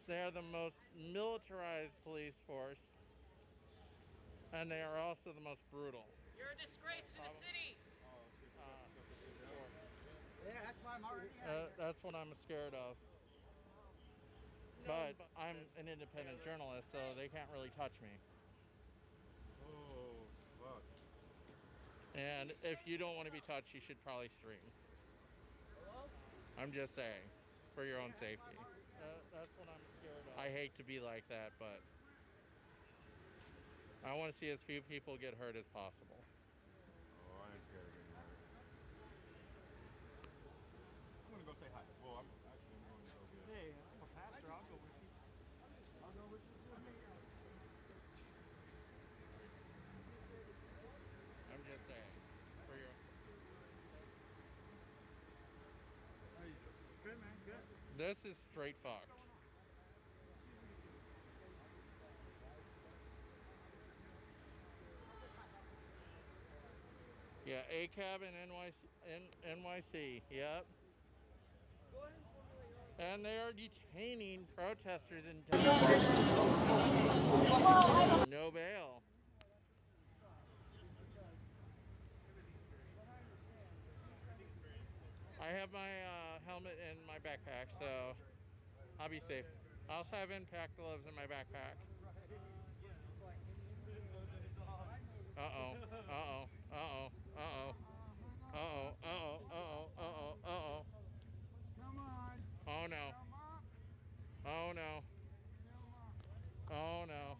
They are the most militarized police force, and they are also the most brutal. You're a disgrace to the city. Yeah, that's why I'm already That's what I'm scared of. But I'm an independent journalist, so they can't really touch me. Oh, fuck. And if you don't want to be touched, you should probably stream. I'm just saying, for your own safety. That's what I'm scared of. I hate to be like that, but I want to see as few people get hurt as possible. Oh, I ain't scared of getting hurt. I'm gonna go say hi. Well, I'm going to go get. Hey, I'm a pastor. I'll go with you. I'll go with you too. I'm just saying, for your. Good, man. Good. This is straight fucked. Yeah, ACAB and NYC. Yep. And they are detaining protesters in no bail. I have my helmet in my backpack, so I'll be safe. I also have impact gloves in my backpack. Uh-oh. Uh-oh. Uh-oh. Uh-oh. Uh-oh. Uh-oh. Uh-oh. Uh-oh. Uh-oh. Come on. Oh no. Oh no. Oh no.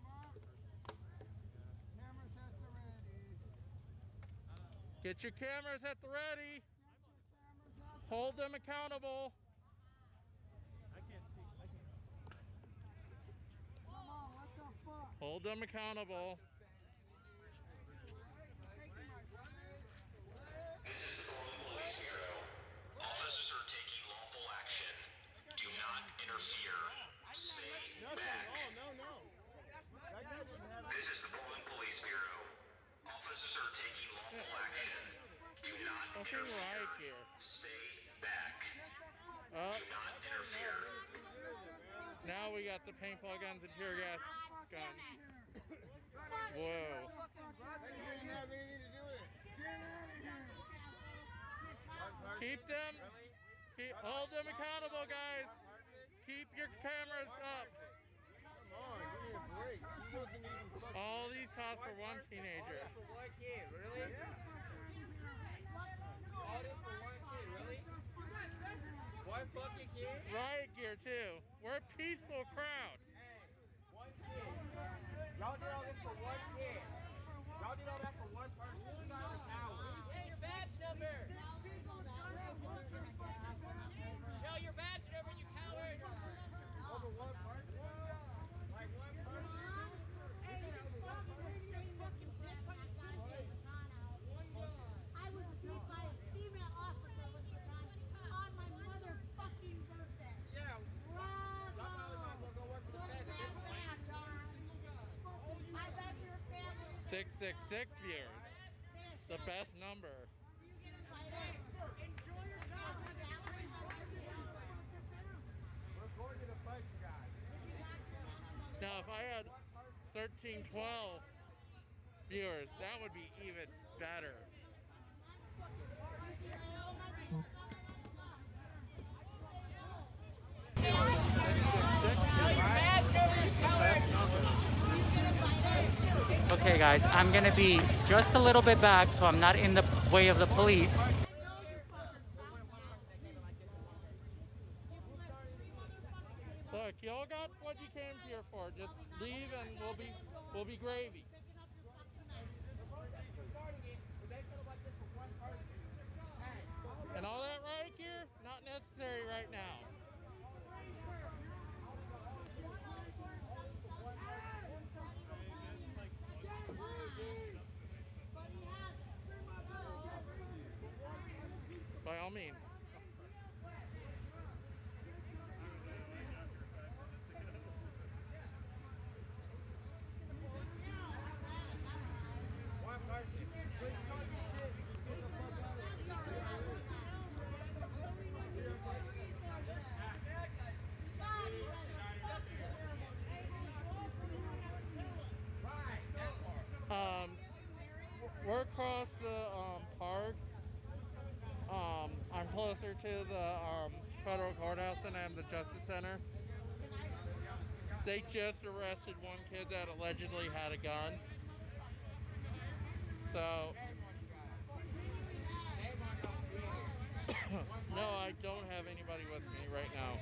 Cameras at the ready. Get your cameras at the ready. Hold them accountable. I can't speak. Come on, what the fuck? Hold them accountable. This is the Portland Police Bureau. Officers are taking lawful action. Do not interfere. Stay back. No. This is the Portland Police Bureau. Officers are taking lawful action. Do not Nothing right interfere. here. Stay back. Oh, Do not interfere. now we got the paintball guns and tear gas guns. Whoa. Didn't have anything to do with it. Keep them, hold them accountable, guys. Keep your cameras up. Come on, give me a break. He wasn't even fucking. All these cops for one teenager. For one kid, really? All this for one kid, really? One fucking kid? Riot gear too. We're a peaceful crowd. Hey, one kid. Y'all did all this for one kid. Y'all did all that for one person. Who's on the tower? Hey, your badge number. Show your badge number, you coward. Over one person? Like one person? I was beat by a female officer on my motherfucking birthday. Yeah. Y'all probably might as well go work for the Fed. I bet your family. 666 viewers. The best number. Enjoy your job. We're going to the fight, guys. Now, if I had 13, 12 viewers, that would be even better. Okay guys, I'm gonna be just a little bit back so I'm not in the way of the police. Look, y'all got what you came here for. Just leave and we'll be gravy. And all that right gear, not necessary right now. By all means. One person. We're across the park. I'm closer to the federal courthouse than I am the Justice Center. They just arrested one kid that allegedly had a gun. So, no, I don't have anybody with me right now.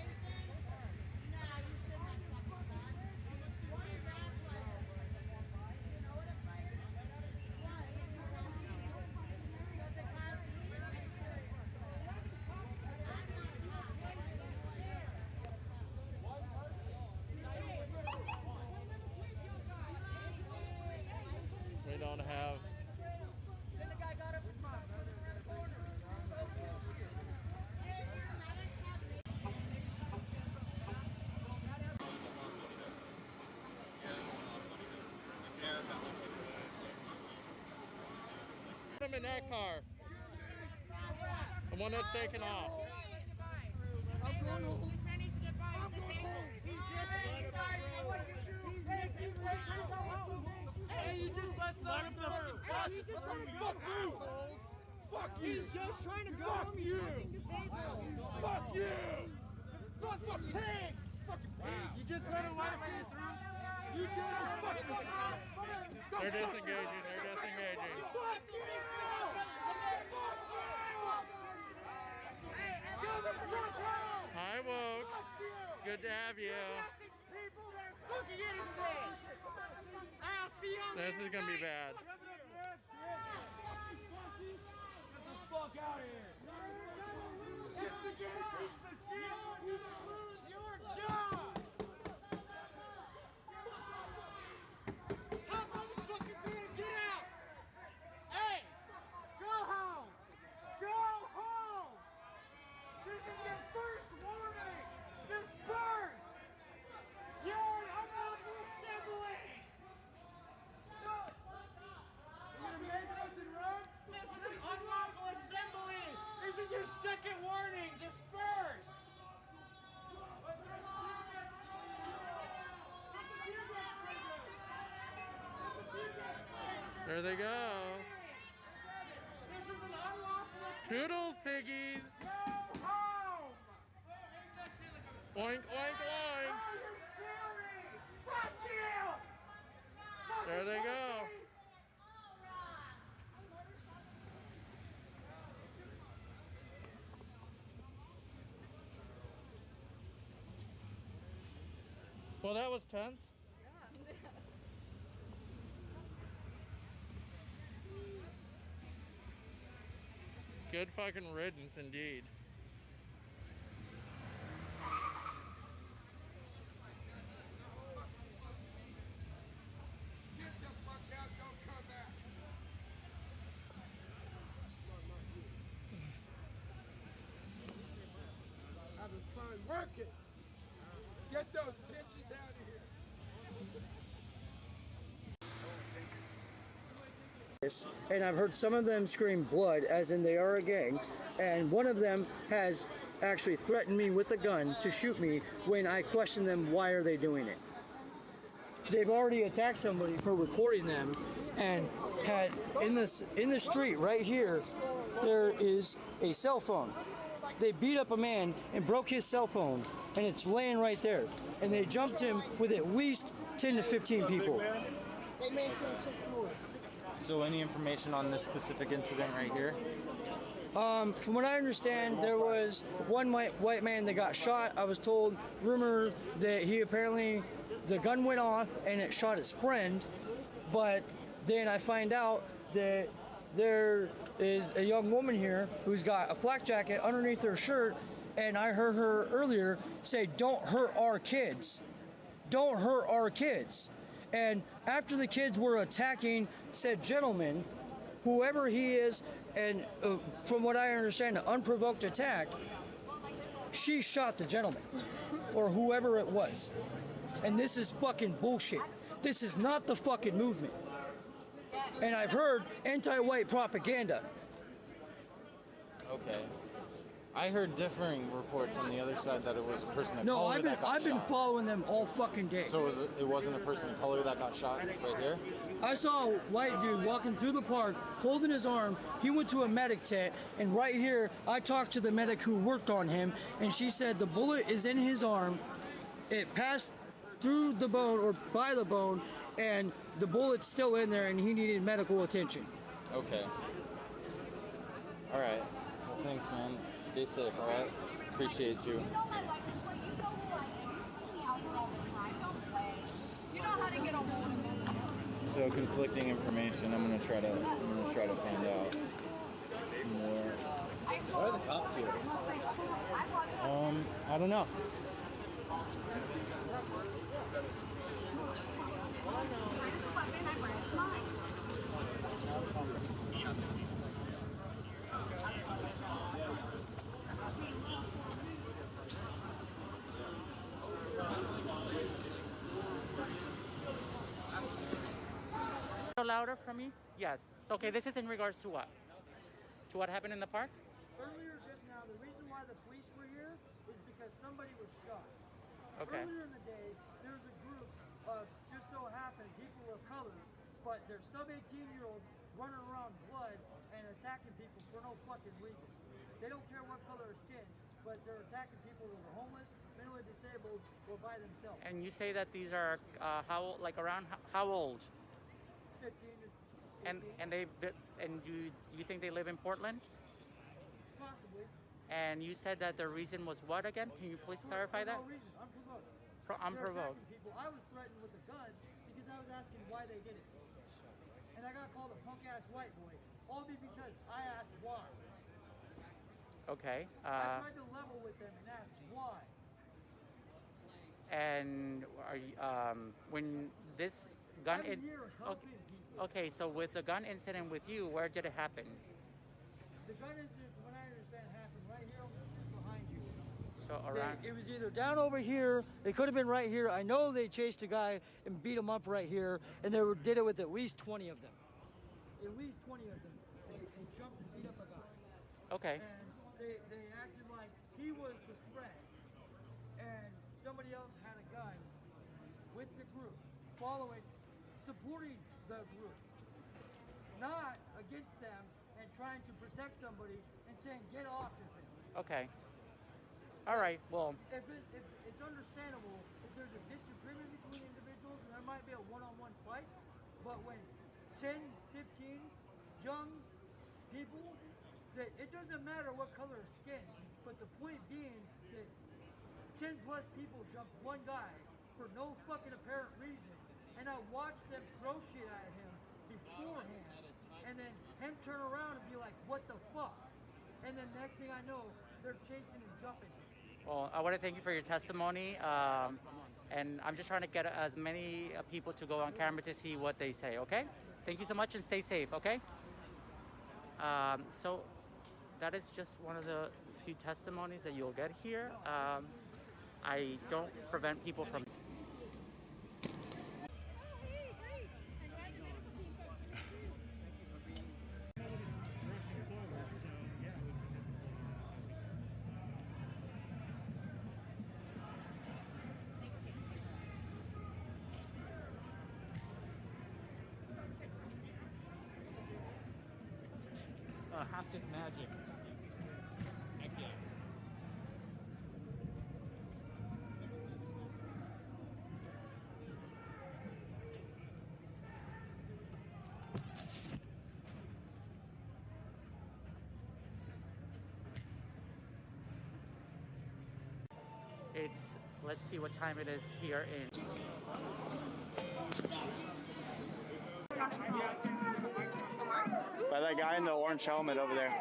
We don't have. I'm in that car. The one that's taken off. I'm going home. This man needs to get by. He's disabled. He's disabled. Hey, you just let him through. He's just trying to go home. Fuck you. He's just trying to go home. He's fucking disabled. Fuck you. Fuck the pigs. Fucking pig. You just let him through. You just fucking. They're disengaging. They're disengaging. Fuck you. Hi, Woke. Good to have you. This is gonna be bad. Get the fuck out of here. You're gonna lose your job. How motherfucking man, get out. Hey, go home. Go home. This is your first warning. Disperse. You're unlawful assembly. You're gonna make us and run? This is an unlawful assembly. This is your second warning. Disperse. There they go. This is an unlawful assembly. Toodles, piggies. Go home. Oink, oink, oink. Oh, you're scary. Fuck you. Fucking There they go. pussy. Well, that was tense. Good fucking riddance indeed. Get the fuck out, don't come back. Having fun working. Get those bitches out of here. And I've heard some of them scream blood, as in they are a gang, and one of them has actually threatened me with a gun to shoot me when I question them why are they doing it. They've already attacked somebody for recording them, and had in the street right here there is a cell phone. They beat up a man and broke his cell phone, and it's laying right there, and they jumped him with at least 10 to 15 people. They maintain 6th floor. So any information on this specific incident right here? From what I understand, there was one white man that got shot. I was told, rumor that he apparently, the gun went off and it shot his friend, but then I find out that there is a young woman here who's got a flak jacket underneath her shirt, and I heard her earlier say, "Don't hurt our kids. Don't hurt our kids." And after the kids were attacking said gentleman, whoever he is, and from what I understand, an unprovoked attack, she shot the gentleman, or whoever it was. And this is fucking bullshit. This is not the fucking movement. And I've heard anti-white propaganda. Okay. I heard differing reports on the other side that it was a person of No, color that got I've been shot. following them all fucking day. So it wasn't a person of color that got shot right here? I saw a white dude walking through the park, holding his arm. He went to a medic tent, and right here, I talked to the medic who worked on him, and she said the bullet is in his arm. It passed through the bone or by the bone, and the bullet's still in there, and he needed medical attention. Okay. All right. Well, thanks, man. Stay safe, all right? Appreciate you. You know my life is play. You know who I am. You see me out here all the time. Don't play. You know how to get a hold of me. So conflicting information. I'm gonna try to find out more. Why are the cops here? I don't know. Louder from me? Yes. Okay, this is in regards to what? To what happened in the park? Earlier just now, the reason why the police were here is because somebody was shot. Okay. Earlier in the day, there was a group of just so happened people of color, but they're sub-18-year-olds running around blood and attacking people for no fucking reason. They don't care what color of skin, but they're attacking people that are homeless, mentally disabled, or by themselves. And you say that these are how old? 15 to 18. And you think they live in Portland? Possibly. And you said that the reason was what again? Can you please clarify that? No reason. Unprovoked. Unprovoked. They're attacking people. I was threatened with a gun because I was asking why they did it. And I got called a punk ass white boy. All because I asked why. Okay. I tried to level with them and ask why. And are you, when this gun I'm here helping people. Okay, so with the gun incident with you, where did it happen? The gun incident, from what I understand, happened right here on the street behind you. So around. It was either down over here. It could have been right here. I know they chased a guy and beat him up right here, and they did it with at least 20 of them. At least 20 of them. They jumped and beat up a guy. Okay. And they acted like he was the threat, and somebody else had a gun with the group, following, supporting the group, not against them and trying to protect somebody and saying get off of him. Okay. All right. Well. If it's understandable if there's a disagreement between individuals and there might be a one-on-one fight, but when 10, 15 young people, that it doesn't matter what color of skin, but the point being that 10 plus people jumped one guy for no fucking apparent reason, and I watched them throw shit at him beforehand, and then him turn around and be like, what the fuck? And then next thing I know, they're chasing and jumping. Well, I want to thank you for your testimony, and I'm just trying to get as many people to go on camera to see what they say, okay? Thank you so much and stay safe, okay? So that is just one of the few testimonies that you'll get here. I don't prevent people from... haptic magic. Heck yeah. Let's see what time it is here in... By that guy in the orange helmet over there.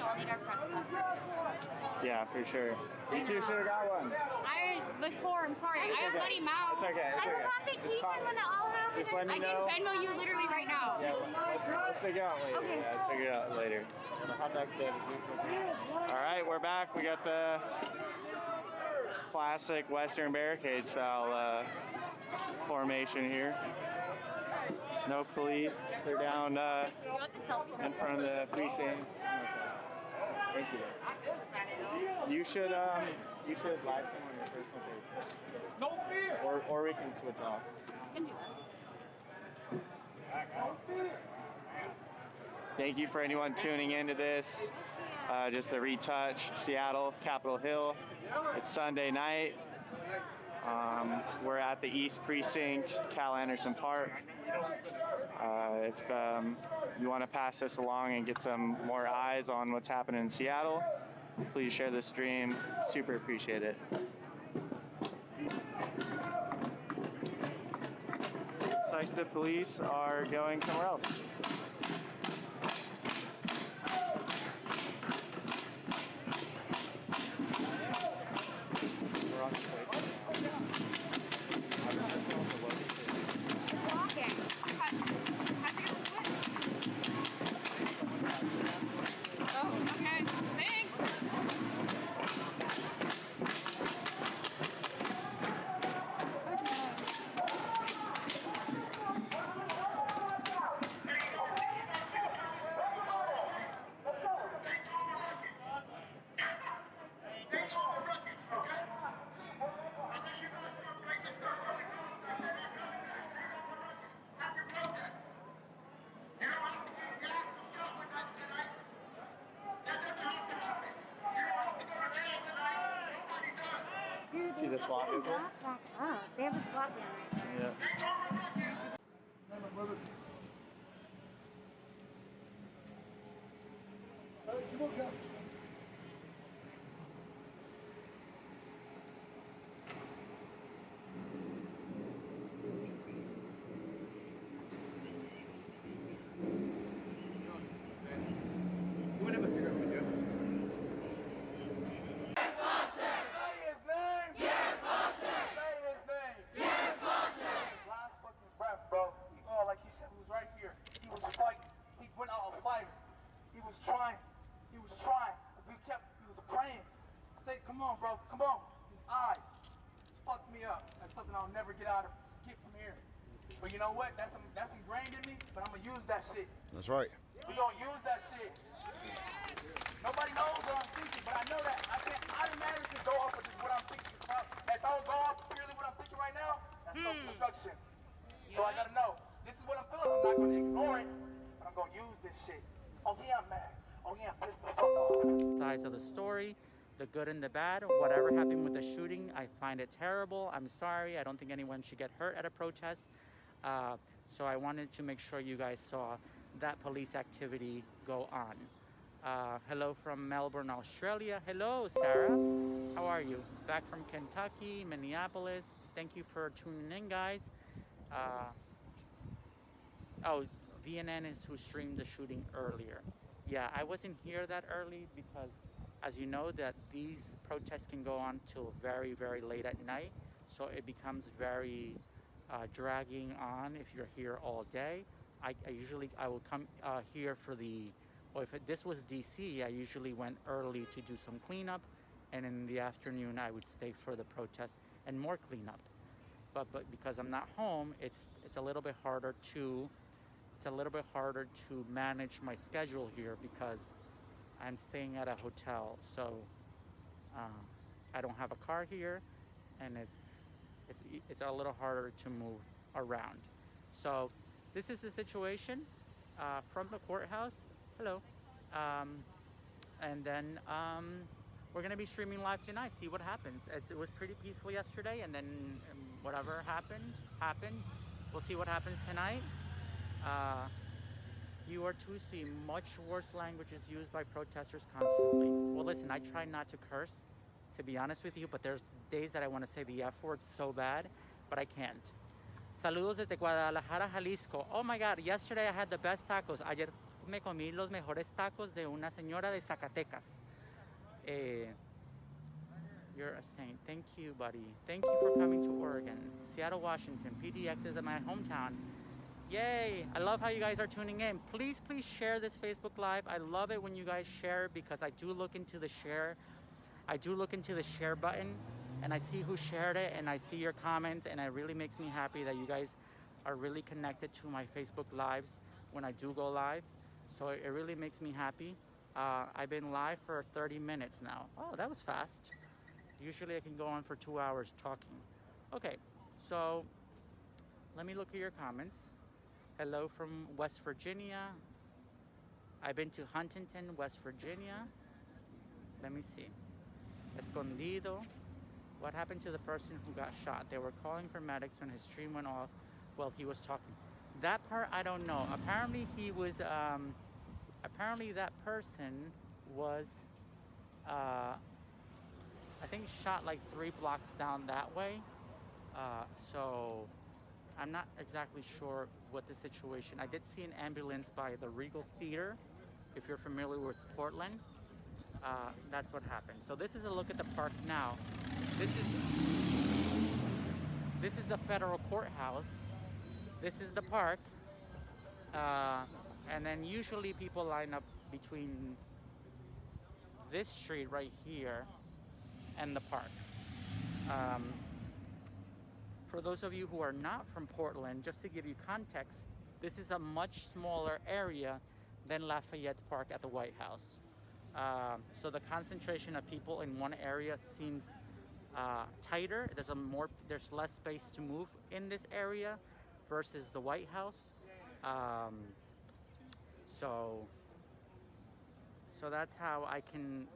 all need our trespass. Yeah, for sure. You two should have got one. I was poor. I'm sorry. I have Buddy Mouth. It's okay. It's I was okay. on vacation when it all happened. Just let me know. I can Venmo you literally right now. Yeah, let's figure it out later. Okay. Yeah, let's figure it out later. All right, we're back. We got the classic Western barricade style formation here. No police. They're down in front of the precinct. Thank you. You should live stream on your personal page. No fear. Or we can switch off. I can do that. Thank you for anyone tuning into this. Just a retouch, Seattle, Capitol Hill. It's Sunday night. We're at the East Precinct, Cal Anderson Park. If you want to pass this along and get some more eyes on what's happening in Seattle, please share the stream. Super appreciate it. Looks like the police are going somewhere else. We're on Oh, okay. Thanks. See the SWAT vehicle? They have a SWAT van right there. Yeah. But you know what? That's ingrained in me, but I'm gonna use that shit. That's right. We gonna use that shit. Nobody knows what I'm thinking, but I know that I can't automatically go off of just what I'm thinking. If I don't go off purely what I'm thinking right now, that's self-destruction. So I gotta know. This is what I'm feeling. I'm not gonna ignore it, but I'm gonna use this shit. Oh yeah, I'm mad. Oh yeah, I'm pissed the fuck off. Sides of the story, the good and the bad. Whatever happened with the shooting, I find it terrible. I'm sorry. I don't think anyone should get hurt at a protest. So I wanted to make sure you guys saw that police activity go on. Hello from Melbourne, Australia. Hello, Sarah. How are you? Back from Kentucky, Minneapolis. Thank you for tuning in, guys. Oh, VNN is who streamed the shooting earlier. Yeah, I wasn't here that early because, as you know, that these protests can go on till very, very late at night. So it becomes very dragging on if you're here all day. I will come here for this was DC, I usually went early to do some cleanup, and in the afternoon I would stay for the protest and more cleanup. But because I'm not home, it's a little bit harder to manage my schedule here because I'm staying at a hotel, so I don't have a car here, and it's a little harder to move around. So this is the situation from the courthouse. Hello. And then we're gonna be streaming live tonight, see what happens. It was pretty peaceful yesterday, and then whatever happened. We'll see what happens tonight. You are to see much worse languages used by protesters constantly. Well, listen, I try not to curse, to be honest with you, but there's days that I want to say the F word so bad, but I can't. Saludos desde Guadalajara, Jalisco. Oh my God, yesterday I had the best tacos. Ayer me comí los mejores tacos de una señora de Zacatecas. You're a saint. Thank you, buddy. Thank you for coming to Oregon. Seattle, Washington. PDX is in my hometown. Yay! I love how you guys are tuning in. Please share this Facebook Live. I love it when you guys share because I do look into the share. I do look into the share button and I see who shared it and I see your comments, and it really makes me happy that you guys are really connected to my Facebook Lives when I do go live. So it really makes me happy. I've been live for 30 minutes now. Oh, that was fast. Usually I can go on for 2 hours talking. Okay, so let me look at your comments. Hello from West Virginia. I've been to Huntington, West Virginia. Let me see. Escondido. What happened to the person who got shot? They were calling for medics when his stream went off while he was talking. That part I don't know. Apparently he was, apparently that person was, I think shot like 3 blocks down that way. So I'm not exactly sure what the situation. I did see an ambulance by the Regal Theater, if you're familiar with Portland. That's what happened. So this is a look at the park now. This is the federal courthouse. This is the park. And then usually people line up between this street right here and the park. For those of you who are not from Portland, just to give you context, this is a much smaller area than Lafayette Park at the White House. So the concentration of people in one area seems tighter. There's less space to move in this area versus the White House. So that's how I can,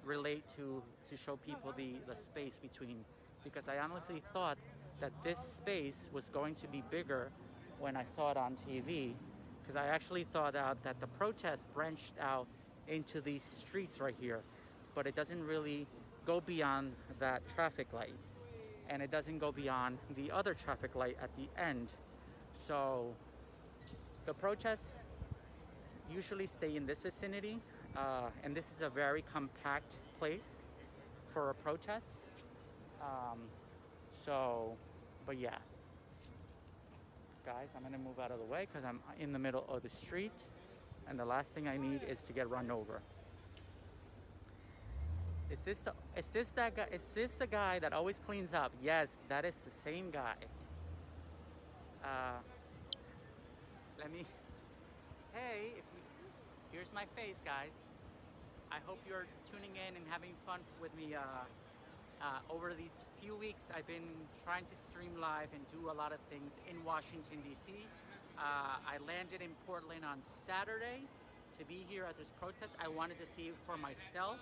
relate to show people the space between, because I honestly thought that this space was going to be bigger when I saw it on TV, because I actually thought that the protest branched out into these streets right here, but it doesn't really go beyond that traffic light, and it doesn't go beyond the other traffic light at the end. So the protests usually stay in this vicinity, and this is a very compact place for a protest. But yeah, guys, I'm gonna move out of the way because I'm in the middle of the street, and the last thing I need is to get run over. Is this the guy that always cleans up? Yes, that is the same guy. Hey, here's my face, guys. I hope you're tuning in and having fun with me. Over these few weeks, I've been trying to stream live and do a lot of things in Washington, D.C. I landed in Portland on Saturday to be here at this protest. I wanted to see it for myself.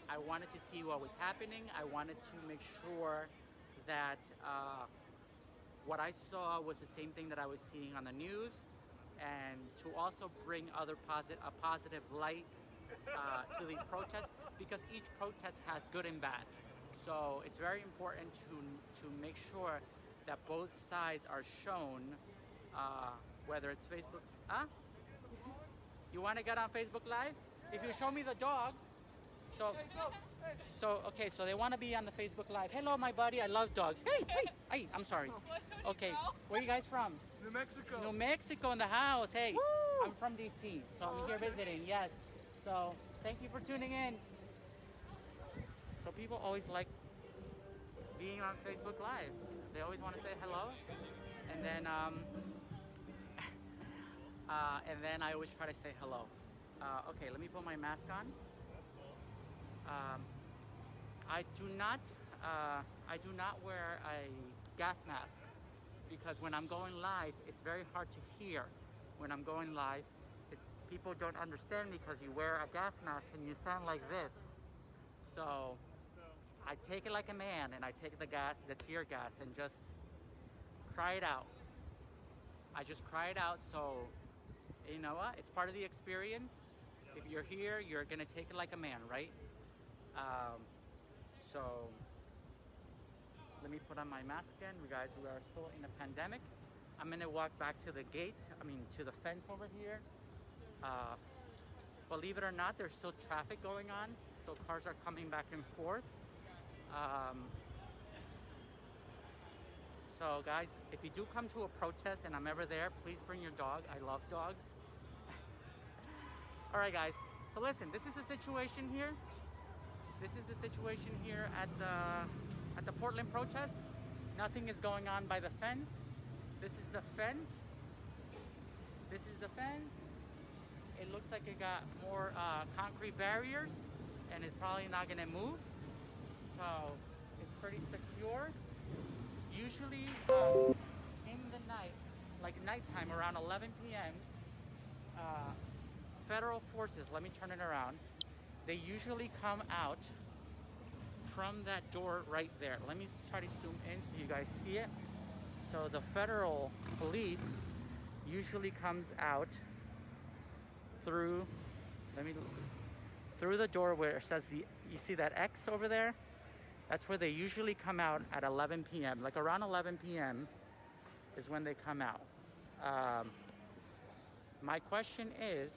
I wanted to see what was happening. I wanted to make sure that what I saw was the same thing that I was seeing on the news, and to also bring a positive light to these protests, because each protest has good and bad. So it's very important to make sure that both sides are shown, whether it's Facebook. Huh? You want to get on Facebook Live? If you show me the dog. Okay, so they want to be on the Facebook Live. Hello, my buddy. I love dogs. Hey, I'm sorry. Okay, where are you guys from? New Mexico. New Mexico in the house. Hey, Woo! I'm from DC, so I'm here visiting. Yes. So thank you for tuning in. So people always like being on Facebook Live. They always want to say hello, and then I always try to say hello. Okay, let me put my mask on. I do not wear a gas mask because when I'm going live, it's very hard to hear. When I'm going live, people don't understand me because you wear a gas mask and you sound like this. So I take it like a man, and I take the tear gas, and just cry it out. I just cry it out. So you know what? It's part of the experience. If you're here, you're gonna take it like a man, right? So let me put on my mask again. You guys, we are still in a pandemic. I'm gonna walk back to the gate, to the fence over here. Believe it or not, there's still traffic going on, so cars are coming back and forth. So guys, if you do come to a protest and I'm ever there, please bring your dog. I love dogs. All right, guys. So listen, this is the situation here. This is the situation here at the Portland protest. Nothing is going on by the fence. This is the fence. This is the fence. It looks like it got more concrete barriers, and it's probably not gonna move. So it's pretty secure. Usually in the night, like nighttime around 11 p.m., federal forces, let me turn it around, they usually come out from that door right there. Let me try to zoom in so you guys see it. So the federal police usually comes out through the door where it says you see that X over there? That's where they usually come out at 11 p.m. Like around 11 p.m. is when they come out. My question is,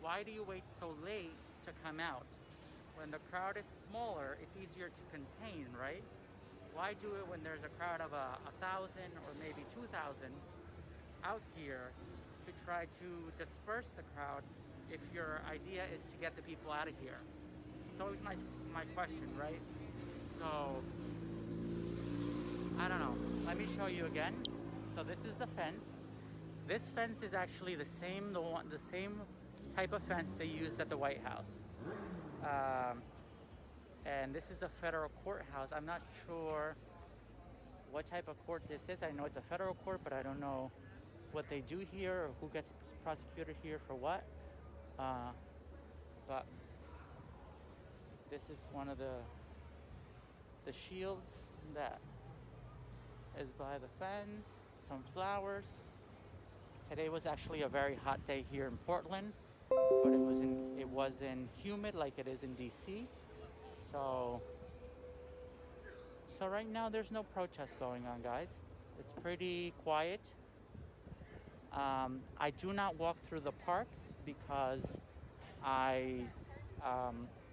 why do you wait so late to come out? When the crowd is smaller, it's easier to contain, right? Why do it when there's a crowd of 1,000 or maybe 2,000 out here to try to disperse the crowd if your idea is to get the people out of here? It's always my question, right? So, I don't know. Let me show you again. So this is the fence. This fence is actually the same type of fence they used at the White House. And this is the federal courthouse. I'm not sure what type of court this is. I know it's a federal court, but I don't know what they do here or who gets prosecuted here for what. But this is one of the shields that is by the fence. Some flowers. Today was actually a very hot day here in Portland, but it wasn't humid like it is in DC. So right now there's no protest going on, guys. It's pretty quiet. I do not walk through the park because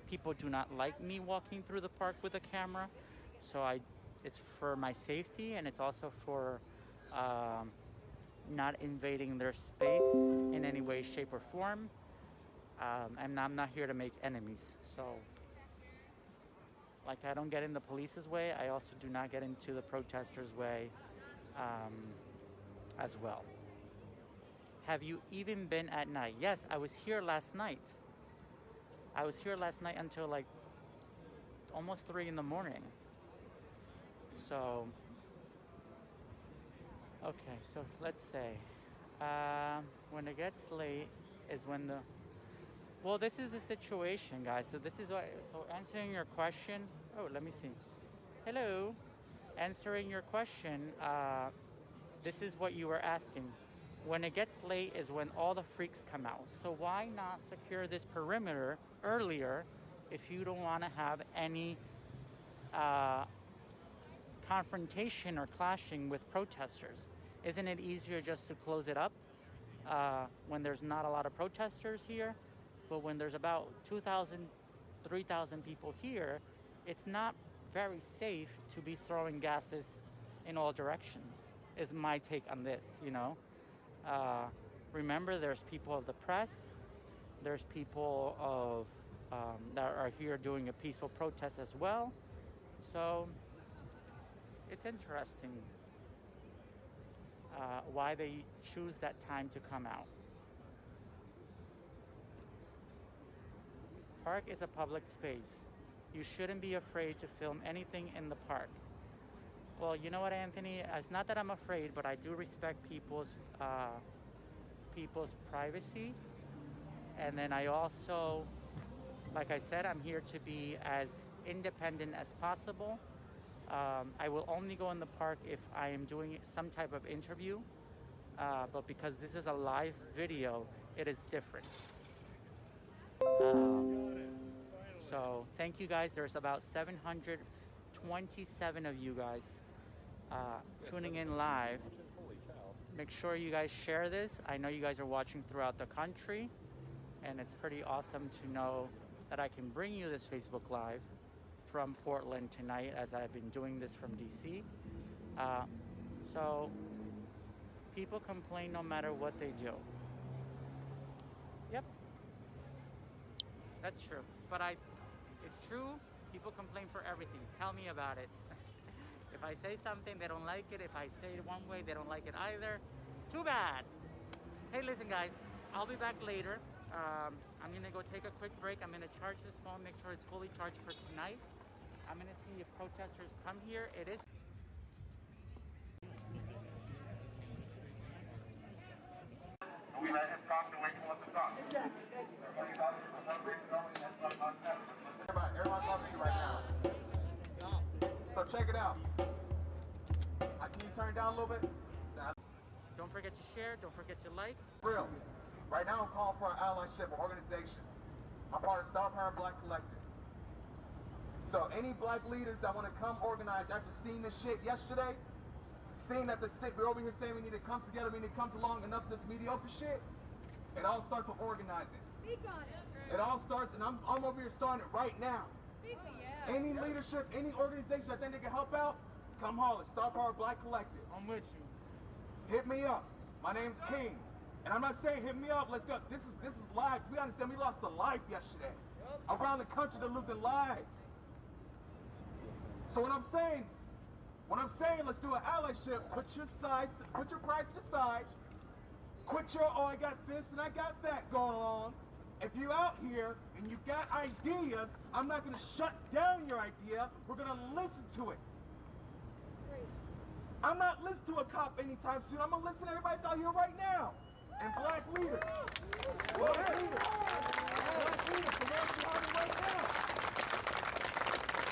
people do not like me walking through the park with a camera. So it's for my safety, and it's also for not invading their space in any way, shape, or form. And I'm not here to make enemies. So, like, I don't get in the police's way. I also do not get into the protesters' way as well. Have you even been at night? Yes, I was here last night. I was here last night until like almost 3 in the morning. So, okay, so let's say when it gets late is when well, this is the situation, guys. So this is what, so answering your question, oh, let me see. Hello. Answering your question, this is what you were asking. When it gets late is when all the freaks come out. So why not secure this perimeter earlier if you don't want to have any confrontation or clashing with protesters? Isn't it easier just to close it up when there's not a lot of protesters here? But when there's about 2,000, 3,000 people here, it's not very safe to be throwing gases in all directions, is my take on this, you know. Remember, there's people of the press, there's people of that are here doing a peaceful protest as well. So it's interesting why they choose that time to come out. Park is a public space. You shouldn't be afraid to film anything in the park. Well, you know what, Anthony? It's not that I'm afraid, but I do respect people's privacy. And then I also, like I said, I'm here to be as independent as possible. I will only go in the park if I am doing some type of interview. But because this is a live video, it is different. So thank you guys. There's about 727 of you guys tuning in live. Make sure you guys share this. I know you guys are watching throughout the country, and it's pretty awesome to know that I can bring you this Facebook Live from Portland tonight, as I've been doing this from DC. So people complain no matter what they do. Yep, that's true. But it's true. People complain for everything. Tell me about it. If I say something, they don't like it. If I say it one way, they don't like it either. Too bad. Hey, listen, guys. I'll be back later. I'm going to go take a quick break. I'm going to charge this phone, make sure it's fully charged for tonight. I'm going to see if protesters come here. It is... We let him talk the way he wants to talk. Everyone's on me right now. So check it out. Can you turn it down a little bit? Don't forget to share. Don't forget to like. Real. Right now I'm calling for an allyship organization. I'm part of Stop Harm Black Collective. So any black leaders that want to come organize after seeing this shit yesterday, seeing that we're over here saying we need to come together, we need to come along enough of this mediocre shit, it all starts with organizing. Speak on it. It all starts, and I'm over here starting it right now. Speak, yeah. Any leadership, any organization that think they can help out, come holler. Stop Harm Black Collective. I'm with you. Hit me up. My name's King. And I'm not saying hit me up, let's go. This is lives. We understand we lost a life yesterday. Around the country they're losing lives. So when I'm saying, let's do an allyship, put your pride to the side, quit your, oh, I got this and I got that going on. If you out here and you got ideas, I'm not gonna shut down your idea, we're gonna listen to it. I'm not listening to a cop anytime soon, I'm gonna listen to everybody that's out here right now. And black leaders. Black leaders. Black leaders, the ones behind me right now.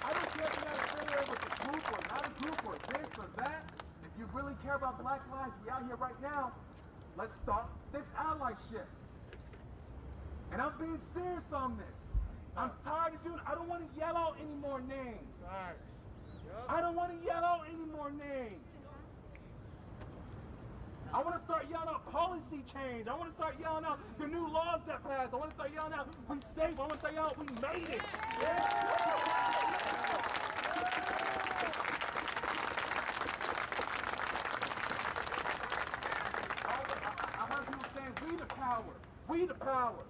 I don't care if you're not affiliated with a group or not a group or this or that. If you really care about black lives, we out here right now. Let's start this allyship. And I'm being serious on this. I'm tired of doing it. I don't want to yell out any more names. I don't want to yell out any more names. I want to start yelling out policy change. I want to start yelling out the new laws that passed. I want to start yelling out we safe. I want to start yelling out we made it. I heard people saying we the power. We the power.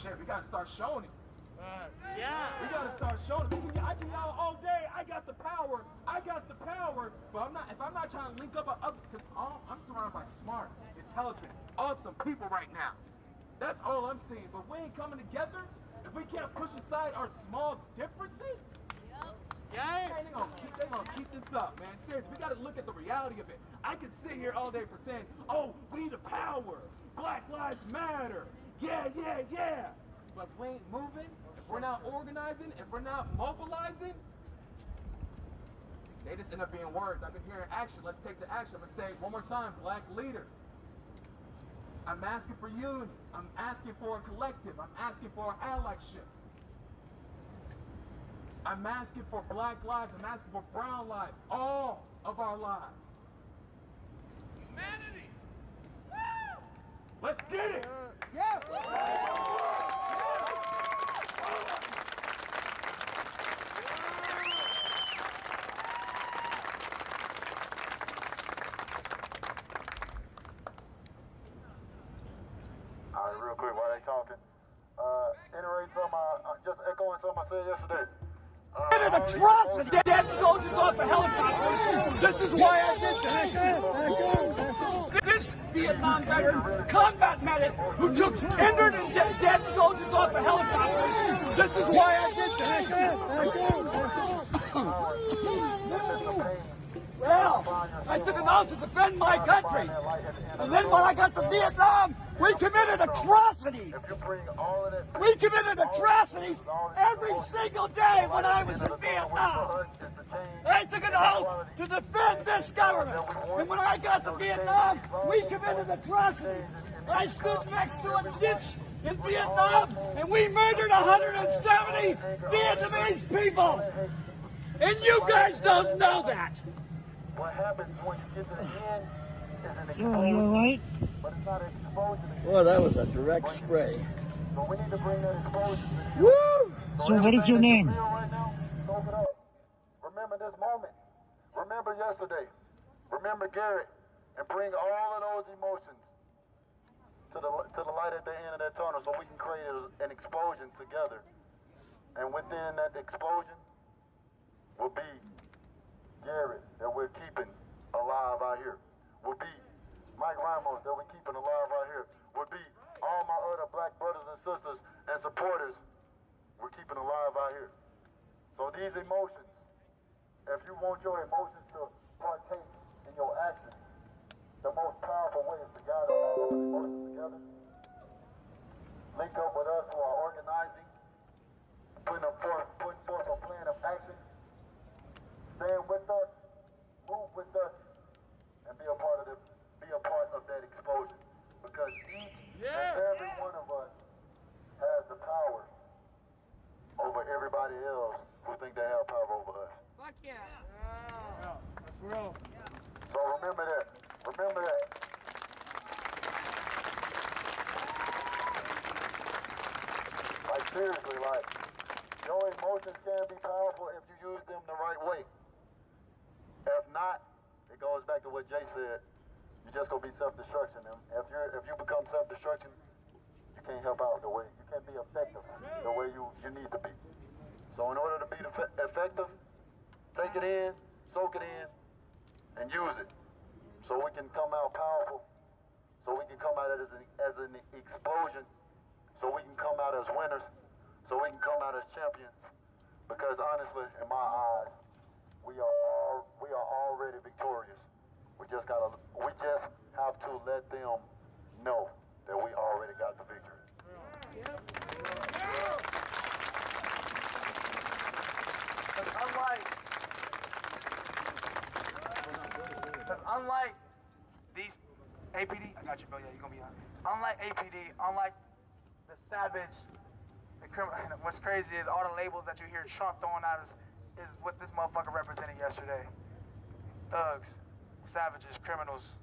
Shit, we got to start showing it. Yeah. We gotta start showing it. I can yell all day. I got the power. I got the power. But if I'm not trying to link up with others, because I'm surrounded by smart, intelligent, awesome people right now. That's all I'm seeing. But we ain't coming together. If we can't push aside our small differences, yeah, they gonna keep this up, man. Seriously, we gotta look at the reality of it. I can sit here all day pretend, oh, we the power. Black Lives Matter. Yeah. But if we ain't moving, if we're not organizing, if we're not mobilizing, they just end up being words. I've been hearing action. Let's take the action. I'm going to say it one more time. Black leaders. I'm asking for unity. I'm asking for a collective. I'm asking for allyship. I'm asking for black lives. I'm asking for brown lives. All of our lives. Humanity. Woo! Let's get it. Yeah. Real quick, while they talking. Anyway, just echoing something I said yesterday. An atrocity! Dead soldiers off the helicopters. This is why I did this. This Vietnam veteran, combat medic, who took injured and dead soldiers off the helicopters. This is why I did this. Well, I took them out to defend my country. And then when I got to Vietnam, we committed atrocities. We committed atrocities every single day when I was in Vietnam. I took an oath to defend this government. And when I got to Vietnam, we committed atrocities. I stood next to a ditch in Vietnam, and we murdered 170 Vietnamese people. And you guys don't know that. What happens when you get to the end is an Sir, are you all right? but it's not an explosion. Well, that was a direct spray. So we need to bring that explosion to the Woo! Sir, what is your name? right now, soak it up. Remember this moment. Remember yesterday. Remember Garrett. And bring all of those emotions to the light at the end of that tunnel so we can create an explosion together. And within that explosion will be Garrett that we're keeping alive out here. Will be Mike Ramos that we're keeping alive out here. Will be all my other black brothers and sisters and supporters we're keeping alive out here. So these emotions, if you want your emotions to partake in your actions, the most powerful way is to gather all those emotions together. Link up with us who are organizing, putting forth a plan of action. Stand with us, move with us, and be a part of that explosion. Because each and every one of us has the power over everybody else who think they have power over us. Fuck yeah. That's real. So remember that. Remember that. Like seriously, like your emotions can be powerful if you use them the right way. If not, it goes back to what Jay said. You're just gonna be self-destruction. And if you become self-destruction, you can't help out the way you can't be effective the way you need to be. So in order to be effective, take it in, soak it in, and use it. So we can come out powerful, so we can come out as an explosion, so we can come out as winners, so we can come out as champions. Because honestly, in my eyes, we are already victorious. We just have to let them know that we already got the victory. Because unlike these APD, I got you, bro. Yeah, you're gonna be on. Unlike APD, unlike the savage, the criminal. What's crazy is all the labels that you hear Trump throwing out is what this motherfucker represented yesterday. Thugs, savages, criminals,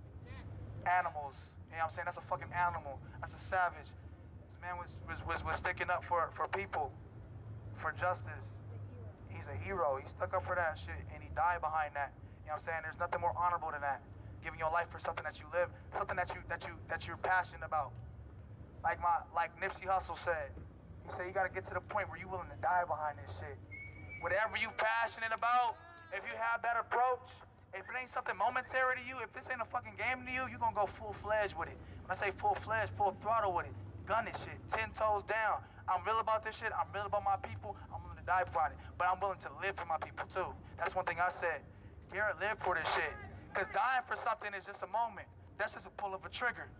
animals. You know what I'm saying? That's a fucking animal. That's a savage. This man was sticking up for people, for justice. He's a hero. He stuck up for that shit, and he died behind that. You know what I'm saying? There's nothing more honorable than that. Giving your life for something that you live, something that you're passionate about. Like Nipsey Hussle said. He said you gotta get to the point where you're willing to die behind this shit. Whatever you passionate about, if you have that approach, if it ain't something momentary to you, if this ain't a fucking game to you, you're gonna go full-fledged with it. When I say full-fledged, full throttle with it. Gun this shit, 10 toes down. I'm real about this shit, I'm real about my people, I'm willing to die for it. But I'm willing to live for my people too. That's one thing I said. Garrett lived for this shit. Cause dying for something is just a moment. That's just a pull of a trigger.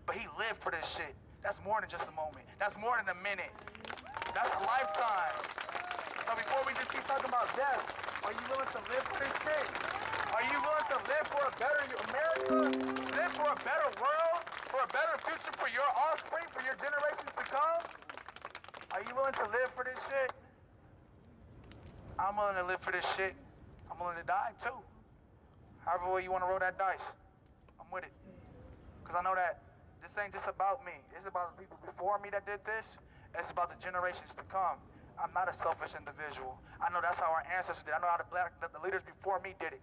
But he lived for this shit. That's more than just a moment. That's more than a minute. That's a lifetime. So before we just keep talking about death, are you willing to live for this shit? Are you willing to live for a better America? Live for a better world? For a better future for your offspring, for your generations to come? Are you willing to live for this shit? I'm willing to live for this shit. I'm willing to die too. However way you want to roll that dice, I'm with it. Because I know that this ain't just about me. It's about the people before me that did this. It's about the generations to come. I'm not a selfish individual. I know that's how our ancestors did. I know how the leaders before me did it.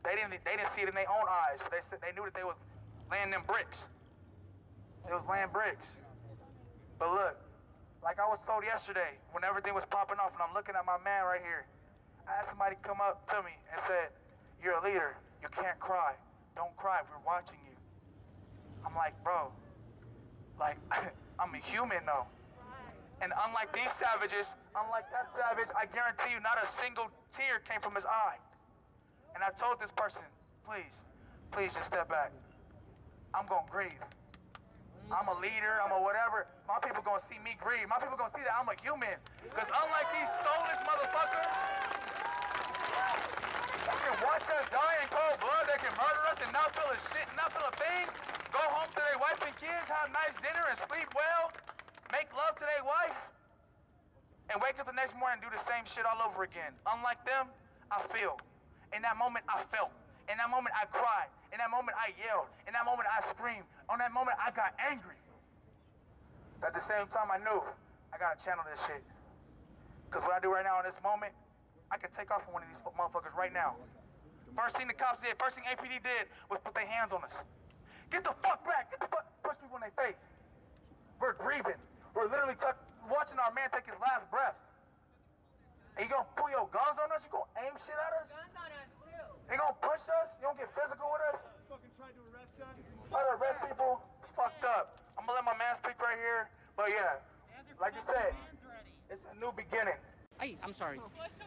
They didn't see it in their own eyes. They knew that they was laying them bricks. They was laying bricks. But look, like I was told yesterday, when everything was popping off, and I'm looking at my man right here, I had somebody come up to me and said, "You're a leader. You can't cry. Don't cry. We're watching you." I'm like, bro, like, I'm a human though. And unlike these savages, unlike that savage, I guarantee you not a single tear came from his eye. And I told this person, please just step back. I'm gonna grieve. I'm a leader, I'm a whatever. My people gonna see me grieve. My people gonna see that I'm a human. Because unlike these soulless motherfuckers, they can watch us die in cold blood, they can murder us and not feel a shit, not feel a thing. Go home to their wife and kids, have nice dinner and sleep well. make love to their wife, and wake up the next morning and do the same shit all over again. Unlike them, I feel. In that moment, I felt. In that moment, I cried. In that moment, I yelled. In that moment, I screamed. On that moment, I got angry. But at the same time, I knew I gotta channel this shit. Because what I do right now in this moment, I could take off on one of these motherfuckers right now. First thing the cops did, first thing APD did was put their hands on us. Get the fuck back! Get the fuck! Push people in their face. We're grieving. We're literally watching our man take his last breaths. And you gonna pull your guns on us? You gonna aim shit at us? Guns on us too. You gonna push us? You gonna get physical with us? Fucking tried to arrest us. Try to arrest people? It's fucked up. I'm gonna let my man speak right here. But yeah, like you said, it's a new beginning. Hey, I'm sorry.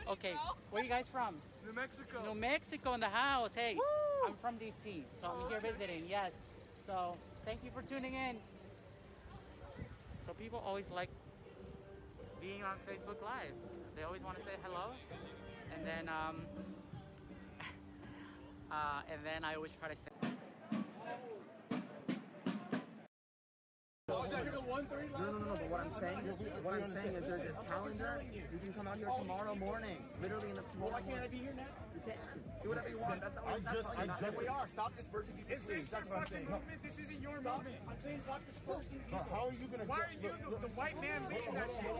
Okay, where you guys from? New Mexico. New Mexico in the house. Hey, Woo! I'm from DC, so I'm here visiting. Yes. So thank you for tuning in. So people always like being on Facebook Live. They always want to say hello, and then I always try to say. No, but what I'm saying is there's this calendar. You can come out here tomorrow morning. Literally in the tomorrow. Why can't I be here now? You can. Do whatever you want. That's we are. Stop dispersing people. Is this your fucking movement? This isn't your movement. I'm saying stop dispersing people. How are you gonna Why are you the white man leading that shit?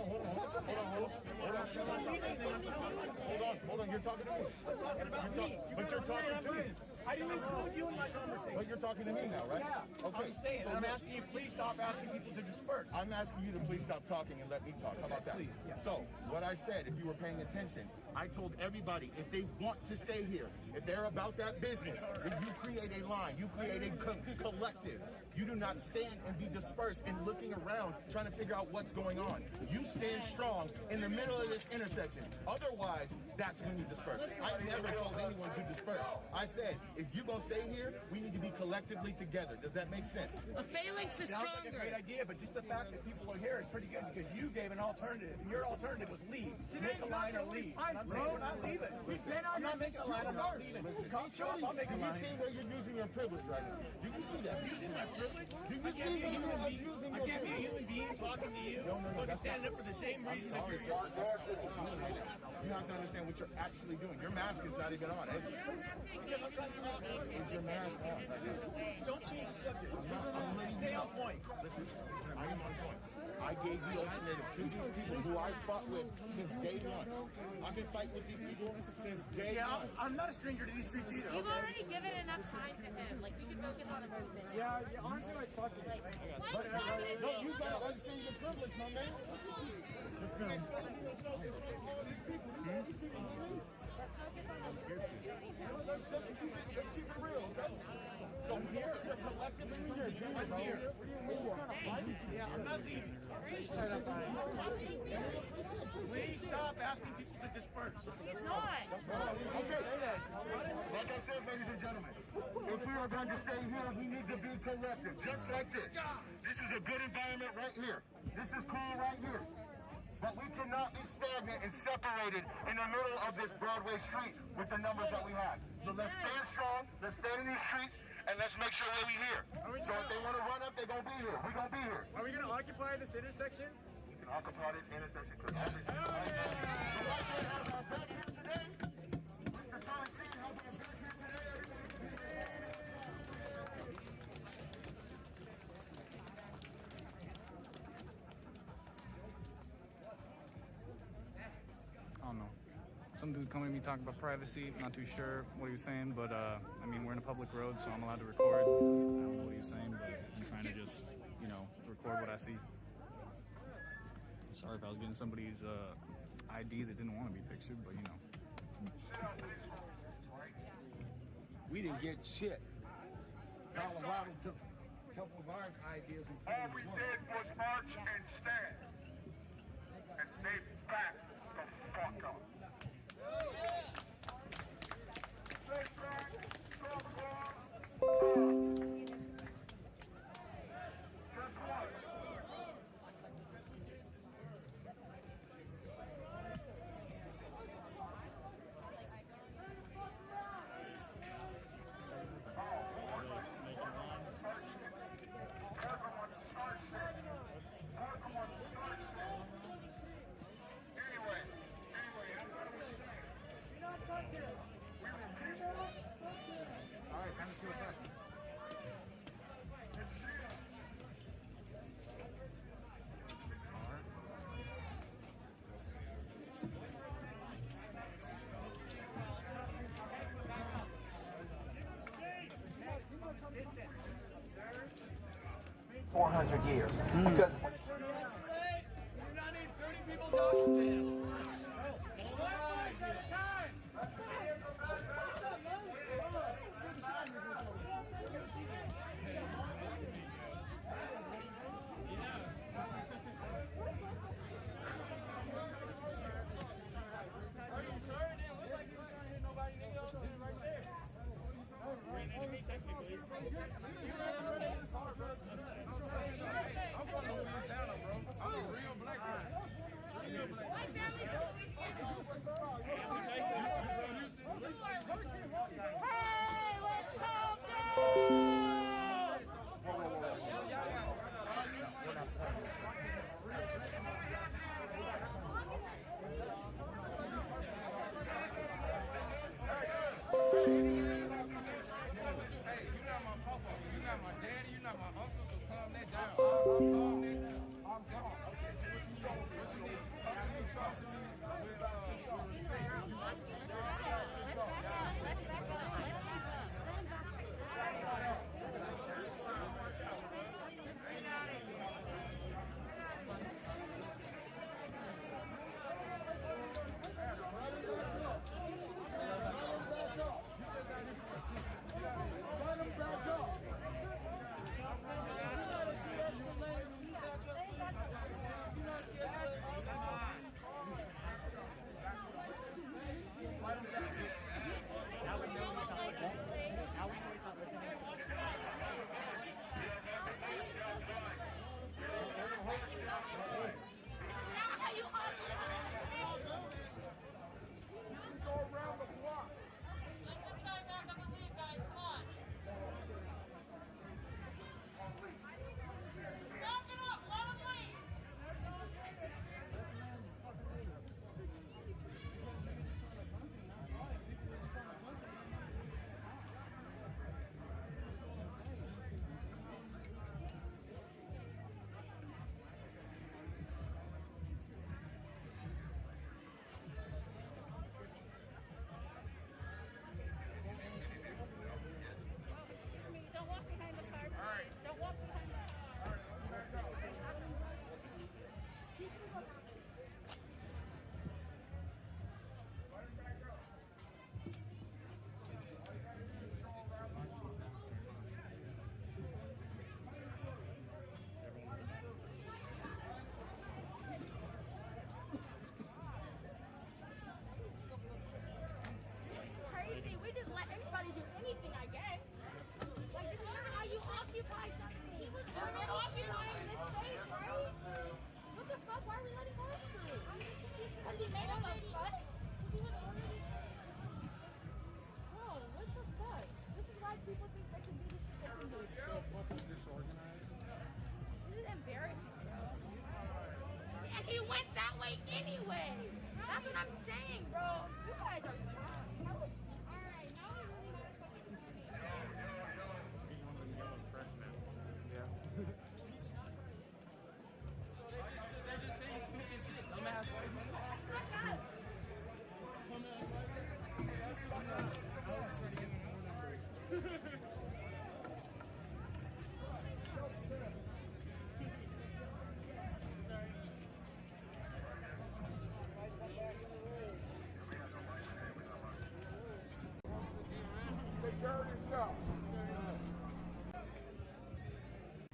Hold on. You're talking to me. I'm talking about me. But you're talking to me. I didn't include you in my conversation. But you're talking to me now, right? Yeah. Okay. So I'm asking you, please stop asking people to disperse. I'm asking you to please stop talking and let me talk. How about that? Please. Yeah. So, what I said, if you were paying attention, I told everybody, if they want to stay here, if they're about that business, if you create a line, you create a collective. You do not stand and be dispersed and looking around trying to figure out what's going on. You stand strong in the middle of this intersection. Otherwise, that's when you disperse. I never told anyone to disperse. I said, if you're going to stay here, we need to be collectively together. Does that make sense? A phalanx is stronger. Sounds like a great idea, but just the fact that people are here is pretty good because you gave an alternative. And your alternative was leave. Make a line or leave. And I'm saying we're not leaving. I'm not making a line, I'm not leaving. Come show up, I'll make a line. You see where you're using your privilege right now? Do you see that? Using my privilege? Do you see where you're using your privilege? I can't be a human being talking to you. No, standing up for the same reason that you're saying. You have to understand what you're actually doing. Your mask is not even on, is it? Is your mask on right now? Don't change the subject. Stay on point. Listen, I am on point. I gave the alternative to these people who I fought with since day one. I've been fighting with these people since day one. I'm not a stranger to these streets either. You've already given enough time to him. Like, we can focus on the movement. Yeah, honestly, like, fuck it. No, you gotta understand your privilege, my man. Let's go. Let's keep it real, okay? So here, collectively, I'm here. Yeah, I'm not leaving. Please stop asking people to disperse. He's not. Okay. Like I said, ladies and gentlemen, if we are going to stay here, we need to be collective, just like this. This is a good environment right here. This is cool right here. But we cannot be stagnant and separated in the middle of this Broadway street with the numbers that we have. So let's stand strong, let's stand in these streets, and let's make sure we're here. So if they want to run up, they're going to be here. We're going to be here. Are we going to occupy this intersection? We can occupy this intersection because every single right now, the white man has our back here today. Mr. Thomas has our back here today. I don't know. Some dude coming to me talking about privacy. Not too sure what he was saying, but I mean, we're in a public road, so I'm allowed to record. I don't know what he was saying, but I'm trying to just, record what I see. Sorry if I was getting somebody's ID that didn't want to be pictured, but We didn't get shit. Colorado took a couple of our ideas and put All we did was march and stand. And stay back the fuck up. Stay back, stop Guess what? Everyone starts it. Everyone 100 years. Because You not need 30 people talking to him. One voice at a time. What's up, man? I'm from Louisiana, bro. I'm a real black man. Real black man. Hey, let's talk Hey, you're not my papa, you're not my daddy, you're not my uncle, so calm that down. Calm that down. I'm gone. Okay, so what you need? Come to me, talk to me with respect. Crazy. We just let anybody do anything, I guess. Like, this is not how you occupy something. He was occupying this space, right? What the fuck? Why are we letting us through? Because he made him a fuss? He was already... Bro, what the fuck? This is why people think they can do this shit. This is so fucking disorganized. This is embarrassing, bro. And he went that way anyway. That's what I'm saying, bro. You guys are wild. Alright, now we really gotta fucking They're just saying stupid shit. Dumbass white people.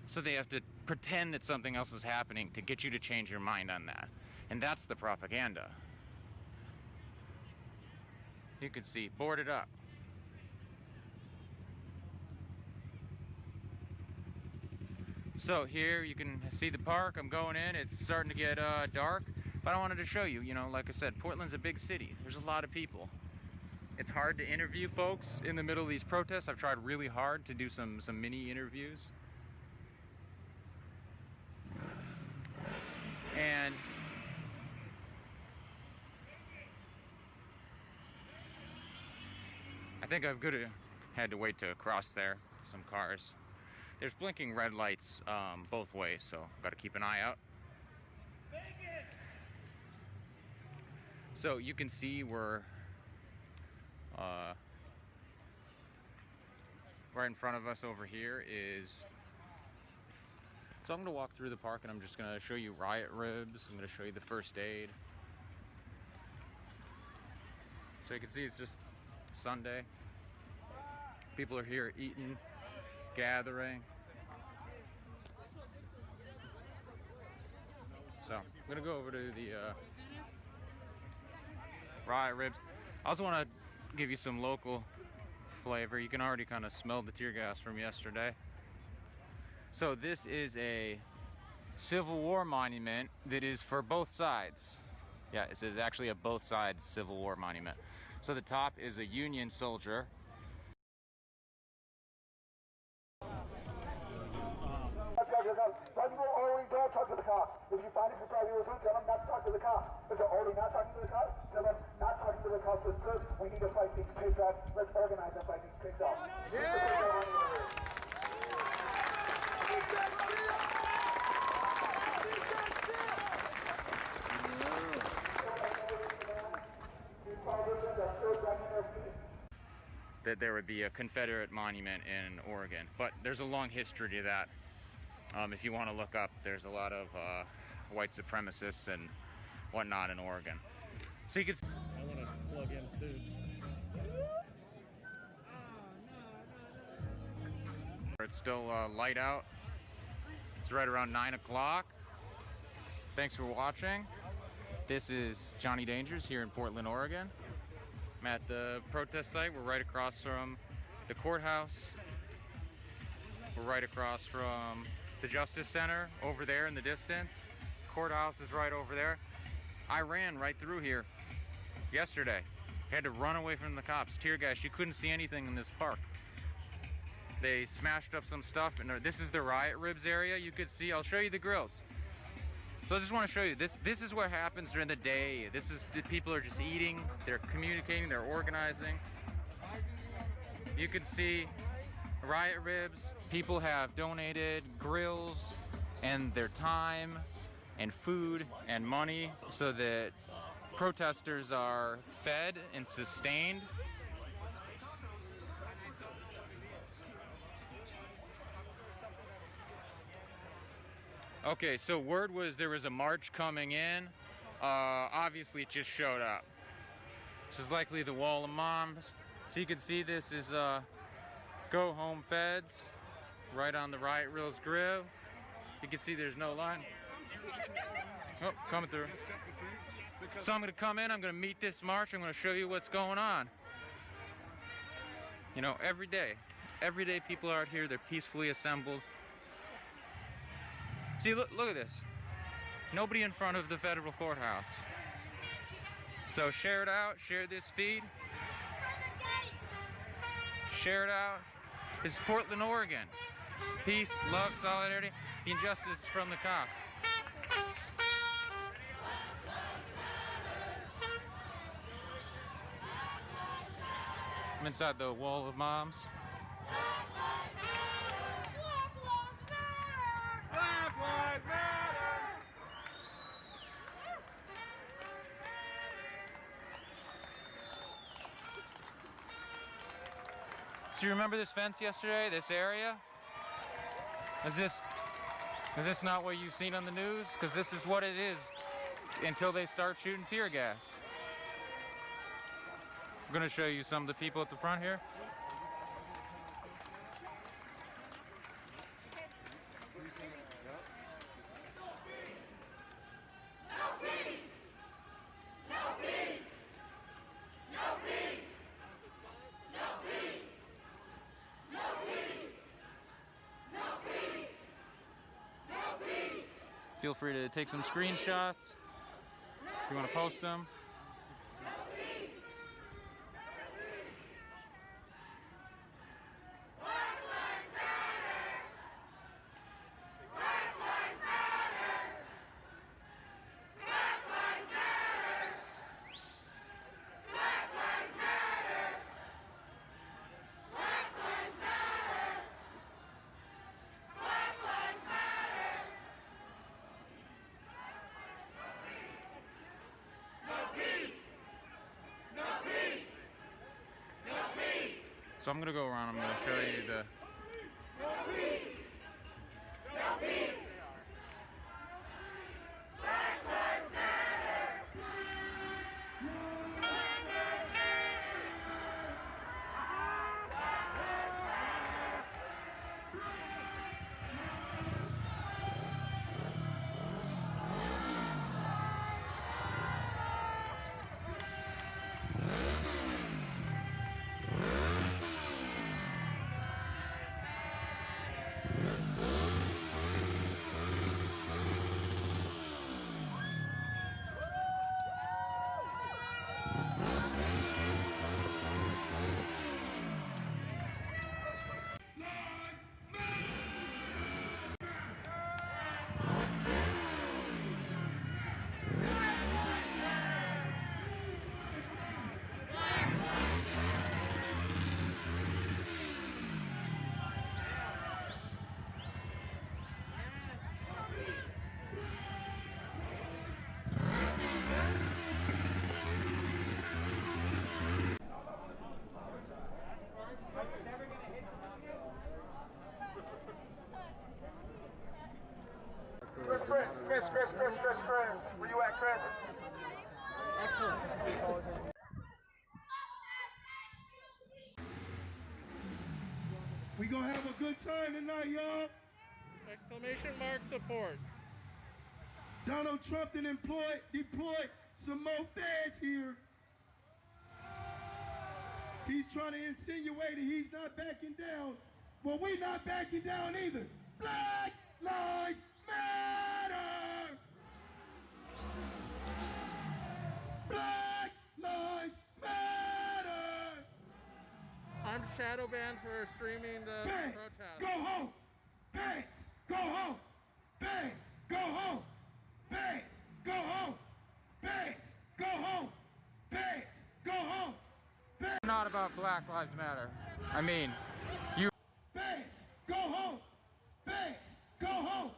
So they have to pretend that something else is happening to get you to change your mind on that. And that's the propaganda. You can see, boarded up. So here you can see the park. I'm going in. It's starting to get dark. But I wanted to show you, like I said, Portland's a big city. There's a lot of people. It's hard to interview folks in the middle of these protests. I've tried really hard to do some mini interviews. And I think I've had to wait to cross there, some cars. There's blinking red lights both ways, so got to keep an eye out. So you can see we're right in front of us over here is So I'm going to walk through the park and I'm just going to show you riot ribs. I'm going to show you the first aid. So you can see it's just Sunday. People are here eating, gathering. So I'm going to go over to the riot ribs. I also want to give you some local flavor. You can already kind of smell the tear gas from yesterday. So this is a Civil War monument that is for both sides. Yeah, it says actually a both sides Civil War monument. So the top is a Union soldier. Some people already don't talk to the cops. If you find it for private reasons, tell them not to talk to the cops. If they're already not talking to the cops, tell them not talking to the cops is good. We need to fight these pigs out. Let's organize and fight these pigs out. That there would be a Confederate monument in Oregon, but there's a long history to that. If you want to look up, there's a lot of white supremacists and whatnot in Oregon. So you can. I want to plug in too. It's still light out. It's right around 9 o'clock. Thanks for watching. This is Johnny Dangers here in Portland, Oregon. I'm at the protest site. We're right across from the courthouse. We're right across from the Justice Center over there in the distance. Courthouse is right over there. I ran right through here yesterday. Had to run away from the cops. Tear gas. You couldn't see anything in this park. They smashed up some stuff, and this is the riot ribs area. You could see. I'll show you the grills. So I just want to show you this. This is what happens during the day. This is the people are just eating. They're communicating. They're organizing. You can see riot ribs. People have donated grills and their time and food and money so that protesters are fed and sustained. Okay, so word was there was a march coming in. Obviously it just showed up. This is likely the Wall of Moms. So you can see this is Go Home Feds right on the Riot Ribs grill. You can see there's no line. Oh, coming through. So I'm gonna come in, I'm gonna meet this march, I'm gonna show you what's going on. You know, every day people are out here, they're peacefully assembled. See, look at this. Nobody in front of the federal courthouse. So share it out, share this feed. Share it out. This is Portland, Oregon. Peace, love, solidarity, injustice from the cops. I'm inside the Wall of Moms. So you remember this fence yesterday, this area? Is this not what you've seen on the news? Because this is what it is until they start shooting tear gas. I'm gonna show you some of the people at the front here. Feel free to take some screenshots if you want to post them. So I'm gonna go around, I'm gonna show you the Chris. Where you at, Chris? We gonna have a good time tonight, y'all. Exclamation mark support. Donald Trump done deployed some more feds here. He's trying to insinuate that he's not backing down. Well, we not backing down either. Black Lives Matter! Black Lives Matter! I'm shadow banned for streaming the Banks, protest. go home! Banks, go home! Banks, go home! Banks, go home! Banks, go home! Banks, go home! Not about Black Lives Matter. I mean, you. Banks, go home! Banks, go home!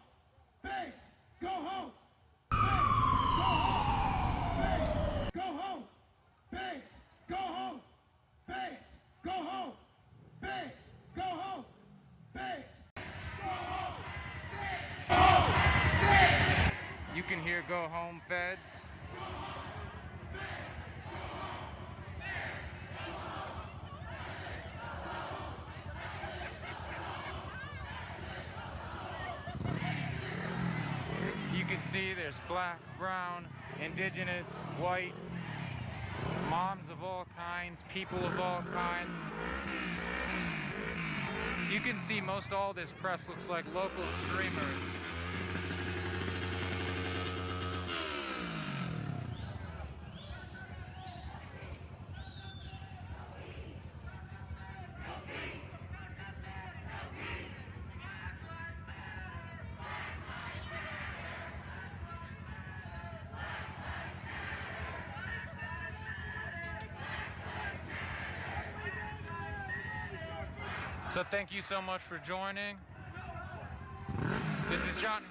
Banks, go home! Banks, go home! Banks, go home! Banks, go home! Banks, go home! Banks, go home! You can hear "Go Home, Feds." You can see there's black, brown, indigenous, white, moms of all kinds, people of all kinds. You can see most all this press looks like local streamers. So thank you so much for joining. This is John.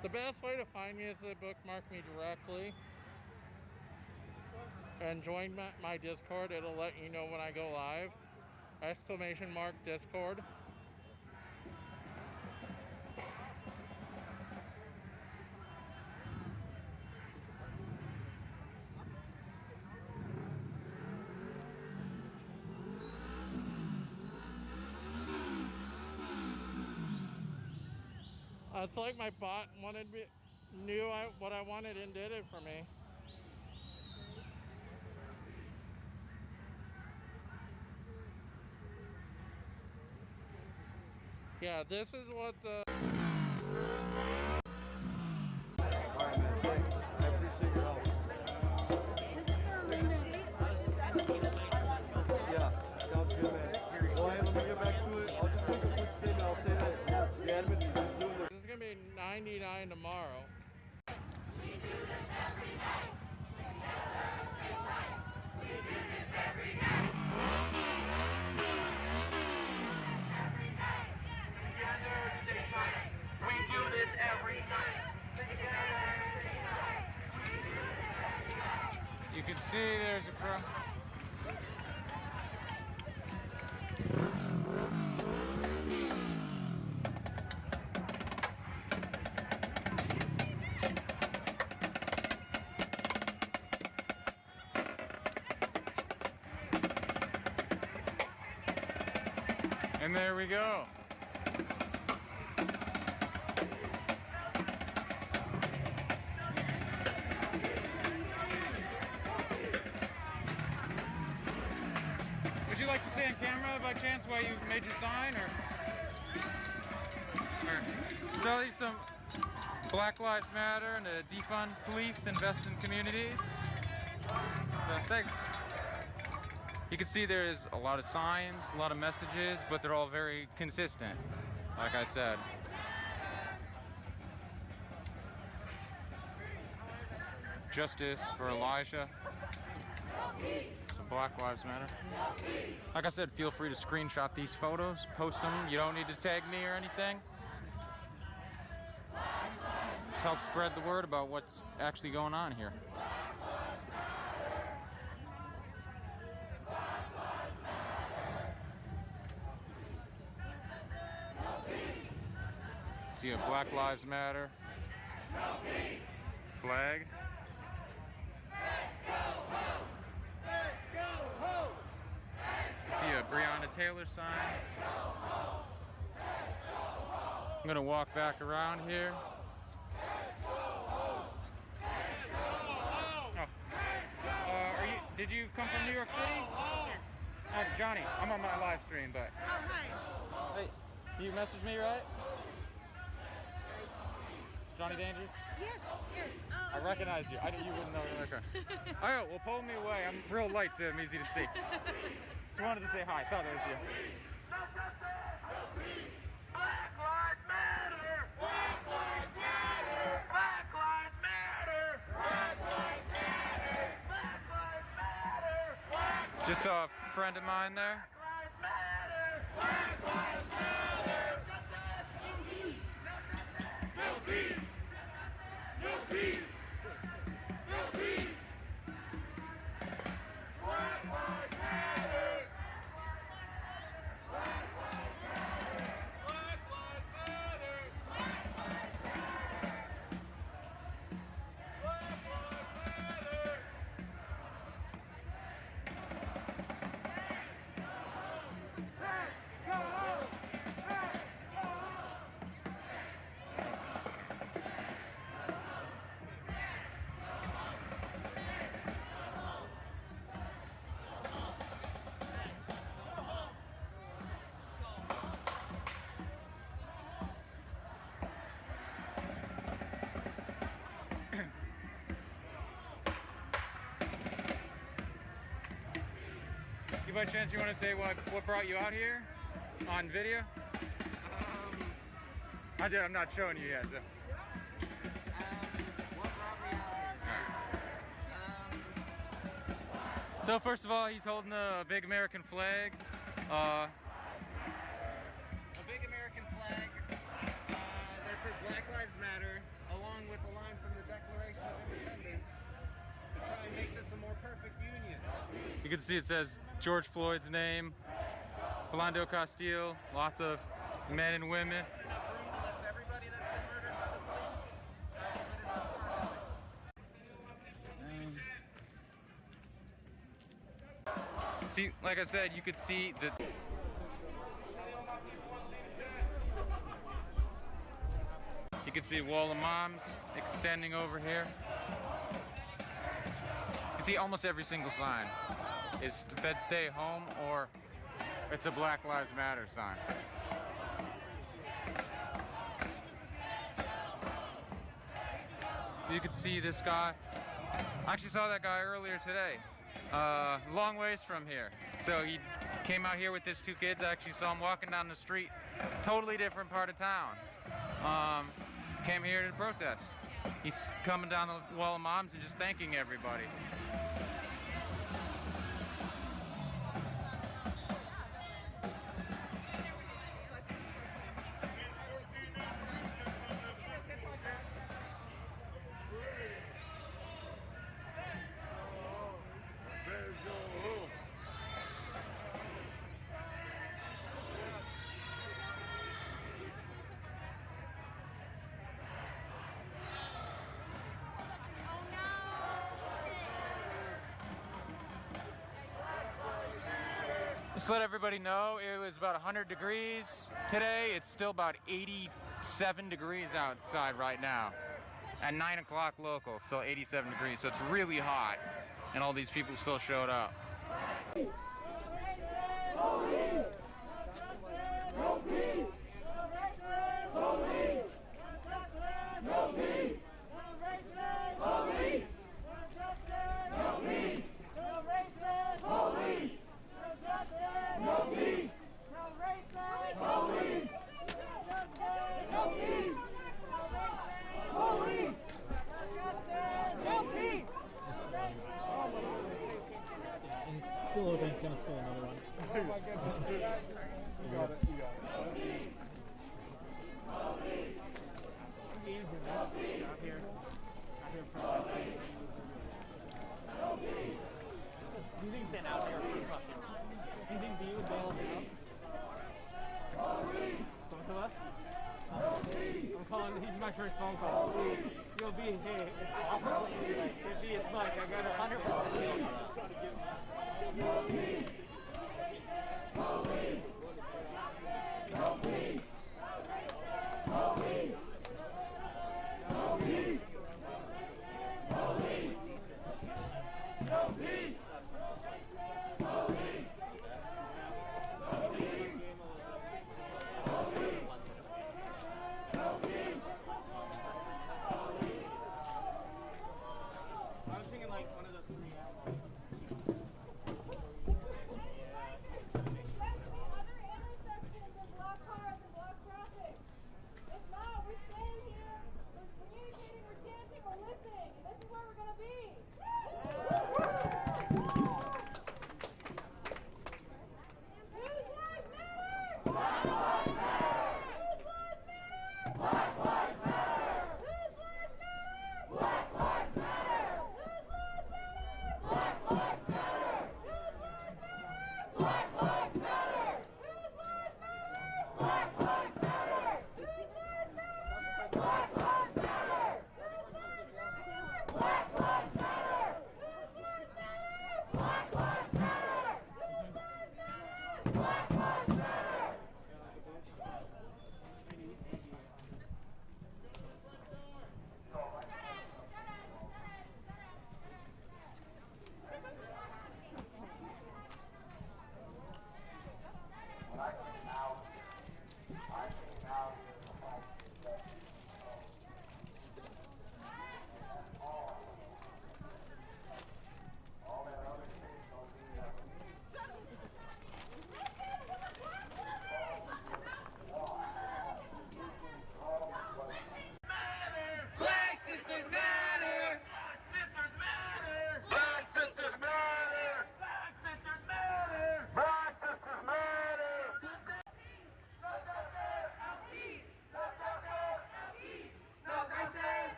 The best way to find me is to bookmark me directly and join my Discord. It'll let you know when I go live. Exclamation mark Discord. It's like my bot knew what I wanted and did it for me. Yeah, this is what the... Alright, man, thanks. I appreciate your help. Yeah, sounds good, man. Well, hey, let me get back to it. I'll just make a quick statement. I'll say that the admin is just doing their... This is going to be 99 tomorrow. We do this every night. We do this every night. Every night. Together, stay tight. We do this every night. Together, stay tight. We do this every night. You can see there's a crowd. And there we go. Would you like to stay on camera by chance while you made your sign, or so these some Black Lives Matter and defund police, invest in communities. So thanks. You can see there's a lot of signs, a lot of messages, but they're all very consistent, like I said. Justice for Elijah. So Black Lives Matter. Like I said, feel free to screenshot these photos, post them. You don't need to tag me or anything. Just help spread the word about what's actually going on here. See a Black Lives Matter flag. See a Breonna Taylor sign. I'm gonna walk back around here. Did you come from New York City? Yes. Johnny, I'm on my live stream, but. Oh, hi. Hey, you messaged me, right? Johnny Dangerous? Yes, yes. Oh, I recognize you. You wouldn't know. Okay. All right, well, pull me away. I'm real light, so I'm easy to see. Just wanted to say hi. Thought it was you. Black Lives Matter! Black Lives Matter! Black Lives Matter! Black Lives Matter! Black Lives Matter! Just saw a friend of mine there. Black Lives Matter! No peace! No peace! No peace! Black Lives Matter! Black Lives Matter! Black Lives Matter! Black Lives Matter! Black Lives Matter! Let's go! You by chance you want to say what brought you out here on video? I'm not showing you yet. So. What brought me out here? So first of all, he's holding a big American flag. A big American flag that says Black Lives Matter, along with a line from the Declaration of Independence, to try and make this a more perfect union. You can see it says George Floyd's name, Philando Castile, lots of men and women. See, like I said, you could see that. You can see a wall of moms extending over here. You can see almost every single sign is Fed stay home or it's a Black Lives Matter sign. You can see this guy. I actually saw that guy earlier today. Long ways from here. So he came out here with his two kids. I actually saw him walking down the street. Totally different part of town. Came here to protest. He's coming down the wall of moms and just thanking everybody. Just let everybody know it was about 100 degrees today. It's still about 87 degrees outside right now. At 9 o'clock local, still 87 degrees, so it's really hot. And all these people still showed up. No peace! No peace! No peace! No peace! No peace! Police! gonna steal another one. Oh my goodness. You got it. You got it. Not here. Do you think then out here for fucking? Do you think D would bail him out? Both of us? I'm calling. He's my first phone call. You'll be here. It's awful. If he is Mike, I got 100%.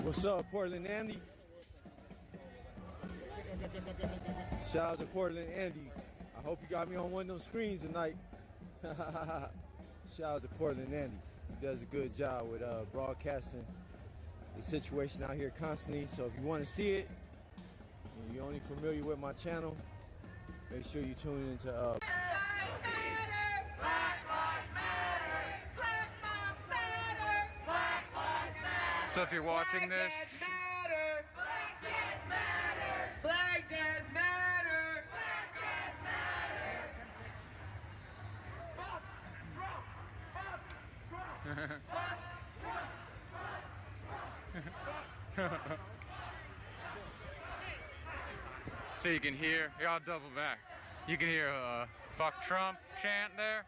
What's up, Portland Andy? Shout out to Portland Andy. I hope you got me on one of those screens tonight. Shout out to Portland Andy. He does a good job with broadcasting the situation out here constantly. So if you want to see it, and you're only familiar with my channel, make sure you tune into So if you're watching this, so you can hear, here I'll double back, you can hear fuck Trump chant there.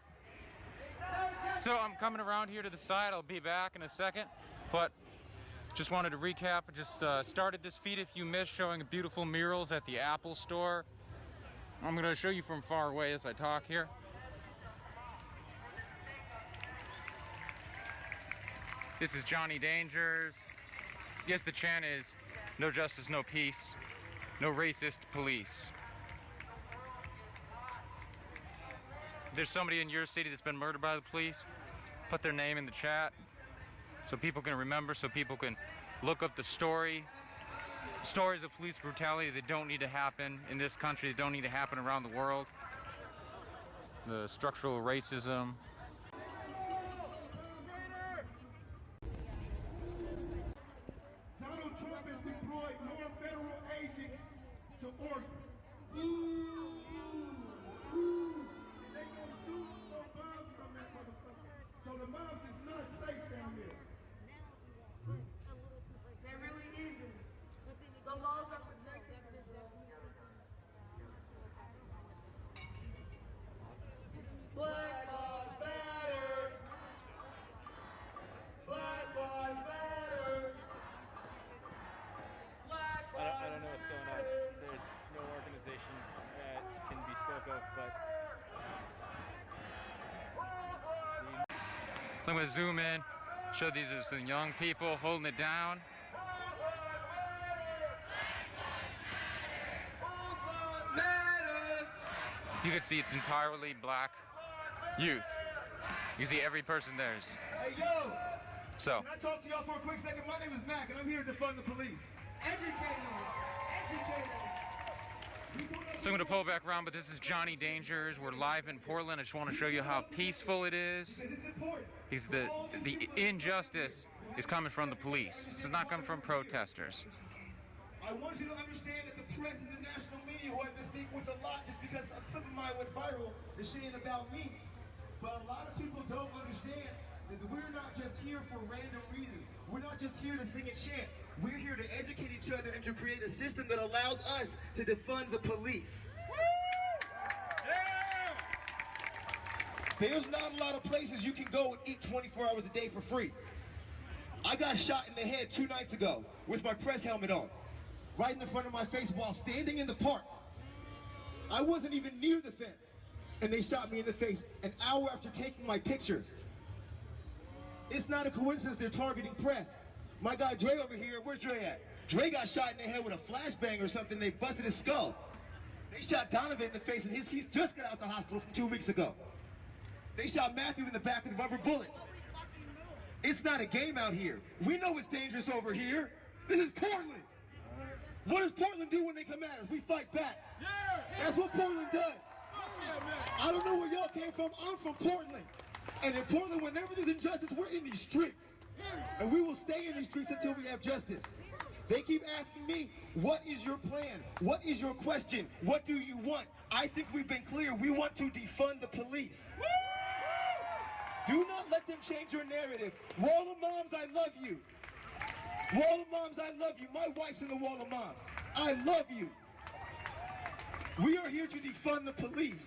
So I'm coming around here to the side, I'll be back in a second, but Just wanted to recap. I just started this feed if you missed, showing beautiful murals at the Apple store. I'm going to show you from far away as I talk here. This is Johnny Dangers. Yes, the chant is no justice, no peace, no racist police. If there's somebody in your city that's been murdered by the police, put their name in the chat so people can remember, so people can look up the stories of police brutality that don't need to happen in this country, that don't need to happen around the world. The structural racism. Donald Trump has deployed more federal agents to Oregon. They gonna shoot more bombs from that motherfucker. So the bombs is not safe down there. There really isn't. The laws are protected. Black lives matter. Black lives matter. Black lives I don't know what's going on. There's no organization that can be spoke of, but So I'm going to zoom in, show these are some young people holding it down. You can see it's entirely black youth. You can see every person there is. Hey, yo! So, Can I talk to y'all for a quick second? My name is Mac, and I'm here to defund the police. Educate them! Educate them! so I'm going to pull back around, but this is Johnny Dangers. We're live in Portland. I just want to show you how peaceful it is. Because the injustice is coming from the police. It's not coming from protesters. I want you to understand that the press and the national media, who I've been speaking with a lot just because a clip of mine went viral, this shit ain't about me. But a lot of people don't understand that we're not just here for random reasons. We're not just here to sing and chant. We're here to educate each other and to create a system that allows us to defund the police. There's not a lot of places you can go and eat 24 hours a day for free. I got shot in the head 2 nights ago with my press helmet on, right in the front of my face while standing in the park. I wasn't even near the fence, and they shot me in the face an hour after taking my picture. It's not a coincidence they're targeting press. My guy Dre over here, where's Dre at? Dre got shot in the head with a flashbang or something. They busted his skull. They shot Donovan in the face, and he's just got out of the hospital from 2 weeks ago. They shot Matthew in the back with rubber bullets. It's not a game out here. We know it's dangerous over here. This is Portland. What does Portland do when they come at us? We fight back. That's what Portland does. I don't know where y'all came from. I'm from Portland. And in Portland, whenever there's injustice, we're in these streets. And we will stay in these streets until we have justice. They keep asking me, what is your plan? What is your question? What do you want? I think we've been clear. We want to defund the police. Do not let them change your narrative. Wall of Moms, I love you. Wall of Moms, I love you. My wife's in the Wall of Moms. I love you. We are here to defund the police.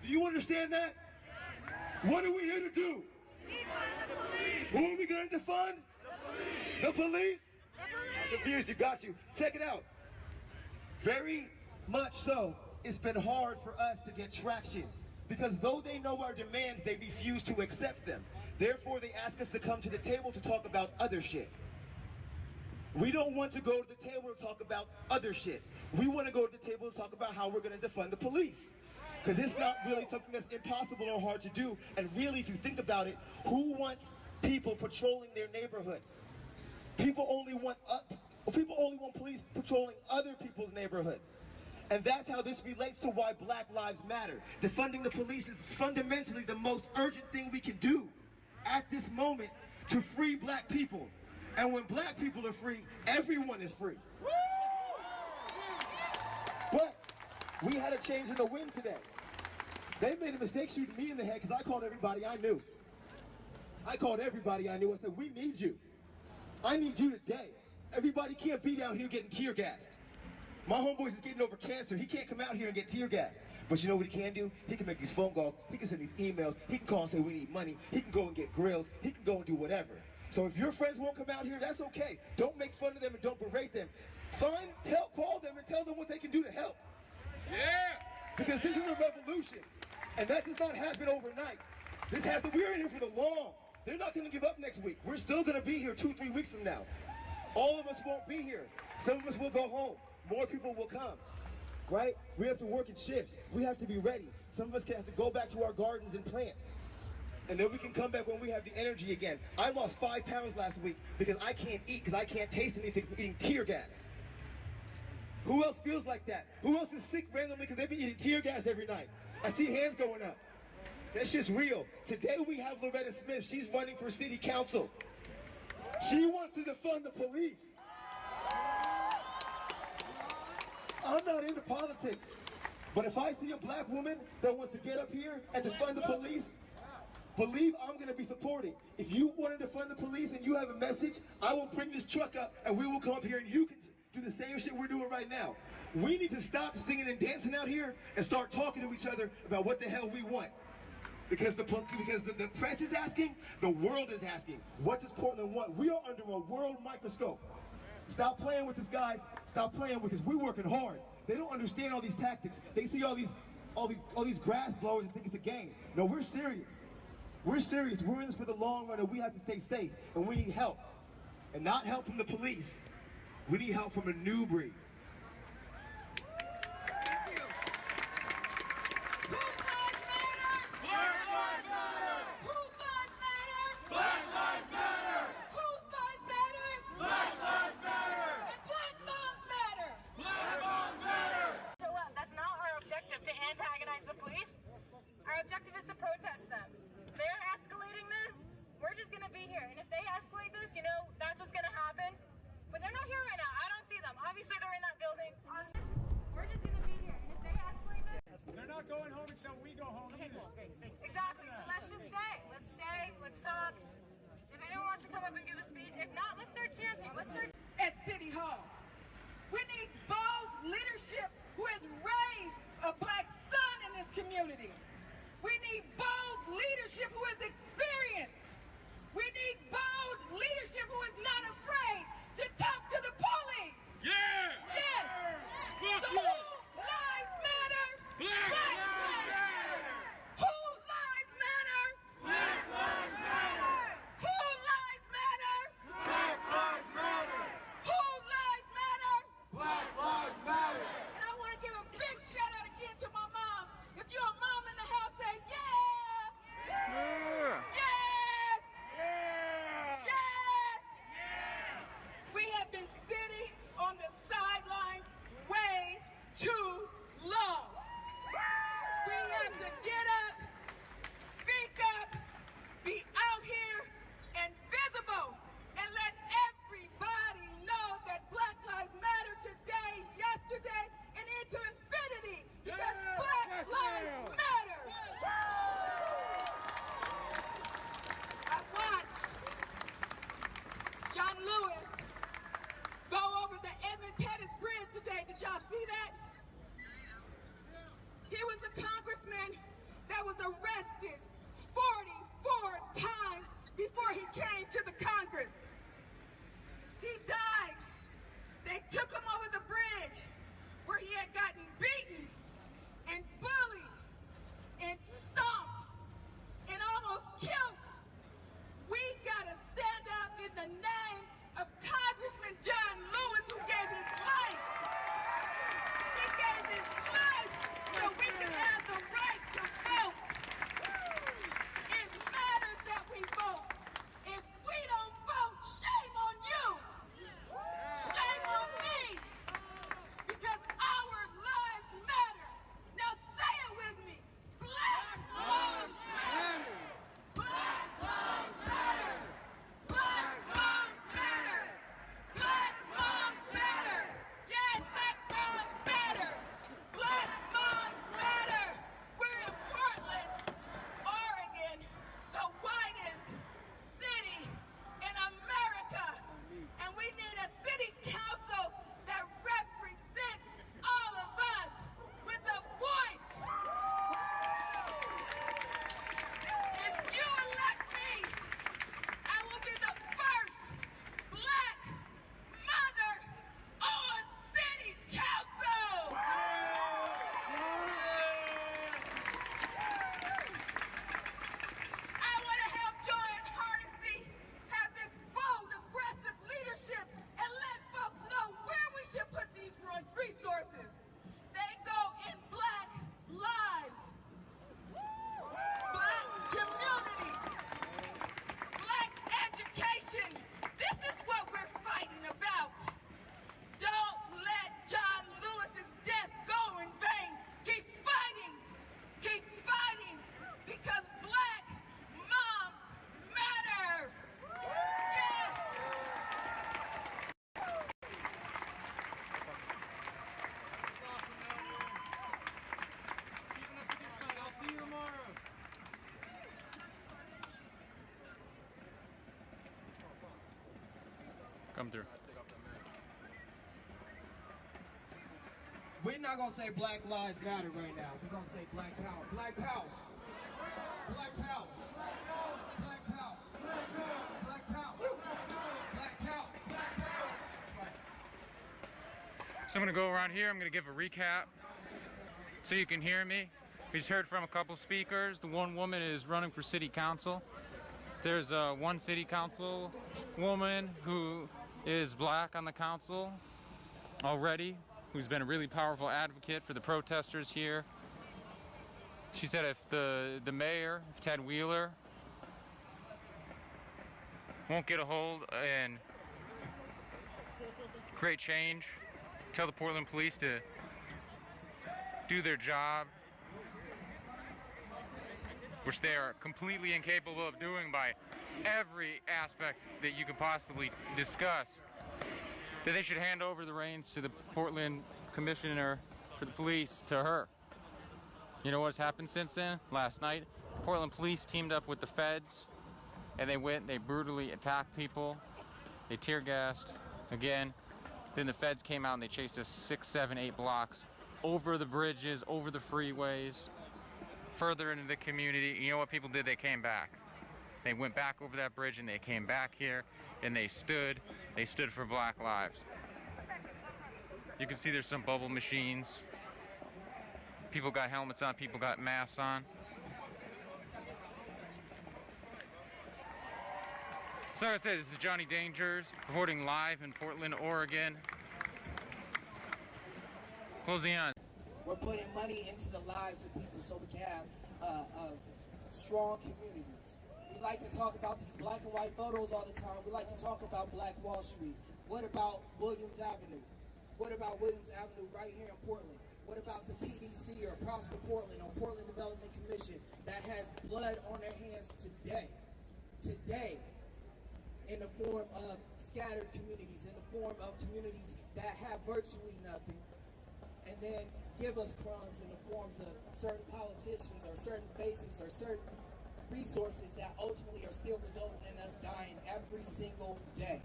Do you understand that? What are we here to do? Defund the police. Who are we going to defund? The police. The police? I'm confused, you got you. Check it out. Very much so, it's been hard for us to get traction. Because though they know our demands, they refuse to accept them. Therefore, they ask us to come to the table to talk about other shit. We don't want to go to the table to talk about other shit. We want to go to the table to talk about how we're going to defund the police. Because it's not really something that's impossible or hard to do. And really, if you think about it, who wants people patrolling their neighborhoods? People only want police patrolling other people's neighborhoods. And that's how this relates to why Black Lives Matter. Defunding the police is fundamentally the most urgent thing we can do at this moment to free black people. And when black people are free, everyone is free. But we had a change in the wind today. They made a mistake shooting me in the head because I called everybody I knew. I called everybody I knew and said, we need you. I need you today. Everybody can't be down here getting tear gassed. My homeboy is getting over cancer. He can't come out here and get tear gassed. But you know what he can do? He can make these phone calls. He can send these emails. He can call and say we need money. He can go and get grills. He can go and do whatever. So if your friends won't come out here, that's okay. Don't make fun of them and don't berate them. Call them and tell them what they can do to help. Yeah! Because this is a revolution, and that does not happen overnight. We're in here for the long. They're not going to give up next week. We're still going to be here 2-3 weeks from now. All of us won't be here. Some of us will go home. More people will come, right? We have to work in shifts. We have to be ready. Some of us have to go back to our gardens and plant. And then we can come back when we have the energy again. I lost 5 pounds last week because I can't eat, because I can't taste anything from eating tear gas. Who else feels like that? Who else is sick randomly because they've been eating tear gas every night? I see hands going up. That's just real. Today we have Loretta Smith. She's running for city council. She wants to defund the police. I'm not into politics, but if I see a black woman that wants to get up here and defund the police, believe I'm going to be supporting. If you want to defund the police and you have a message, I will bring this truck up and we will come up here and you can do the same shit we're doing right now. We need to stop singing and dancing out here and start talking to each other about what the hell we want. Because the press is asking, the world is asking, what does Portland want? We are under a world microscope. Stop playing with this, guys. Stop playing with this. We're working hard. They don't understand all these tactics. They see all these grass blowers and think it's a game. No, we're serious. We're serious. We're in this for the long run, and we have to stay safe. And we need help. And not help from the police. We need help from a new breed. Our objective is to protest them. They're escalating this, we're just gonna be here. And if they escalate this, you know, that's what's gonna happen. But they're not here right now. I don't see them. Obviously they're in Come through. We're not gonna say Black Lives Matter right now. We're gonna say Black Power. Black Power. Black Power. Black Power. Black Power. Black Power. So I'm gonna go around here. I'm gonna give a recap so you can hear me. We just heard from a couple speakers. The one woman is running for city council. There's one city council woman who is black on the council already, who's been a really powerful advocate for the protesters here. She said if the mayor, if Ted Wheeler, won't get a hold and create change, tell the Portland police to do their job, which they are completely incapable of doing by every aspect that you could possibly discuss, that they should hand over the reins to the Portland commissioner for the police, to her. You know what's happened since then? Last night, Portland police teamed up with the feds, and they brutally attacked people. They tear gassed again. Then the feds came out and they chased us 6, 7, 8 blocks over the bridges, over the freeways, further into the community. You know what people did? They came back. They went back over that bridge and they came back here and they stood for Black lives. You can see there's some bubble machines. People got helmets on, people got masks on. So like I said, this is Johnny Dangers reporting live in Portland, Oregon. Closing on. We're putting money into the lives of people so we can have strong communities. We like to talk about these black and white photos all the time. We like to talk about Black Wall Street. What about Williams Avenue? What about Williams Avenue right here in Portland? What about the PDC or Prosper Portland or Portland Development Commission that has blood on their hands today? Today, in the form of scattered communities, in the form of communities that have virtually nothing, and then give us crumbs in the forms of certain politicians or certain faces or certain resources that ultimately are still resulting in us dying every single day.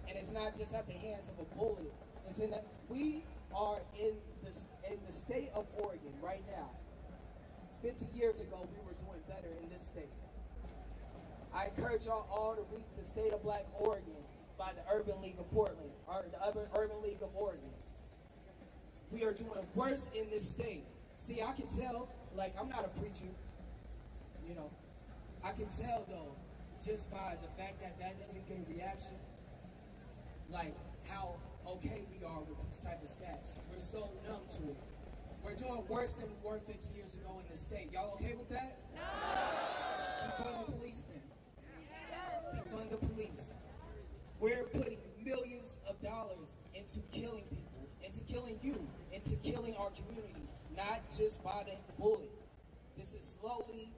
And it's not just at the hands of a bullet. It's in that we are in the state of Oregon right now. 50 years ago, we were doing better in this state. I encourage y'all all to read The State of Black Oregon by the Urban League of Portland, or the Urban League of Oregon. We are doing worse in this state. See, I can tell, like, I'm not a preacher, you know. I can tell, though, just by the fact that that doesn't get a reaction, like, how okay we are with these type of stats. We're so numb to it. We're doing worse than we were 50 years ago in this state. Y'all okay with that? No! Defund the police, then. Defund the police. We're putting millions of dollars into killing people, into killing you, into killing our communities, not just by the bullet. This is slowly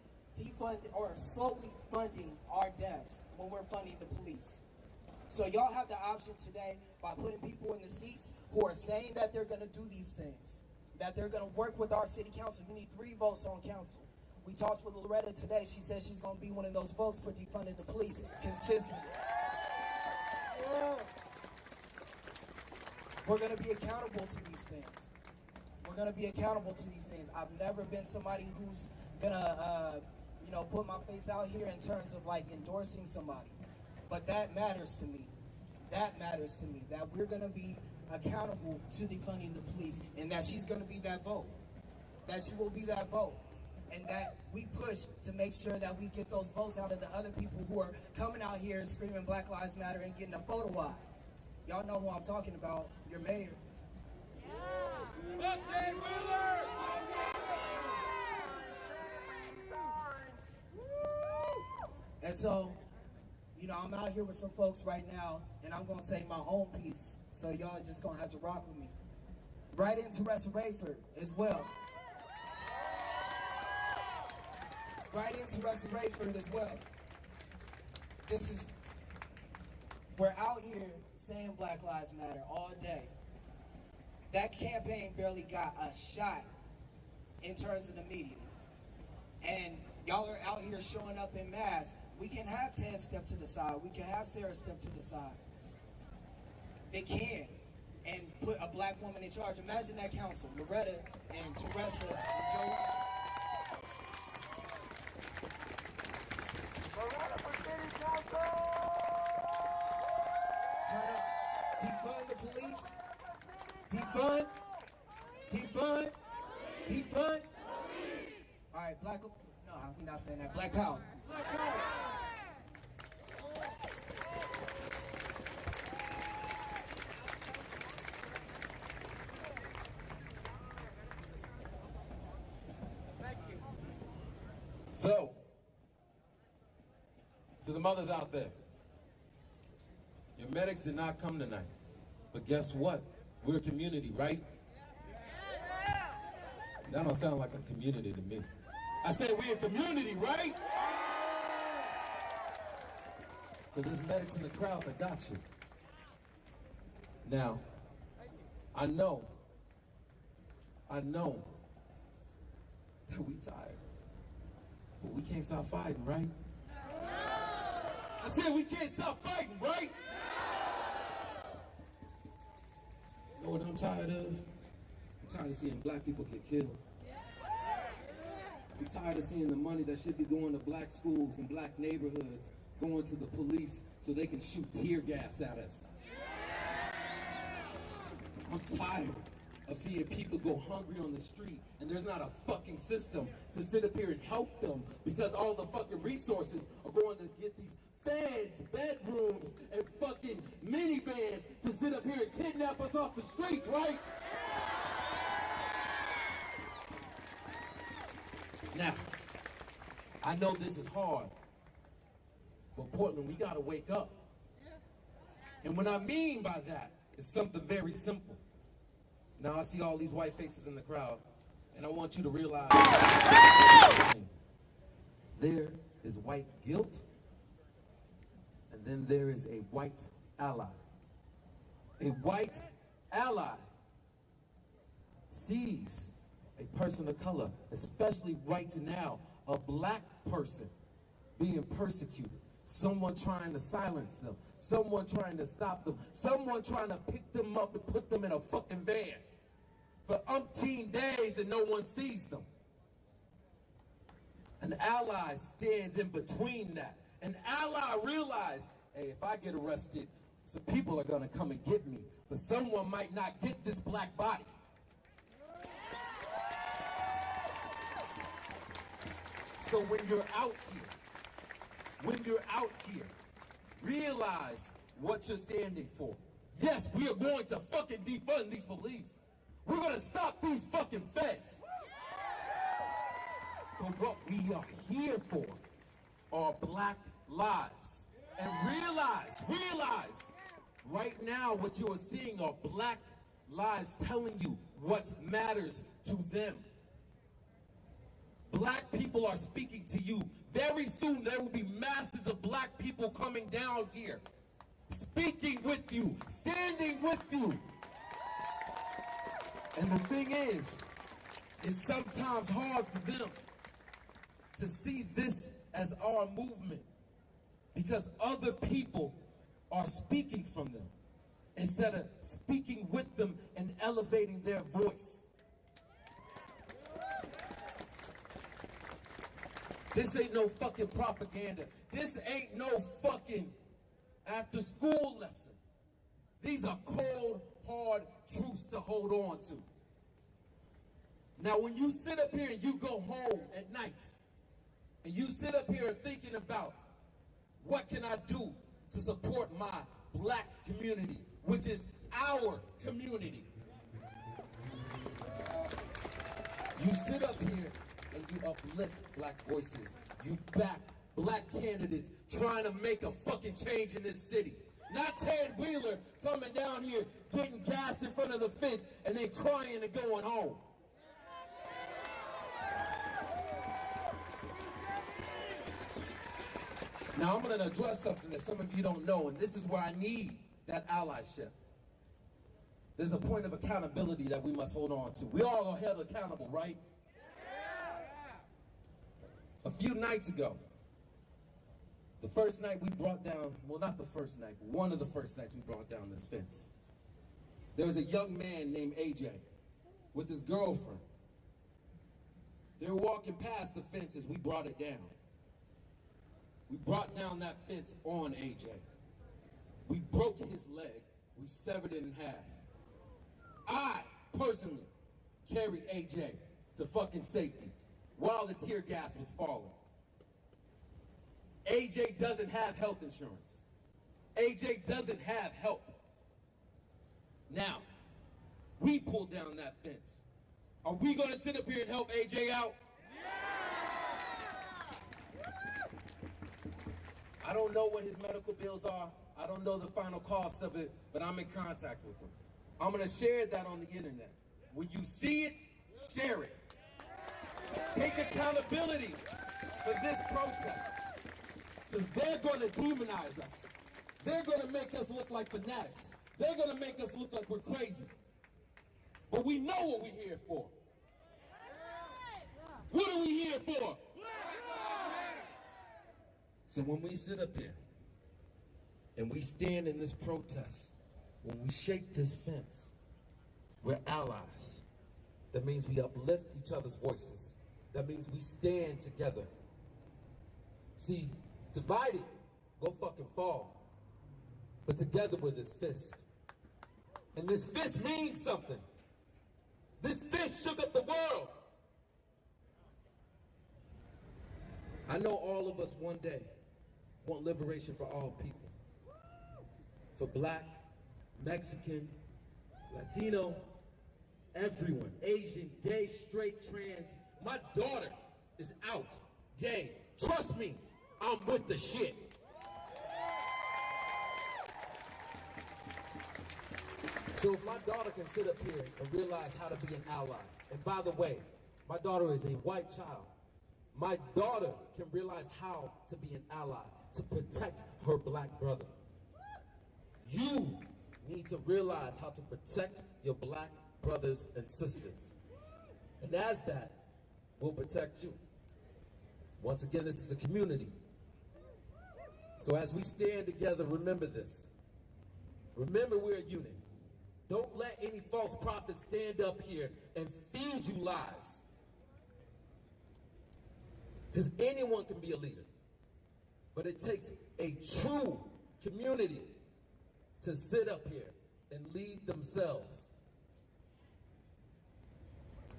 funding our deaths when we're funding the police. So y'all have the option today by putting people in the seats who are saying that they're going to do these things, that they're going to work with our city council. We need 3 votes on council. We talked with Loretta today. She said she's going to be one of those votes for defunding the police consistently. Yeah. We're going to be accountable to these things. We're going to be accountable to these things. I've never been somebody who's going to, put my face out here in terms of, like, endorsing somebody. But that matters to me. That matters to me. That we're going to be accountable to defunding the police, and that she's going to be that vote. That she will be that vote. And that we push to make sure that we get those votes out of the other people who are coming out here and screaming Black Lives Matter and getting a photo op. Y'all know who I'm talking about. Your mayor. Fuck Ted Wheeler! And so, I'm out here with some folks right now, and I'm going to say my own piece. So y'all just going to have to rock with me. Right into Rayford as well. Right into Rayford as well. We're out here saying Black Lives Matter all day. That campaign barely got a shot in terms of the media. And y'all are out here showing up in mass. We can have Ted step to the side. We can have Sarah step to the side. they can and put a black woman in charge. Imagine that council, Loretta and Teresa and Joe. Loretta for city council! Try to defund the police. Defund. Defund. Defund. All right, black. No, we're not saying that. Black power. Black power. So, to the mothers out there, your medics did not come tonight. But guess what? We're a community, right? That don't sound like a community to me. I said we're a community, right? So there's medics in the crowd that got you. Now, I know that we tired. But we can't stop fighting, right? I said we can't stop fighting, right? You know what I'm tired of? I'm tired of seeing black people get killed. I'm tired of seeing the money that should be going to black schools and black neighborhoods going to the police so they can shoot tear gas at us. I'm tired of seeing people go hungry on the street and there's not a fucking system to sit up here and help them because all the fucking resources are going to get these feds, bedrooms, and fucking minivans to sit up here and kidnap us off the streets, right? Now, I know this is hard, but Portland, we gotta wake up. And what I mean by that is something very simple. Now I see all these white faces in the crowd, and I want you to realize there is white guilt, and then there is a white ally. A white ally sees a person of color, especially right now, a black person being persecuted, someone trying to silence them, someone trying to stop them, someone trying to pick them up and put them in a fucking van for umpteen days and no one sees them. An ally stands in between that. An ally realizes, hey, if I get arrested, some people are gonna come and get me, but someone might not get this black body. So when you're out here, realize what you're standing for. Yes, we are going to fucking defund these police. We're going to stop these fucking feds. But what we are here for are black lives. And realize, right now what you are seeing are black lives telling you what matters to them. Black people are speaking to you. Very soon there will be masses of black people coming down here, speaking with you, standing with you. And the thing is, it's sometimes hard for them to see this as our movement because other people are speaking from them instead of speaking with them and elevating their voice. This ain't no fucking propaganda. This ain't no fucking after school lesson. These are cold, hard truths to hold on to. Now, when you sit up here and you go home at night, and you sit up here thinking about what can I do to support my black community, which is our community. You sit up here and you uplift black voices. You back black candidates trying to make a fucking change in this city. Not Ted Wheeler coming down here, getting gassed in front of the fence, and then crying and going home. Now I'm going to address something that some of you don't know, and this is where I need that allyship. There's a point of accountability that we must hold on to. We all are held accountable, right? A few nights ago, the first night we brought down, well, not the first night, but one of the first nights we brought down this fence. there was a young man named AJ with his girlfriend. They were walking past the fence as we brought it down. We brought down that fence on AJ. We broke his leg. We severed it in half. I, personally, carried AJ to fucking safety while the tear gas was falling. AJ doesn't have health insurance. AJ doesn't have help. Now, we pulled down that fence. Are we going to sit up here and help AJ out? I don't know what his medical bills are. I don't know the final cost of it, but I'm in contact with him. I'm going to share that on the internet. When you see it, share it. Take accountability for this protest. Because they're going to demonize us. They're going to make us look like fanatics. They're going to make us look like we're crazy. But we know what we're here for. What are we here for? So when we sit up here and we stand in this protest, when we shake this fence, we're allies. That means we uplift each other's voices. That means we stand together. See, divided, go fucking fall. But together with this fist. And this fist means something. This fist shook up the world. I know all of us one day want liberation for all people. For black, Mexican, Latino, everyone, Asian, gay, straight, trans. My daughter is out, gay. Trust me, I'm with the shit. So if my daughter can sit up here and realize how to be an ally, and by the way, my daughter is a white child. My daughter can realize how to be an ally, to protect her black brother. You need to realize how to protect your black brothers and sisters. And as that, we'll protect you. Once again, this is a community. So as we stand together, remember this. Remember we're a unit. Don't let any false prophets stand up here and feed you lies. Because anyone can be a leader. But it takes a true community to sit up here and lead themselves.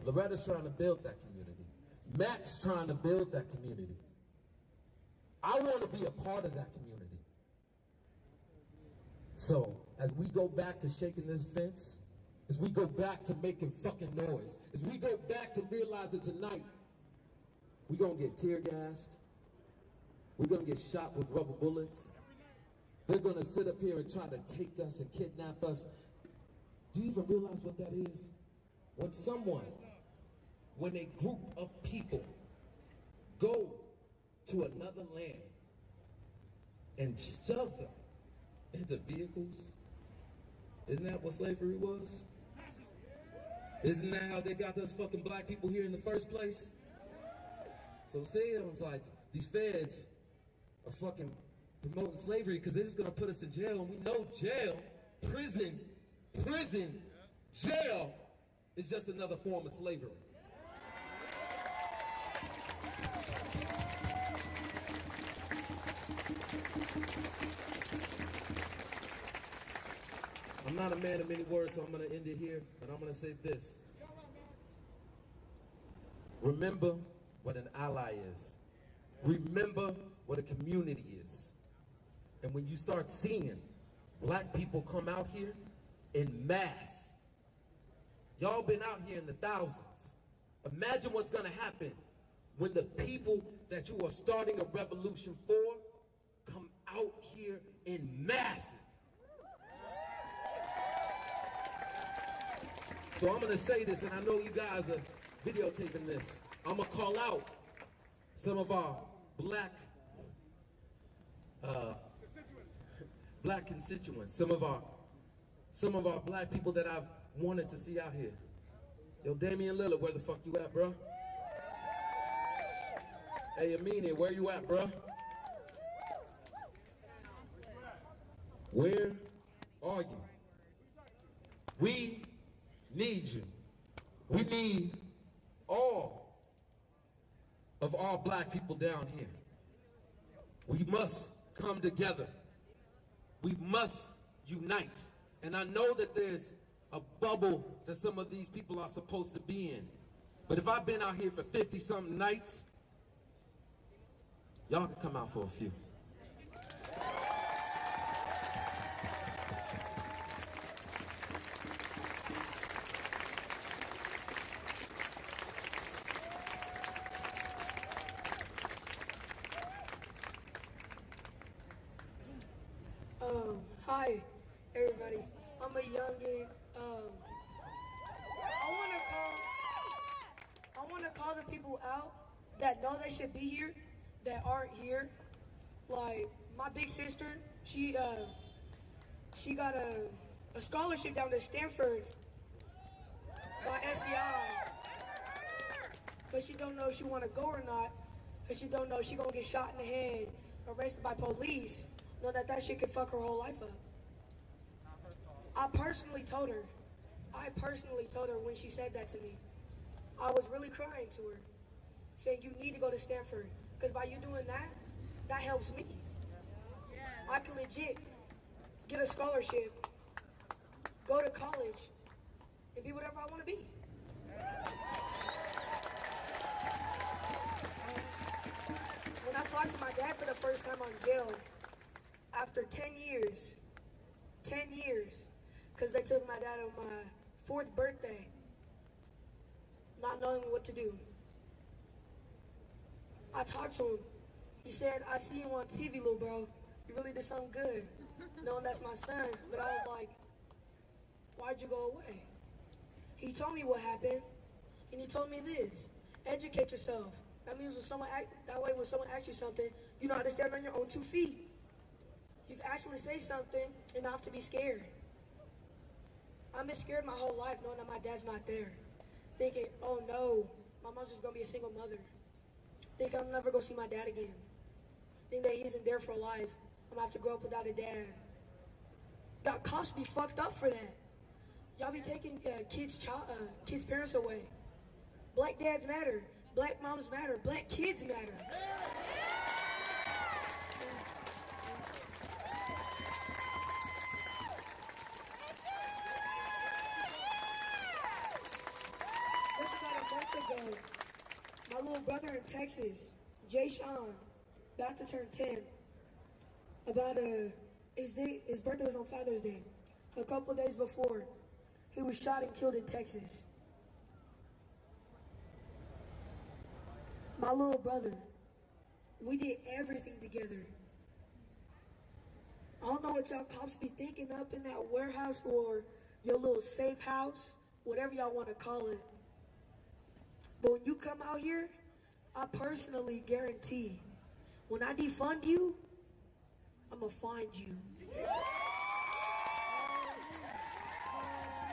Loretta's trying to build that community. Mac's trying to build that community. I want to be a part of that community. So, as we go back to shaking this fence, as we go back to making fucking noise, as we go back to realizing tonight, we're going to get tear gassed, we're going to get shot with rubber bullets, they're going to sit up here and try to take us and kidnap us. Do you even realize what that is? When a group of people go to another land and shove them into vehicles, isn't that what slavery was? Isn't that how they got us fucking black people here in the first place? So sounds like these feds are fucking promoting slavery because they're just gonna put us in jail, and we know jail, prison, jail is just another form of slavery. I'm not a man of many words, so I'm going to end it here, but I'm going to say this. Remember what an ally is. Remember what a community is. And when you start seeing black people come out here in mass, y'all been out here in the thousands. Imagine what's going to happen when the people that you are starting a revolution for come out here in masses. So I'm going to say this, and I know you guys are videotaping this. I'm going to call out some of our black constituents, some of our black people that I've wanted to see out here. Yo, Damian Lillard, where the fuck you at, bro? Hey, Amini, where you at, bro? Where are you? We need you. We need all of our black people down here. We must come together. We must unite. And I know that there's a bubble that some of these people are supposed to be in. But if I've been out here for 50-something nights, y'all can come out for a few. Hi, everybody. I'm a youngin. I want to call the people out that know they should be here, that aren't here. Like my big sister, she got a scholarship down to Stanford by SEI, but she don't know if she want to go or not, because she don't know if she gonna get shot in the head, arrested by police. Know that shit could fuck her whole life up. I personally told her when she said that to me, I was really crying to her, saying you need to go to Stanford, because by you doing that, that helps me. I can legit get a scholarship, go to college, and be whatever I want to be. When I talked to my dad for the first time on jail, after 10 years, because they took my dad on my 4th birthday, not knowing what to do. I talked to him. He said, I see you on TV, little bro. You really did something good. Knowing that's my son, but I was like, why'd you go away? He told me what happened, and he told me this: educate yourself. That means when someone asks you something, you know how to stand on your own 2 feet. You can actually say something and not have to be scared. I've been scared my whole life knowing that my dad's not there. Thinking, oh no, my mom's just gonna be a single mother. Thinking I'm never gonna see my dad again. Think that he isn't there for life. I'm gonna have to grow up without a dad. Y'all cops be fucked up for that. Y'all be taking kids' parents away. Black dads matter. Black moms matter. Black kids matter. Just about a month ago, my little brother in Texas, Jay Sean, about to turn 10. His birthday was on Father's Day. A couple days before, he was shot and killed in Texas. My little brother, we did everything together. I don't know what y'all cops be thinking up in that warehouse or your little safe house, whatever y'all want to call it. But when you come out here, I personally guarantee, when I defund you, I'm gonna find you.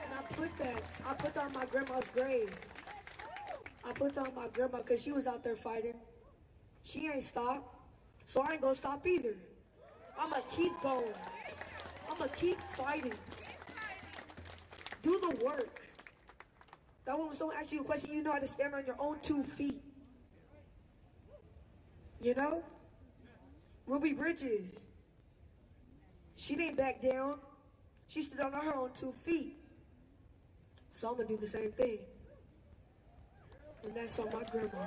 And I put that on my grandma's grave. I put that on my grandma because she was out there fighting. She ain't stopped, so I ain't gonna stop either. I'm gonna keep going. I'm gonna keep fighting. Do the work. That way when someone asks you a question, you know how to stand on your own 2 feet. You know? Ruby Bridges, she didn't back down. She stood on her own 2 feet. So I'm gonna do the same thing. And that's on my grandma.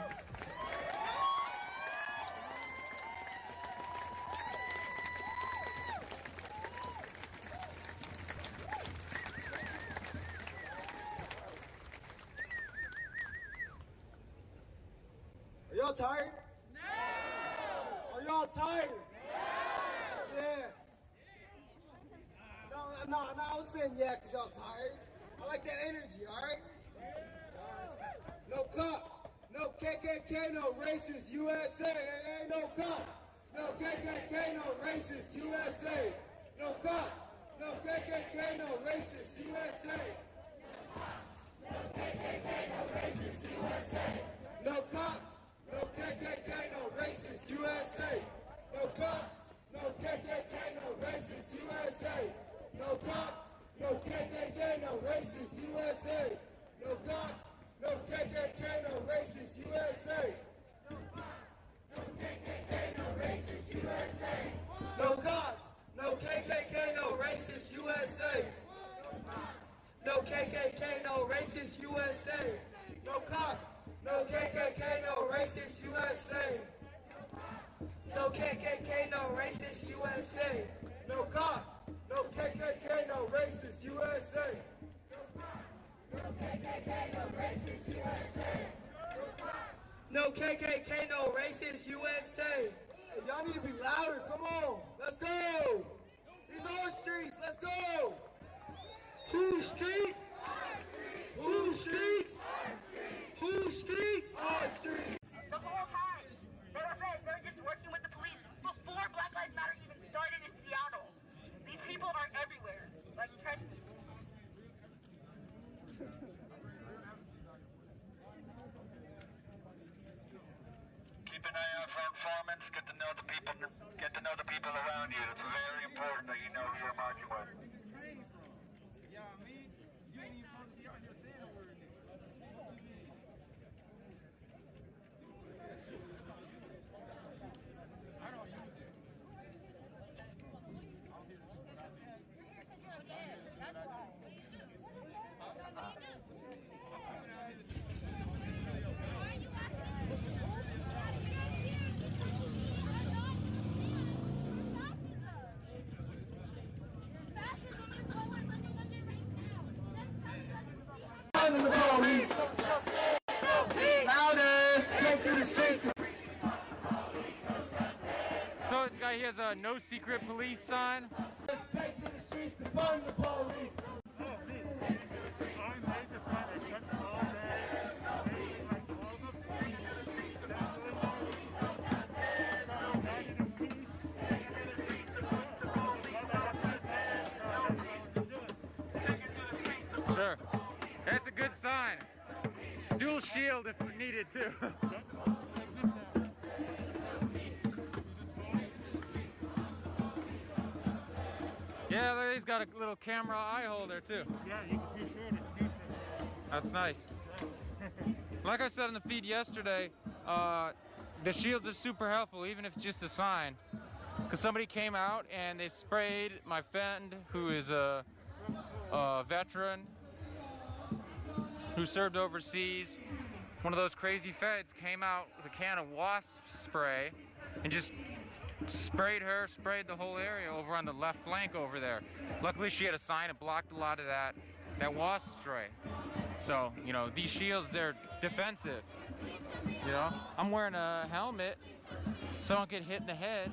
Are y'all tired? No! Are y'all tired? No! Yeah. No, I was saying yeah because y'all tired. I like that energy, alright? No cops, no KKK, no racist USA. Ain't no cops, no KKK, no racist USA. No cops, no KKK, no racist USA. No KKK, no racist USA. No cops, no KKK, no racist USA. No cops, no KKK, no racist USA. No cops, no KKK, no racist. Louder, come on. Let's go. These are streets. Let's go. Whose streets? Whose streets? Whose streets? Our streets. The whole time, they're just working with the police before Black Lives Matter even started in Seattle. These people are everywhere. Like, trust me. Keep an eye out for informants. Get to know the people. Get to know the people around you. It's very important that you know who you're marching with. The police. Louder. Take to the streets. So this guy, he has a no secret police sign. Take to the streets to fund the police. Sure. That's a good sign. Dual shield if we needed to. Yeah, there he's got a little camera eye holder too. Yeah, you can see through it in the future. That's nice. Like I said in the feed yesterday, the shields are super helpful, even if it's just a sign. Because somebody came out and they sprayed my friend, who is a veteran who served overseas. One of those crazy feds came out with a can of wasp spray and just sprayed the whole area over on the left flank over there. Luckily she had a sign that blocked a lot of that wasp spray. So, you know, these shields, they're defensive. You know, I'm wearing a helmet so I don't get hit in the head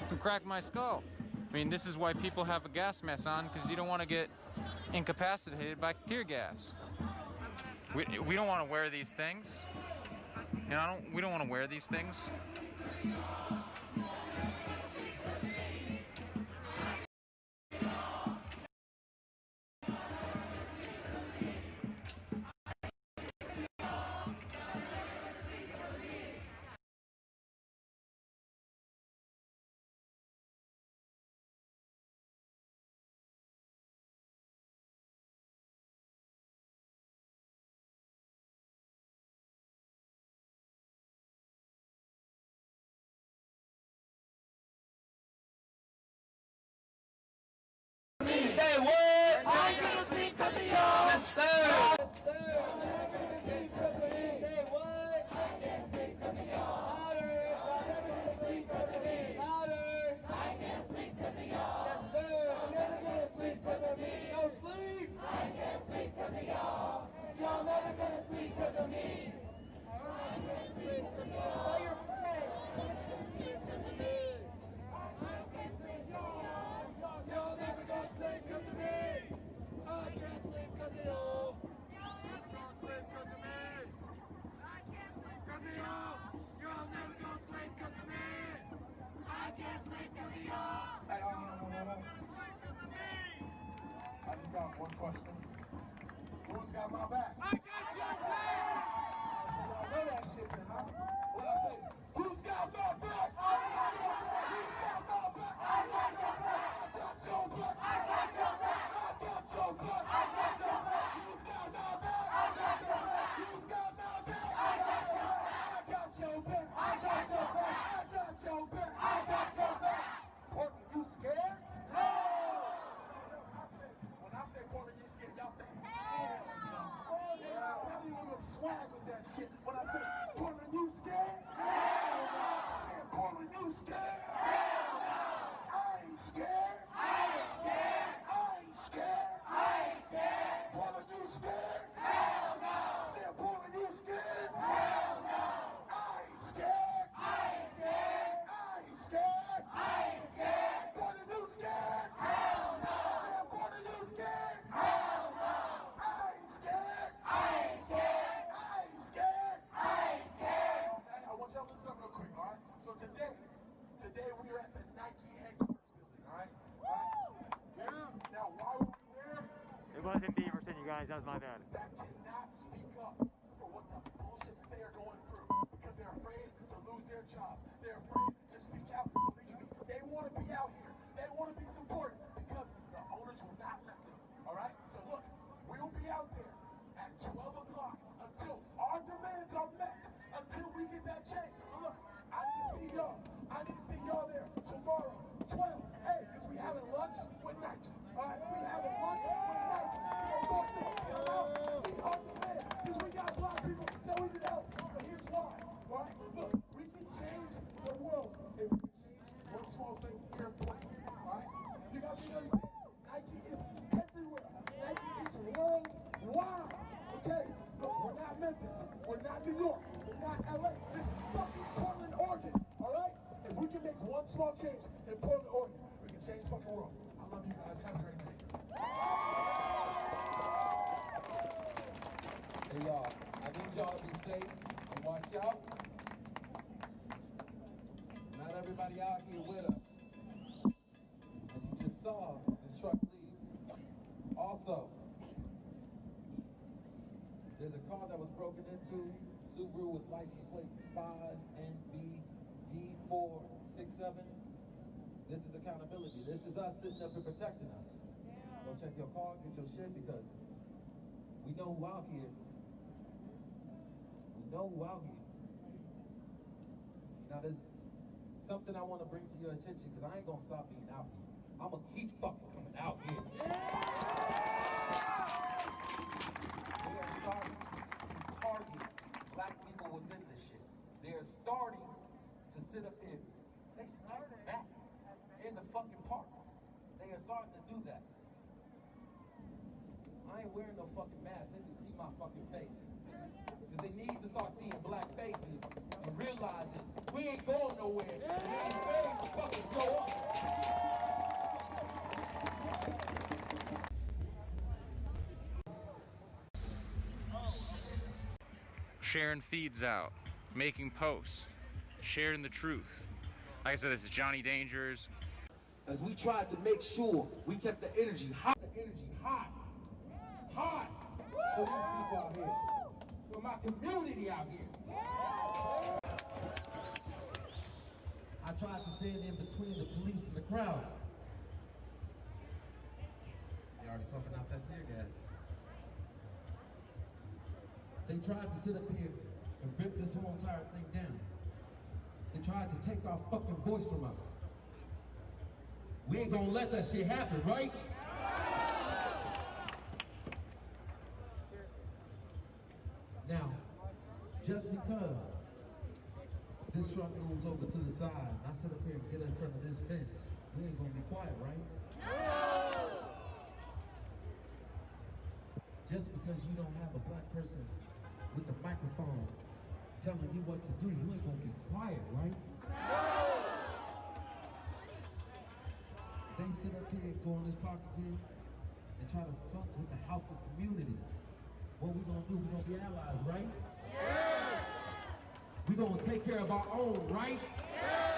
and crack my skull. I mean, this is why people have a gas mask on, because you don't want to get incapacitated by tear gas. We don't want to wear these things. You know, we don't want to wear these things. Say what? I can't sleep because of y'all. Yes, sir. Yes, sir. Say what? I can't sleep because of y'all. Louder. I'm never gonna sleep because of me. Louder. I can't sleep because of y'all. Yes, sir. I'm never gonna sleep because of me. No sleep. I can't sleep because of y'all. Y'all never gonna sleep because of me. I can't sleep because of y'all. Tell your friends. I can't sleep because of me. I can't sleep because of y'all. Y'all never gonna sleep because of me. I can't sleep because of y'all. Y'all never gonna sleep because of me. I can't sleep because of y'all. Y'all never gonna sleep because of me. I can't sleep because of y'all. Y'all never gonna sleep because of me. I just got one question. Who's got my back? I got your back. So y'all know that shit then, huh? What I say? Who's got my back? I got your back. Who's got my back? I got your back. I got your back. I got your back. I got your back. Who's got my back? I got your back. Who's got my back? I got your back. I got your back. I got your back. I got your back. I got your back. Portland, you scared? No. When I say Portland, you scared, y'all say hell no. Oh yeah, I need a little swag with that shit. When I say Portland, you scared? Hell no. Portland, you scared? Hell no. I ain't scared. I ain't scared. I ain't scared. I ain't scared. Portland, you scared? Hell no. Portland, you scared? Hell no. I ain't scared. I ain't wasn't Beaverton, you guys. That was my bad. That cannot speak up for what the bullshit they are going through because they're afraid to lose their jobs. They're afraid to speak out. Believe me, they want to be out here. They want to be supported because the owners will not let them. All right? So look, we'll be out there at 12 o'clock until our demands are met, until we get that change. So look, I need to see y'all. I need to see y'all there tomorrow, 12. Hey, because we having lunch with night. All right, we having lunch with night. Come out, see our demand, because we got black people that we can help. But here's why. All right, look, we can change the world if we can change one small thing here in Portland. All right, you got to understand. Nike is everywhere. Nike is worldwide. Okay, look, we're not Memphis. We're not New York. We're not LA. This is fucking Portland, Oregon. All right, if we can make one small change in Portland, Oregon, we can change the fucking world. I love you guys. Have a great night. Hey y'all, I need y'all to be safe and watch out. Not everybody out here with us. And you just saw this truck leave. Also, there's a car that was broken into, Subaru with license plate 5NBV467. This is accountability. This is us sitting up and protecting us. Go check your car, get your shit, because we know who out here. We know who out here. Now there's something I want to bring to your attention, because I ain't gonna stop being out here. I'm gonna keep fucking coming out here. They are starting to target black people within this shit. They are starting to sit up here. They started back in the fucking park. They are starting to do that. I ain't wearing no fucking mask. They can see my fucking face. Because they need to start seeing black faces and realizing we ain't going nowhere. We ain't ready to fucking show up. Sharing feeds out, making posts, sharing the truth. Like I said, this is Johnny Dangers. As we tried to make sure we kept the energy hot. The energy hot. Hot. For these people out here. For my community out here. I tried to stand in between the police and the crowd. They already pumping out that tear gas. They tried to sit up here and rip this whole entire thing down. They tried to take our fucking voice from us. We ain't gonna let that shit happen, right? Now, just because this truck moves over to the side, and I sit up here and get in front of this fence, we ain't gonna be quiet, right? No! Just because you don't have a black person with the microphone telling you what to do, you ain't gonna be quiet, right? No! They sit up here and go on this park again and try to fuck with the houseless community. What we gonna do? We gonna be allies, right? Yes! We gonna take care of our own, right? Yes!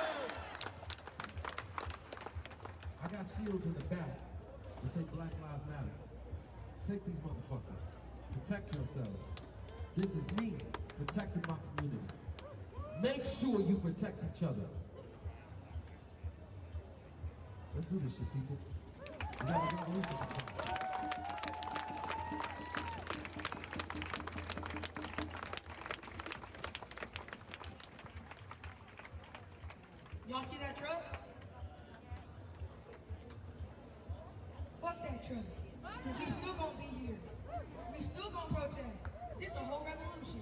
I got shields in the back that say Black Lives Matter. Take these motherfuckers. Protect yourselves. This is me protecting my community. Make sure you protect each other. Let's do this shit, people. We gotta get loose with this. Y'all see that truck? Fuck that truck. We still gonna be here. We still gonna protest. This is a whole revolution.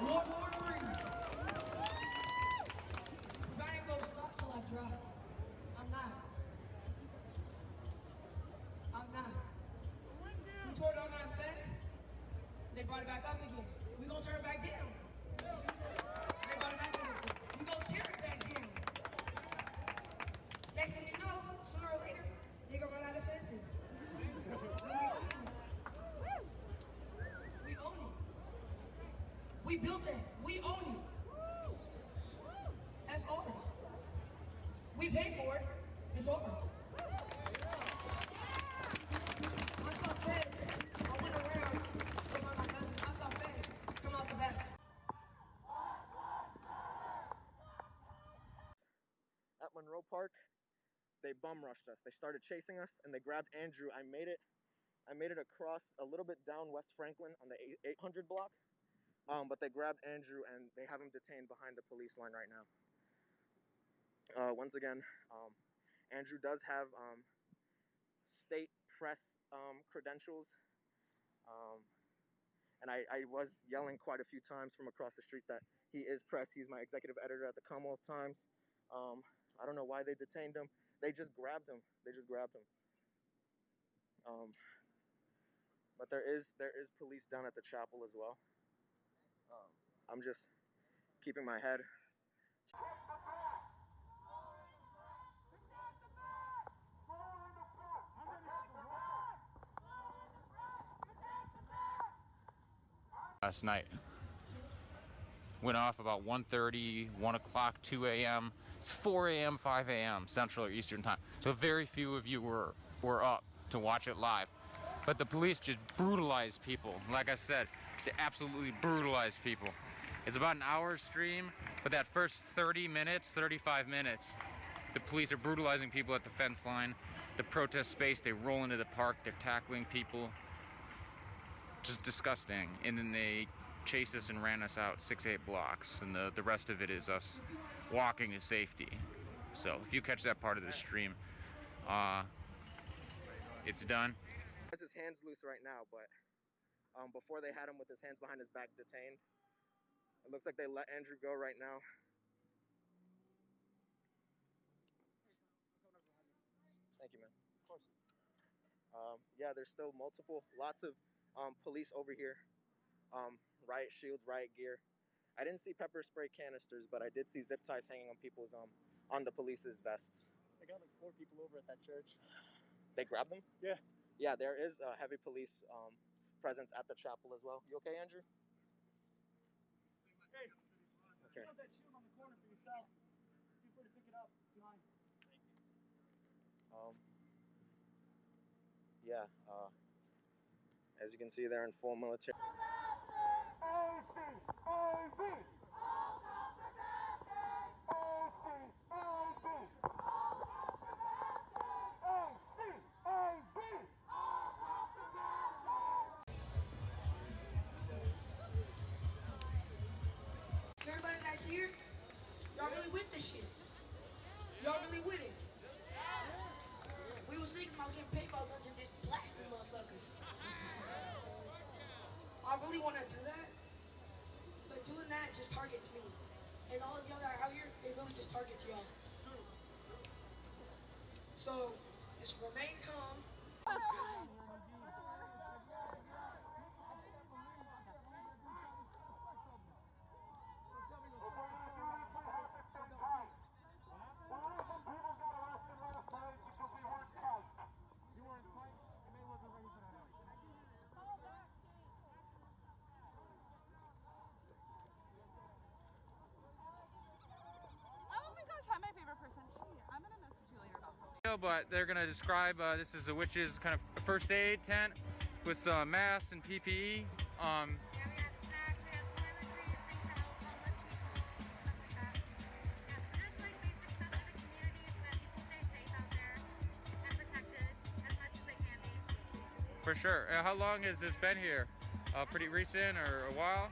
World War III. Cause I ain't gonna stop till I drop. I'm not. I'm not. We tore down that fence. They brought it back up again. We gonna turn it back down. They brought it back up again. We gonna tear it back down. Next thing you know, sooner or later, they gonna run out of fences. We own it. We built that. We own it. That's ours. We paid for it. It's ours. What's up, Monroe Park, they bum rushed us. They started chasing us and they grabbed Andrew. I made it across a little bit down West Franklin on the 800 block. But they grabbed Andrew and they have him detained behind the police line right now. Once again, Andrew does have state press credentials. And I was yelling quite a few times from across the street that he is press. He's my executive editor at the Commonwealth Times. I don't know why they detained him. They just grabbed him. But there is police down at the chapel as well. I'm just keeping my head. Last night went off about 1:30, 1 o'clock, 2 a.m. It's 4 a.m., 5 a.m. Central or Eastern time. So very few of you were up to watch it live. But the police just brutalized people. Like I said, they absolutely brutalized people. It's about an hour stream, but that first 30 minutes, 35 minutes, the police are brutalizing people at the fence line, the protest space. They roll into the park, they're tackling people. Just disgusting. And then they chased us and ran us out 6-8 blocks, and the rest of it is us walking to safety. So if you catch that part of the stream, it's done. He has his hands loose right now, but before they had him with his hands behind his back detained. It looks like they let Andrew go right now. Thank you, man. Of course. Yeah, there's still lots of police over here. Riot shields, riot gear. I didn't see pepper spray canisters, but I did see zip ties hanging on people's on the police's vests. I got like 4 people over at that church. They grabbed them? Yeah. Yeah, there is a heavy police presence at the chapel as well. You okay, Andrew? Hey, okay. You have that shield on the corner for yourself. Feel free to pick it up. It's mine. Yeah, as you can see, they're in full military. Everybody that's here, y'all really with this shit? Y'all really with it? We was thinking about getting paintball guns and just blasting motherfuckers. I really want to do that, but doing that just targets me. And all of y'all that are out here, it really just targets y'all. So, just remain calm. But they're gonna describe this is the witch's kind of first aid tent with some masks and PPE. For sure. How long has this been here? Pretty recent or a while?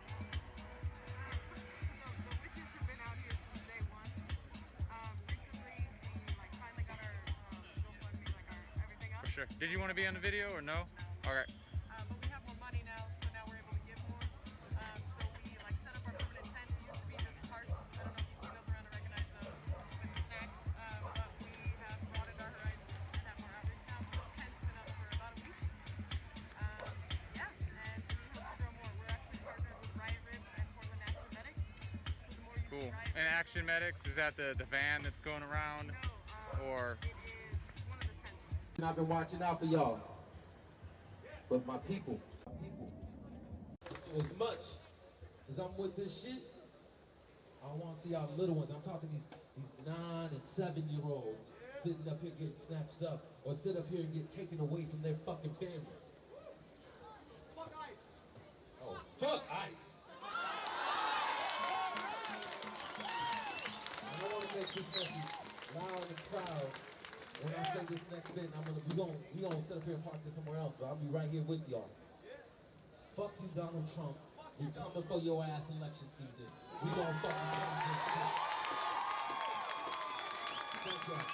Sure. Did you want to be on the video or no? All right. But we have more money now, so now we're able to give more. So we like set up our permanent tent. It used to be just carts. I don't know if you've seen those around or recognize those with the snacks. But we have broadened our horizons and have more outreach now. So this tent's been up for about a week. Yeah, and we hope to grow more. We're actually partnered with Riot Ribs and Portland Action Medics. So the more you Cool. see Riot And Action Medics, is that the van that's going around? Or And I've been watching out for y'all. But my people. As much as I'm with this shit, I want to see our little ones. I'm talking these 9 and 7-year-olds sitting up here getting snatched up or sit up here and get taken away from their fucking families. Fuck ICE. Oh, fuck ICE. I don't want to make this message loud in the crowd. When I say this next bit, we gonna sit up here and park this somewhere else, but I'll be right here with y'all. Fuck you, Donald Trump. We coming for your ass election season. We gonna fucking change this shit. Thank y'all.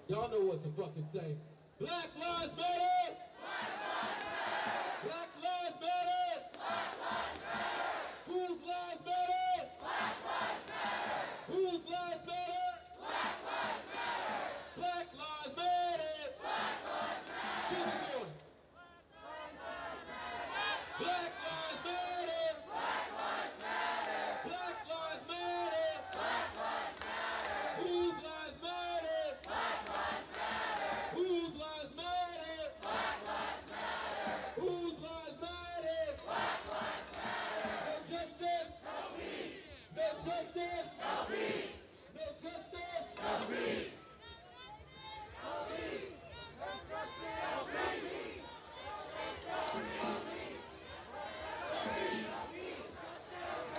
Y'all know what to fucking say. Black Lives Matter! Black Lives Matter! Whose lives matter? Whose lives matter? Black lives matter! Keep it going. Black lives matter! Black lives matter! Whose lives matter? Whose lives matter? Whose lives matter? No justice! No justice! No peace! No justice! No peace! No peace! No justice! No peace! No peace! No peace! No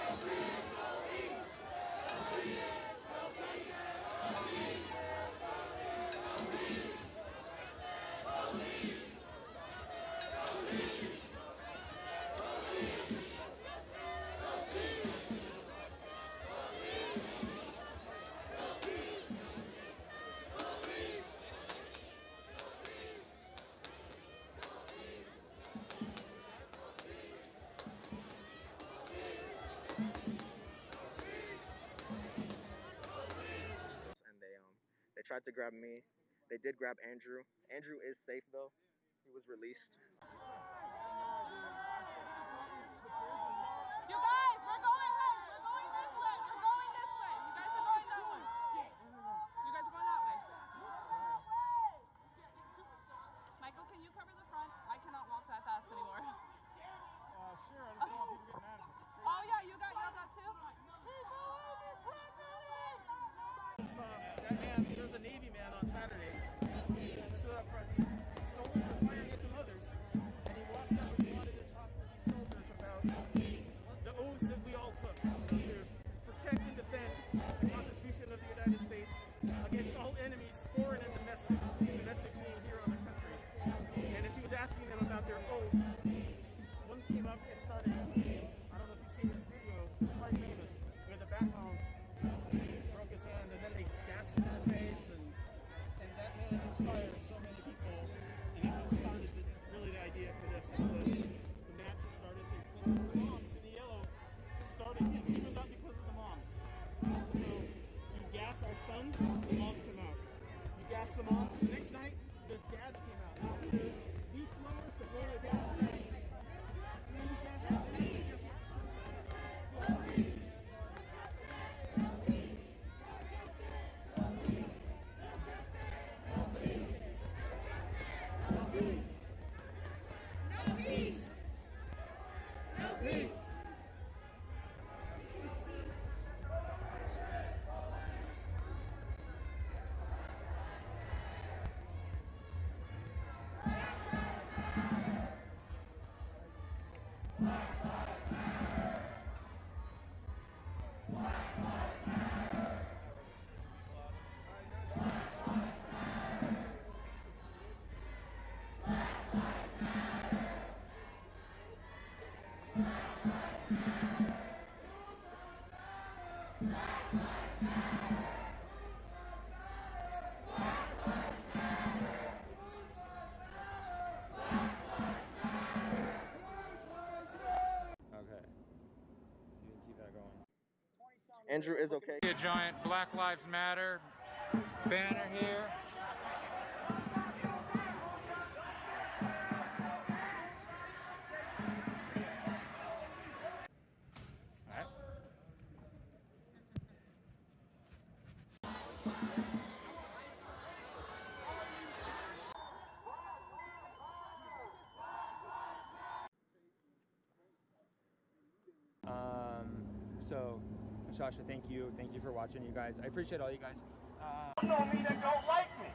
peace! No peace! No peace! No peace! No peace! No peace! No peace! No peace! And they tried to grab me. They did grab Andrew. Andrew is safe though. He was released. You guys, we're going home. We're going this way. We're going this way. You guys are going that way. You guys are going that way. Michael, can you cover the front? I cannot walk that fast anymore. Sure, I just don't want people getting mad at me. Oh yeah, you got that too? That man, there was a Navy man on Saturday. He stood up front. The soldiers were firing at the mothers. And he walked up and he wanted to talk with these soldiers about the oaths that we all took to protect and defend the Constitution of the United States against all enemies, foreign and domestic being here on the country. And as he was asking them about their oaths, one came up and started bleeding. I don't know if you've seen this video. It's quite famous. With a baton, broke his hand, and then they gassed him in the face, and that man inspired so many people. And he's what started really the idea for this. The Nats that started it. The moms in the yellow started. He was out because of the moms. So you gas our sons, the moms come out. You gas the moms. The next night, the dads came out. These blowers, the blower dads came out. Okay. So you can keep that going. Andrew is okay. A giant Black Lives Matter banner here. So, Natasha, thank you. Thank you for watching, you guys. I appreciate all you guys. You know me that don't like me.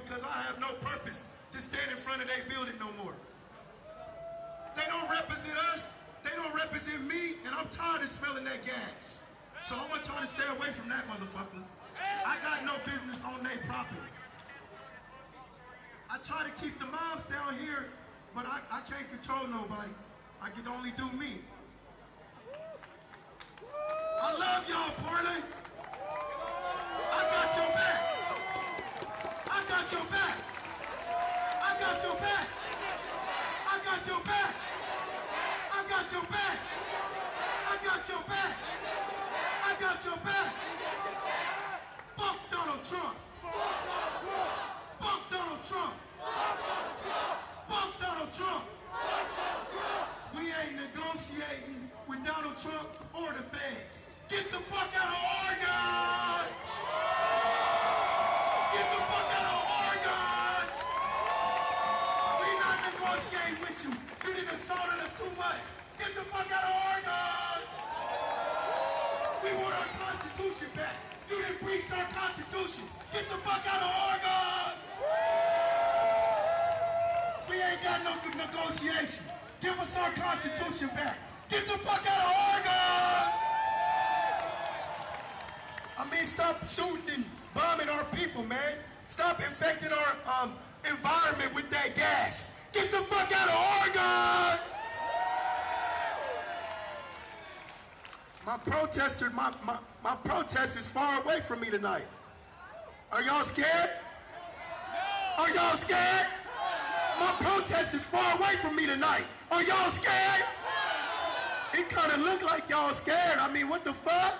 because I have no purpose to stand in front of their building no more. They don't represent us. They don't represent me, and I'm tired of smelling that gas. So I want y'all to stay away from that motherfucker. I got no business on their property. I try to keep the mobs down here, but I can't control nobody. I can only do me. I love y'all, Portland. I got your back. I got your back. I got your back. I got your back. I got your back. I got your back. I got your back. Fuck Donald Trump. Fuck Donald Trump. Fuck Donald Trump. We ain't negotiating with Donald Trump or the feds. Get the fuck out of Oregon! Get the fuck out of Oregon! We not negotiating with you. You done assaulted us too much. Get the fuck out of Oregon! We want our Constitution back. You done breached our Constitution. Get the fuck out of Oregon! We ain't got no negotiation. Give us our Constitution back. Get the fuck out of Oregon! I mean, stop shooting and bombing our people, man. Stop infecting our environment with that gas. Get the fuck out of Oregon! My protest is far away from me tonight. Are y'all scared? Are y'all scared? My protest is far away from me tonight. Are y'all scared? It kind of look like y'all scared. I mean, what the fuck?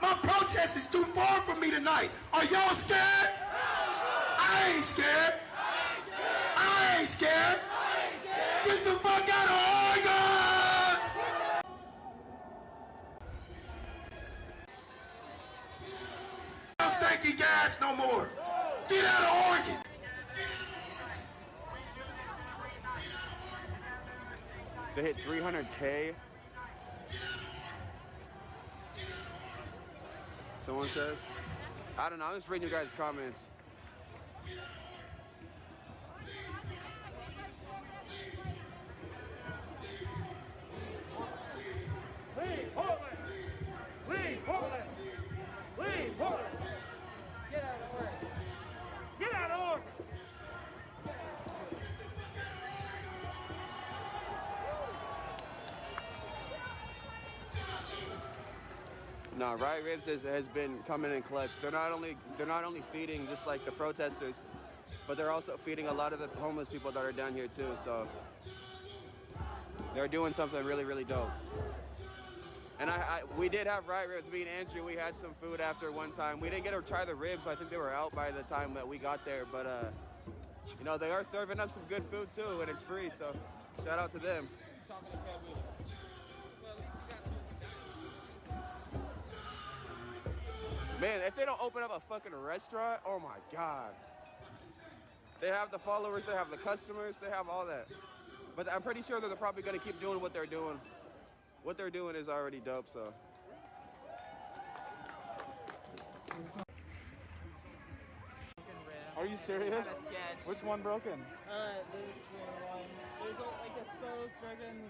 My protest is too far from me tonight. Are y'all scared? I ain't scared. I ain't scared. Get the fuck out of Oregon! No stanky gas no more. Get out of Oregon. They hit 300K. Someone says. I don't know, I'm just reading you guys' comments. Leave Portland! Leave Portland! Leave Portland! Get out of Oregon! Get out of Oregon! No, Riot Ribs has been coming in clutch. They're not only feeding just like the protesters, but they're also feeding a lot of the homeless people that are down here too. So they're doing something really, really dope. And we did have Riot Ribs. Me and Andrew, we had some food after one time. We didn't get to try the ribs. I think they were out by the time that we got there. But you know, they are serving up some good food too, and it's free. So shout out to them. Man, if they don't open up a fucking restaurant, oh my God. They have the followers, they have the customers, they have all that. But I'm pretty sure that they're probably gonna keep doing what they're doing. What they're doing is already dope, so. Are you serious? Which one broken? This one. There's like a spoke broken.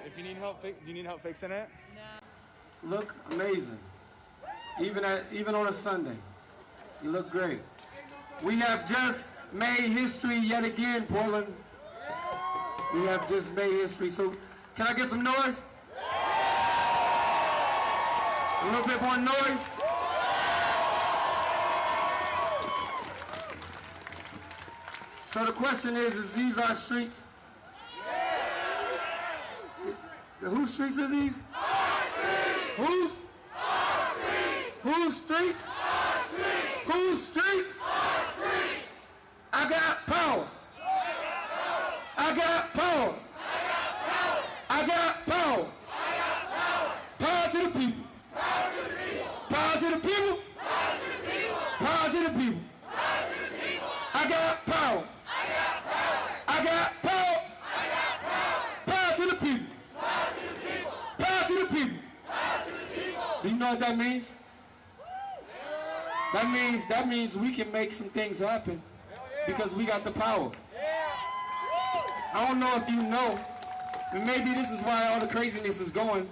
If you need help, do you need help fixing it? No. Look amazing. Even on a Sunday, you look great. We have just made history yet again, Portland. We have just made history. So, can I get some noise? A little bit more noise. So the question is these our streets? Whose streets are these? Whose? Whose streets? Whose streets? I got power. I got power. I got power. Power to the people. Power to the people. Power to the people. I got power. I got power. Power to the people. Power to the people. Do you know what that means? That means we can make some things happen because we got the power. I don't know if you know, but maybe this is why all the craziness is going.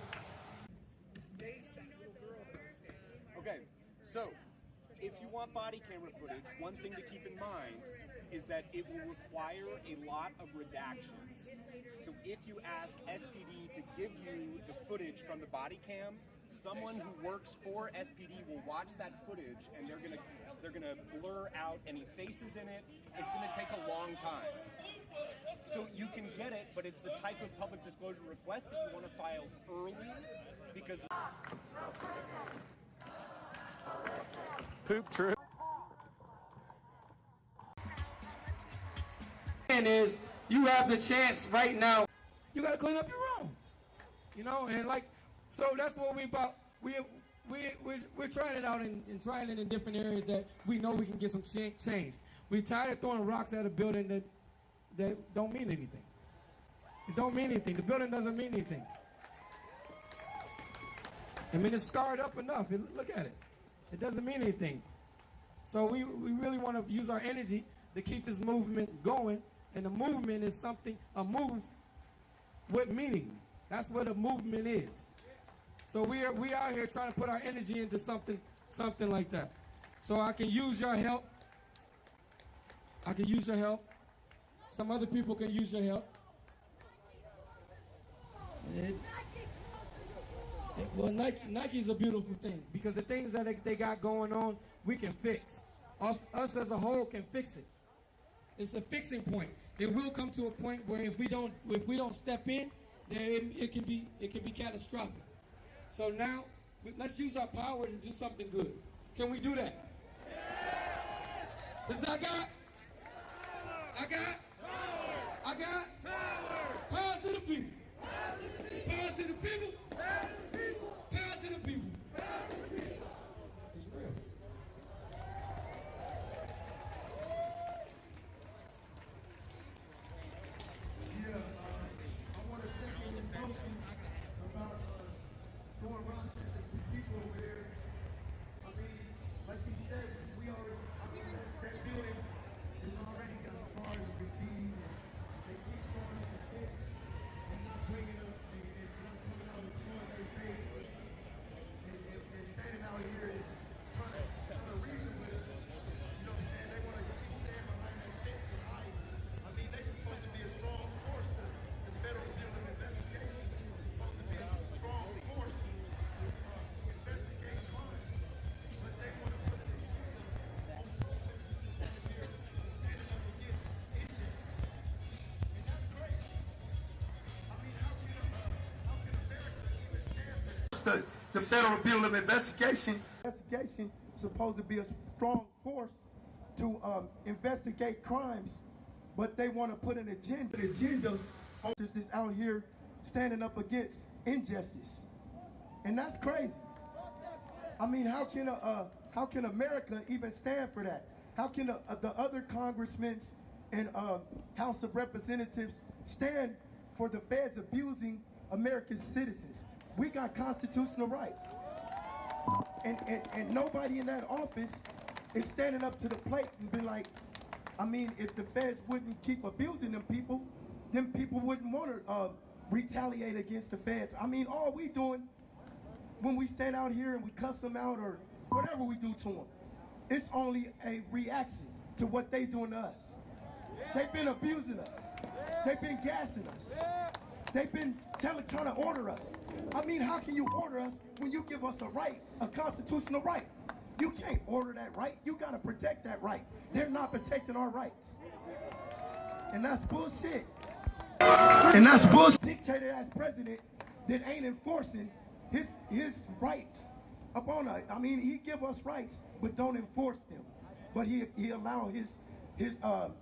Okay, so if you want body camera footage, one thing to keep in mind is that it will require a lot of redactions. So if you ask SPD to give you the footage from the body cam, someone who works for SPD will watch that footage and they're gonna blur out any faces in it. It's gonna take a long time. So you can get it, but it's the type of public disclosure request that you want to file early because Poop trip. Is you have the chance right now. You got to clean up your room, you know, and like, so that's what we about. We're trying it out and trying it in different areas that we know we can get some change. We're tired of throwing rocks at a building that don't mean anything. It don't mean anything. The building doesn't mean anything. I mean, it's scarred up enough. Look at it. It doesn't mean anything. So we really want to use our energy to keep this movement going. And the movement is a move with meaning. That's what a movement is. So we out here trying to put our energy into something like that. So I can use your help. I can use your help. Some other people can use your help. Well, Nike's a beautiful thing because the things that they got going on, we can fix. Us as a whole can fix it. It's a fixing point. It will come to a point where if we don't step in, then it can be catastrophic. So now let's use our power to do something good. Can we do that? This I got power to the people. Power to the people. Power to the people. It's real. I want to second the motion about going around to the people over there. I mean, like he said, that building is already got scarred with graffiti. They keep throwing up the fix and not bringing up and not coming out and showing their face and standing out here and trying to reason with us. You know what I'm saying? They want to keep standing behind that fence and hide. I mean, they're supposed to be a strong force. The Federal Bureau of Investigation is supposed to be a strong force to investigate crimes. But they want to put this on protesters here standing up against injustice. And that's crazy. I mean, how can America even stand for the Federal Bureau of Investigation supposed to be a strong force to investigate crimes, but they want to put an agenda on this out here standing up against injustice, and that's crazy. I mean, how can America even stand for that? How can the other congressmen and House of Representatives stand for the feds abusing American citizens? We got constitutional rights. And nobody in that office is standing up to the plate and be like, I mean, if the feds wouldn't keep abusing them people wouldn't want to retaliate against the feds. I mean, all we doing when we stand out here and we cuss them out or whatever we do to them, it's only a reaction to what they doing to us. They've been abusing us. They've been gassing us. They've been trying to order us. I mean, how can you order us when you give us a right, a constitutional right? You can't order that right. You got to protect that right. They're not protecting our rights. And that's bullshit. And that's bullshit. Dictator as president that ain't enforcing his rights upon us. I mean, he give us rights, but don't enforce them. But he allow his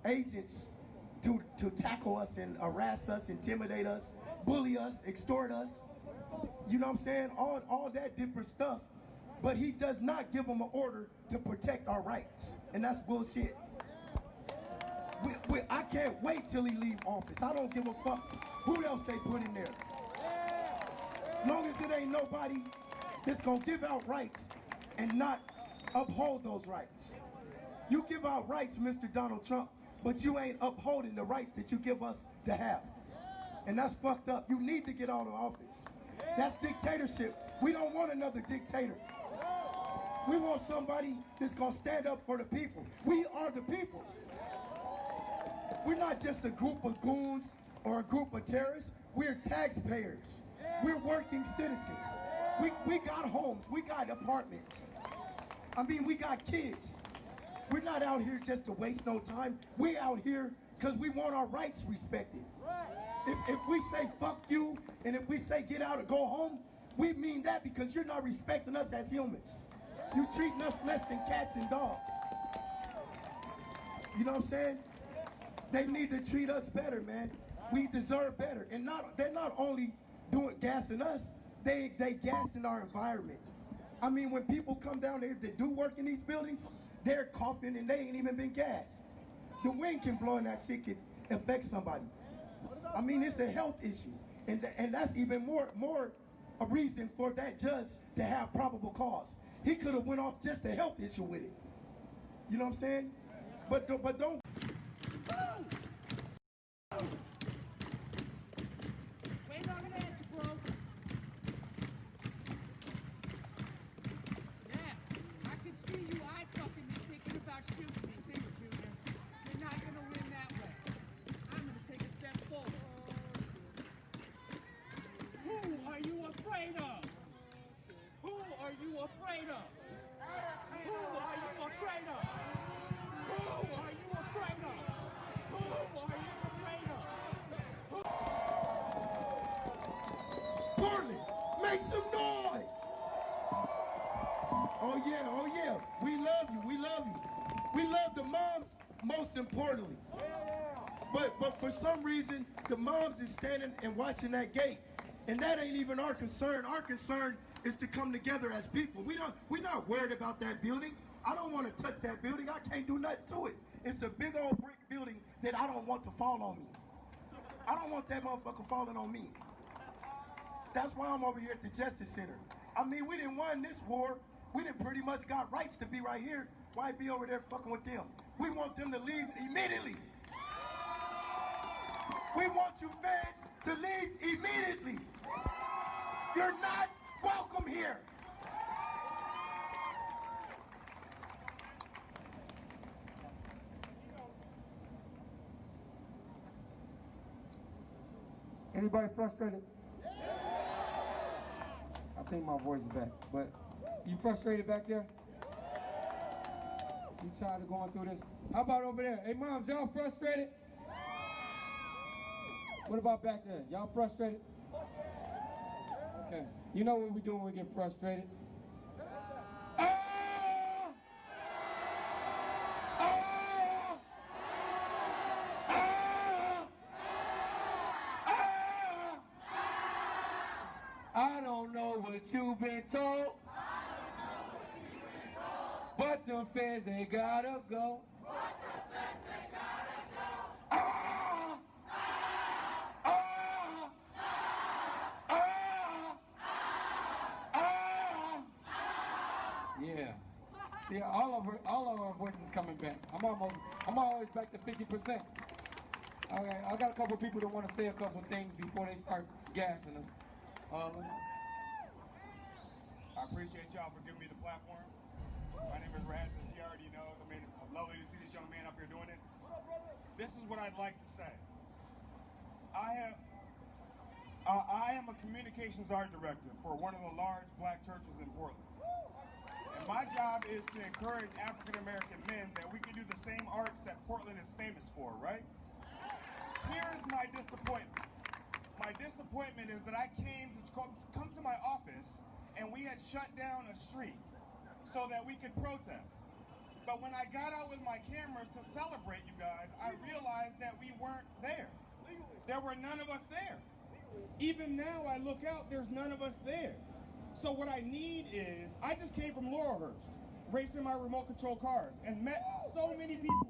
agents to tackle us and harass us, intimidate us, bully us, extort us. You know what I'm saying? All that different stuff. But he does not give them an order to protect our rights. And that's bullshit. I can't wait till he leave office. I don't give a fuck who else they put in there. As long as it ain't nobody that's gonna give out rights and not uphold those rights. You give out rights, Mr. Donald Trump, but you ain't upholding the rights that you give us to have. And that's fucked up. You need to get out of office. That's dictatorship. We don't want another dictator. We want somebody that's going to stand up for the people. We are the people. We're not just a group of goons or a group of terrorists. We're taxpayers. We're working citizens. We got homes. We got apartments. I mean, we got kids. We're not out here just to waste no time. We out here because we want our rights respected. If we say fuck you, and if we say get out or go home, we mean that because you're not respecting us as humans. You're treating us less than cats and dogs. You know what I'm saying? They need to treat us better, man. We deserve better. And they're not only gassing us, they gassing our environment. I mean, when people come down there that do work in these buildings, they're coughing and they ain't even been gassed. The wind can blow and that shit can affect somebody. I mean, it's a health issue. And that's even more a reason for that judge to have probable cause. He could have went off just a health issue with it. You know what I'm saying? But don't. Wait on an answer, bro. Yeah, I can see you eye fucking me thinking about shooting me, too, Junior. You're not gonna win that way. I'm gonna take a step forward. Who are you afraid of? Who are you afraid of? Who are you afraid of? Who are you afraid of? Who are you afraid of? Portland, make some noise! Oh yeah, we love you, we love you. We love the moms most importantly. But for some reason, the moms is standing and watching that gate. And that ain't even our concern. Our concern is to come together as people. We're not worried about that building. I don't want to touch that building. I can't do nothing to it. It's a big old brick building that I don't want to fall on me. I don't want that motherfucker falling on me. That's why I'm over here at the Justice Center. I mean, we didn't won this war. We didn't pretty much got rights to be right here. Why be over there fucking with them? We want them to leave immediately. We want you feds to leave immediately. You're not welcome here. Anybody frustrated? I think my voice is back, but you frustrated back there? You tired of going through this? How about over there? Hey moms, y'all frustrated? What about back there? Y'all frustrated? Okay. You know what we do when we get frustrated? I don't know what you've been told, but them fans ain't gotta go. Yeah. See, all of our voices coming back. I'm always back to 50%. Okay, I got a couple people that want to say a couple things before they start gassing us. I appreciate y'all for giving me the platform. My name is Raz, as he already knows. I mean, it's lovely to see this young man up here doing it. This is what I'd like to say. I am a communications art director for one of the large black churches in Portland. And my job is to encourage African-American men that we can do the same arts that Portland is famous for, right? Here's my disappointment. My disappointment is that I came to come to my office and we had shut down a street so that we could protest. But when I got out with my cameras to celebrate you guys, I realized that we weren't there. There were none of us there. Even now I look out, there's none of us there. So what I need is, I just came from Laurelhurst, racing my remote control cars, and met so many people.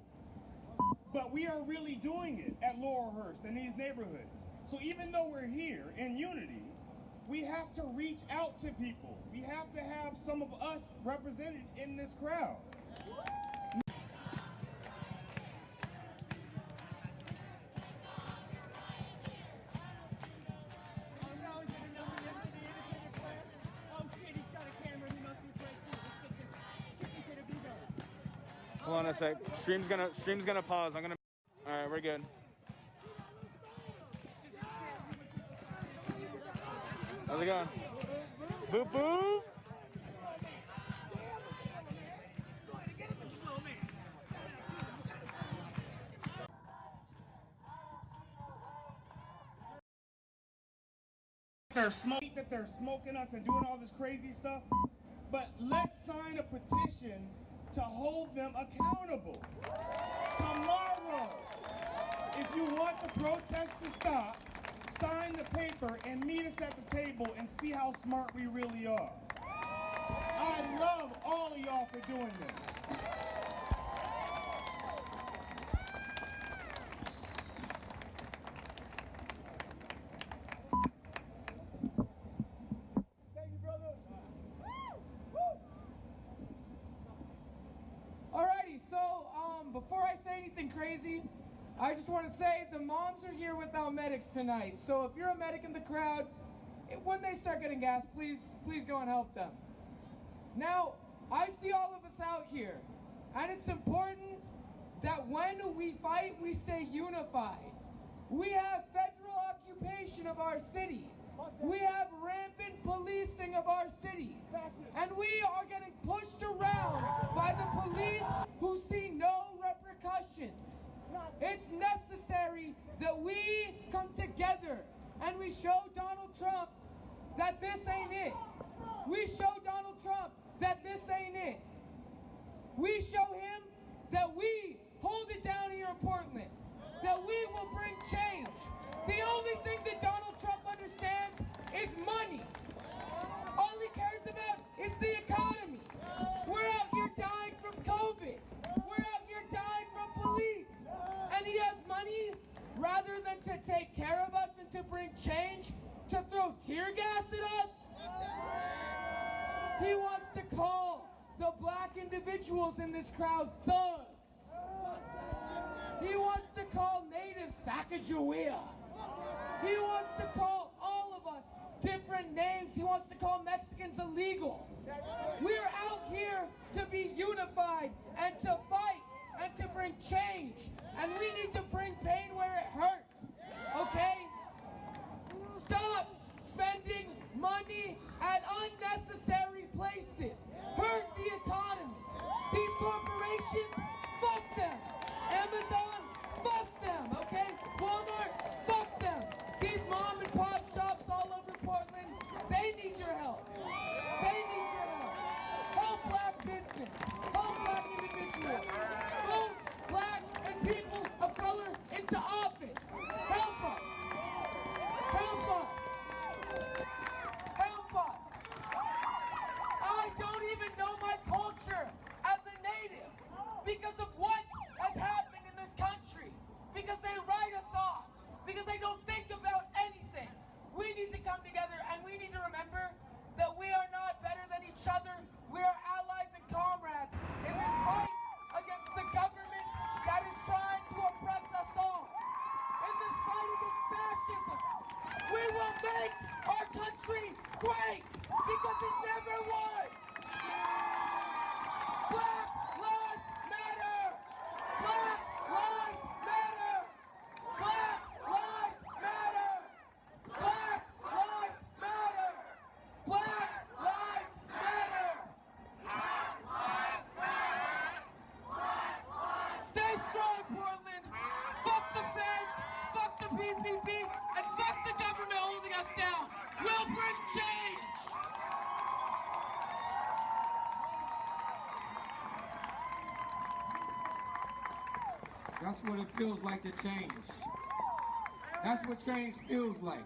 But we are really doing it at Laurelhurst in these neighborhoods. So even though we're here in unity, we have to reach out to people. We have to have some of us represented in this crowd. Hold on a sec. Stream's gonna pause. All right, we're good. How's it going? Boop boop. They're smoking us and doing all this crazy stuff, but let's sign a petition to hold them accountable. Tomorrow, if you want the protest to stop, sign the paper and meet us at the table and see how smart we really are. I love all of y'all for doing this. Alrighty, so before I say anything crazy, I just want to say the moms are here without medics tonight. So if you're a medic in the crowd, when they start getting gas, please go and help them. Now, I see all of us out here, and it's important that when we fight, we stay unified. We have federal occupation of our city. We have rampant policing of our city. And we are getting pushed around by the police who see no repercussions. It's necessary that we come together and we show Donald Trump that this ain't it. We show Donald Trump that this ain't it. We show him that we hold it down here in Portland, that we will bring change. The only thing that Donald Trump understands is money. All he cares about is the economy. We're out here dying from COVID. We're out here dying from police. And he has money, rather than to take care of us and to bring change, to throw tear gas at us. He wants to call the black individuals in this crowd thugs. He wants to call natives Sacagawea. He wants to call all of us different names. He wants to call Mexicans illegal. We're out here to be unified and to fight and to bring change. And we need to bring pain where it hurts, okay? Stop spending money at unnecessary places. Hurt the economy. These corporations, fuck them. Amazon, fuck them, okay? Walmart, fuck them. These mom and pop shops all over Portland, they need your help. They need your help. Help black business. Help black individuals. Vote black and people of color into office. Help us. Help us. Help us. I don't even know my culture as a native because of what has happened in this country. Because they write us off. Because they don't think about anything. We need to come together and we need to remember that we are not better than each other. We are allies and comrades in this fight against the government that is trying to oppress us all. In this fight against fascism, we will make our country great because it never was. Black lives matter. Black lives matter. Black lives matter. Black lives matter. Black lives matter. Black lives matter. Stay strong, Portland. Fuck the feds, fuck the PPP, and fuck the government holding us down. We'll bring change. That's what it feels like to change. That's what change feels like.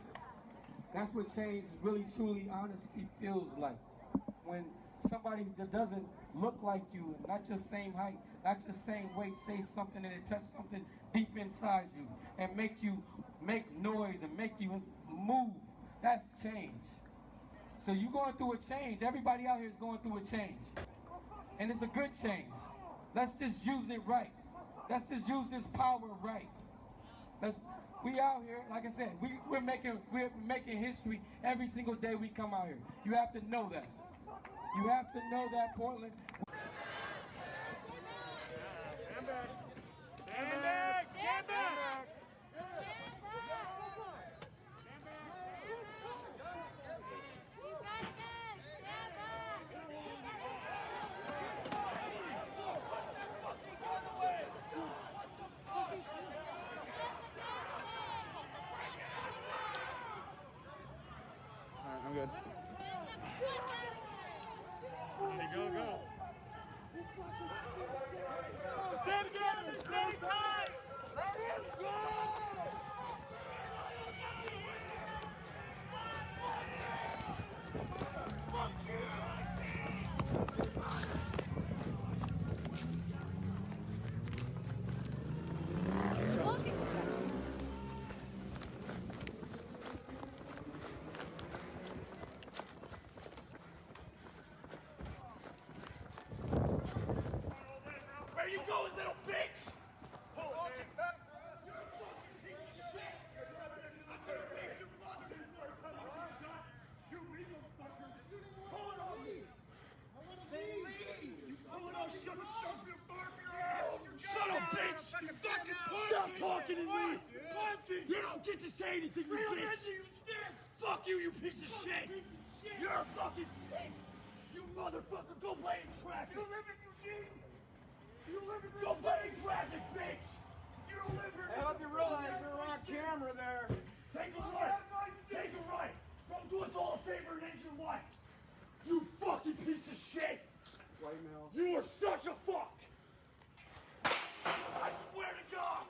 That's what change really, truly, honestly feels like. When somebody that doesn't look like you, not your same height, not your same weight, say something and it touches something deep inside you and make you make noise and make you move. That's change. So you're going through a change. Everybody out here is going through a change. And it's a good change. Let's just use it right. Let's just use this power right. We out here, like I said, we're making history every single day we come out here. You have to know that. You have to know that, Portland. Stand back. Stand back. Stand back. Alright, I'm good. Go. Stand together. Stay tight. Let him go. Fuck you. Where you going, little bitch? Hold on, you fat. You're a fucking piece of shit. I'm gonna make your mother do worse. You motherfucker. Hold on me. They leave. I'm gonna shut up your ass. Shut up, bitch. You fucking stop talking to me. You don't get to say anything, you bitch. Fuck you, you piece of shit. You're a fucking piece. You motherfucker, go play in traffic. You live in Eugene. Go play in traffic, bitch. You live here. I hope you realize we're on camera there. Take a right. Take a right. Don't do us all a favor and end your life. You fucking piece of shit. White male. You are such a fuck. I swear to God.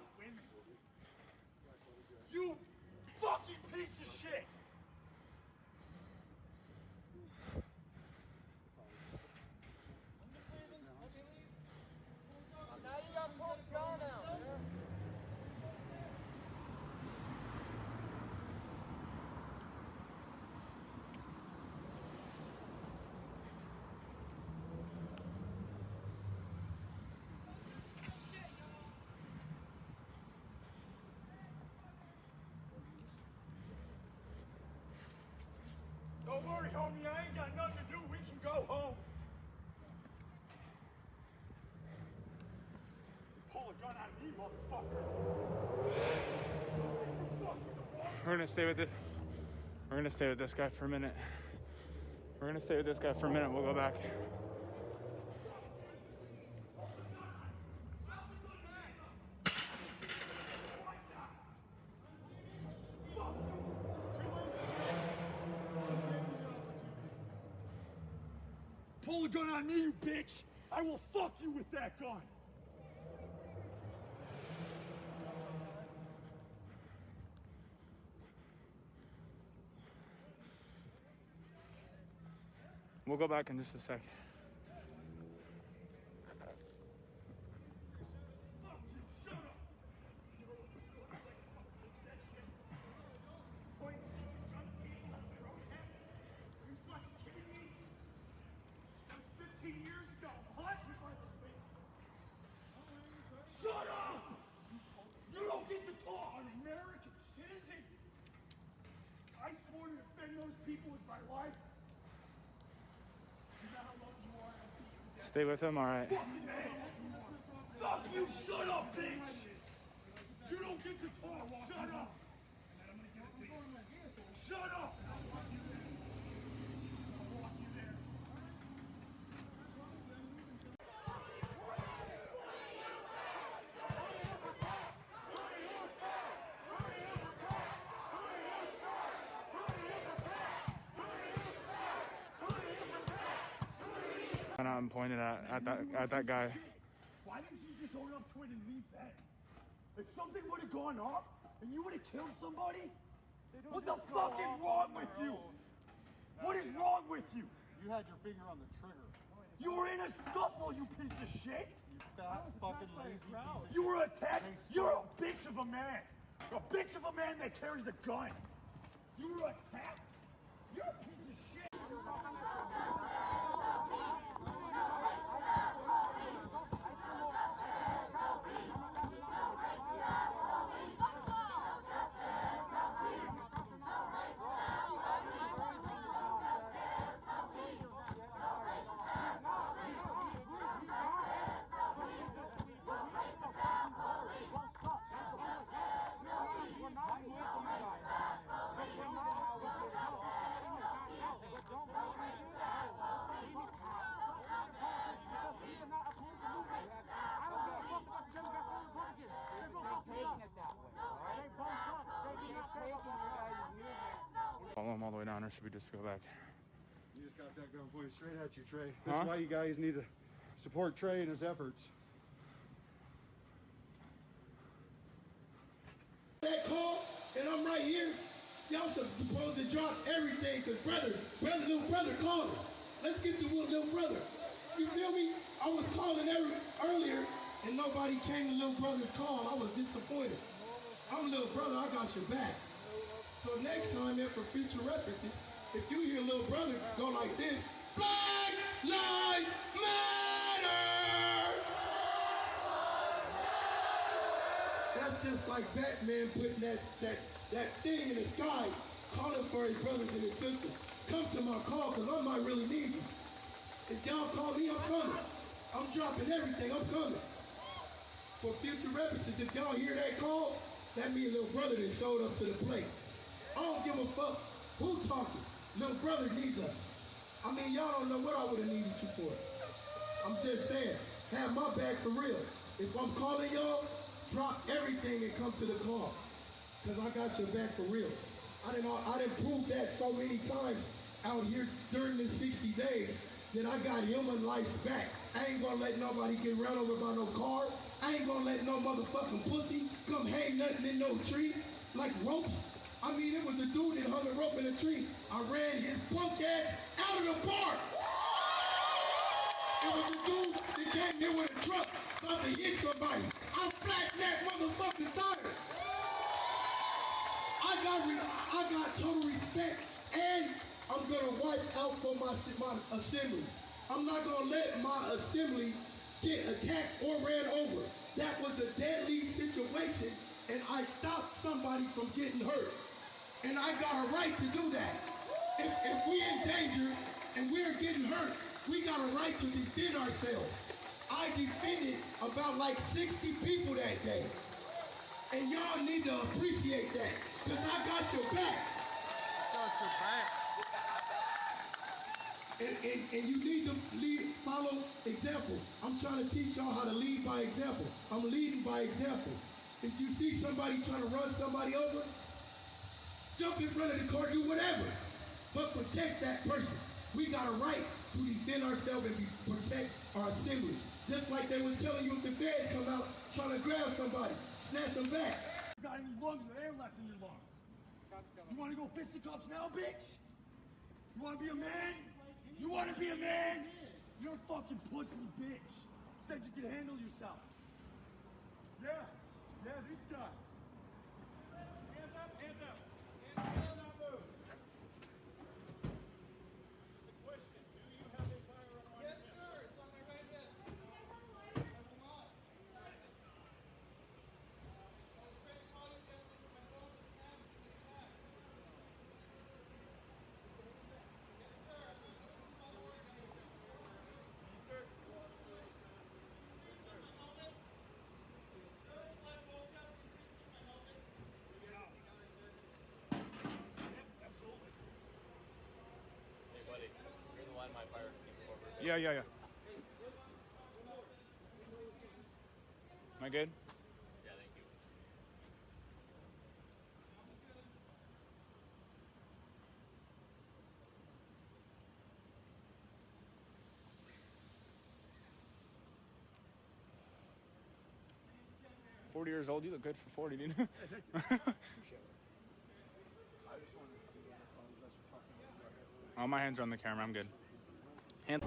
You fucking piece of shit. Now you got to pull the gun out, man. Don't worry, homie. I ain't got nothing to do. We can go home. Pull a gun out of me, motherfucker. We're gonna stay with it. We're gonna stay with this guy for a minute. We'll go back. Pull a gun on me, you bitch! I will fuck you with that gun! We'll go back in just a sec. Shut up! You don't get to talk on American citizens! I swore to defend those people with my life. You know how lucky you are? Stay with him, all right. Fucking man! Fuck you! Shut up, bitch! You don't get to talk! Shut up! Shut up! And I'm pointed at that guy. Why didn't you just own up to it and leave then? If something would have gone off and you would have killed somebody, what the fuck is wrong with you? What is wrong with you? You had your finger on the trigger. You were in a scuffle, you piece of shit. You fat fucking lazy piece of shit. You were attacked. You're a bitch of a man. A bitch of a man that carries a gun. You were attacked. You're a piece of shit. Follow him all the way down, or should we just go back? You just got that going pointing straight at you, Trey. This is why you guys need to support Trey and his efforts. That call, and I'm right here. Y'all supposed to drop everything, because little brother called him. Let's get to little brother. You feel me? I was calling earlier, and nobody came to little brother's call. I was disappointed. I'm little brother, I got your back. So next time, and for future references, if you hear little brother go like this, Black Lives Matter! That's just like Batman putting that thing in the sky, calling for his brothers and his sisters. Come to my call, because I might really need you. If y'all call me, I'm coming. I'm dropping everything, I'm coming. For future references, if y'all hear that call, that means little brother that showed up to the plate. I don't give a fuck who talking. Little brother needs us. I mean, y'all don't know what I would have needed you for. I'm just saying, have my back for real. If I'm calling y'all, drop everything and come to the call. Because I got your back for real. I didn't prove that so many times out here during the 60 days that I got human lives back. I ain't gonna let nobody get run over by no car. I ain't gonna let no motherfucking pussy come hang nothing in no tree like ropes. I mean, it was a dude that hung a rope in a tree. I ran his punk ass out of the park. It was a dude that came here with a truck about to hit somebody. I flattened that motherfucking tire. I got total respect, and I'm gonna watch out for my assembly. I'm not gonna let my assembly get attacked or ran over. That was a deadly situation, and I stopped somebody from getting hurt. And I got a right to do that. If we in danger and we're getting hurt, we got a right to defend ourselves. I defended about like 60 people that day. And y'all need to appreciate that, because I got your back. Got your back. And you need to follow example. I'm trying to teach y'all how to lead by example. I'm leading by example. If you see somebody trying to run somebody over, jump in front of the car, do whatever, but protect that person. We got a right to defend ourselves and protect our assembly. Just like they was telling you if the feds come out trying to grab somebody, snatch them back. You got any lungs or air left in your lungs? You want to go fisticuffs now, bitch? You want to be a man? You want to be a man? You're a fucking pussy, bitch. Said you could handle yourself. Yeah, this guy. Hands up, hands up. Hands up, move. It's a question. Do you have a firearm on you? Yes, sir. It's on my right hip. Yeah. Am I good? Yeah, thank you. $40 old. You look good for 40, didn't you? Oh, my hands are on the camera. I'm good. Hand.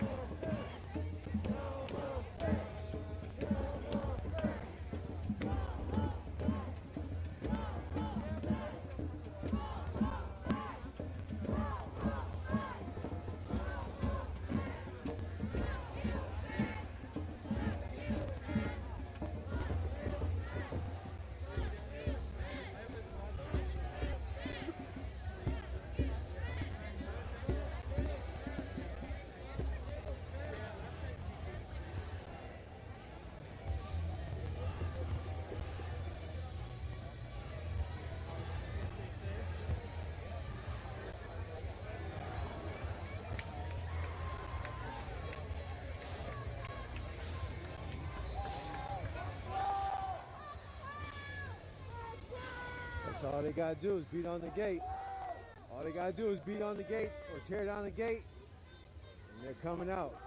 So all they gotta do is beat on the gate. All they gotta do is beat on the gate or tear down the gate, and they're coming out.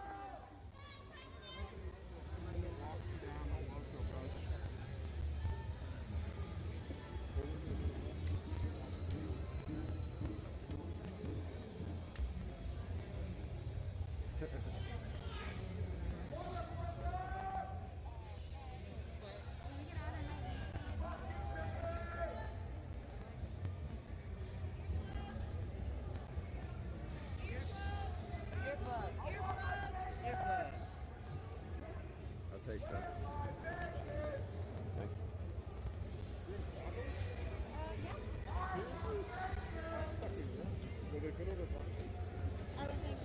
I'll take some. Will they fit over boxes? I don't think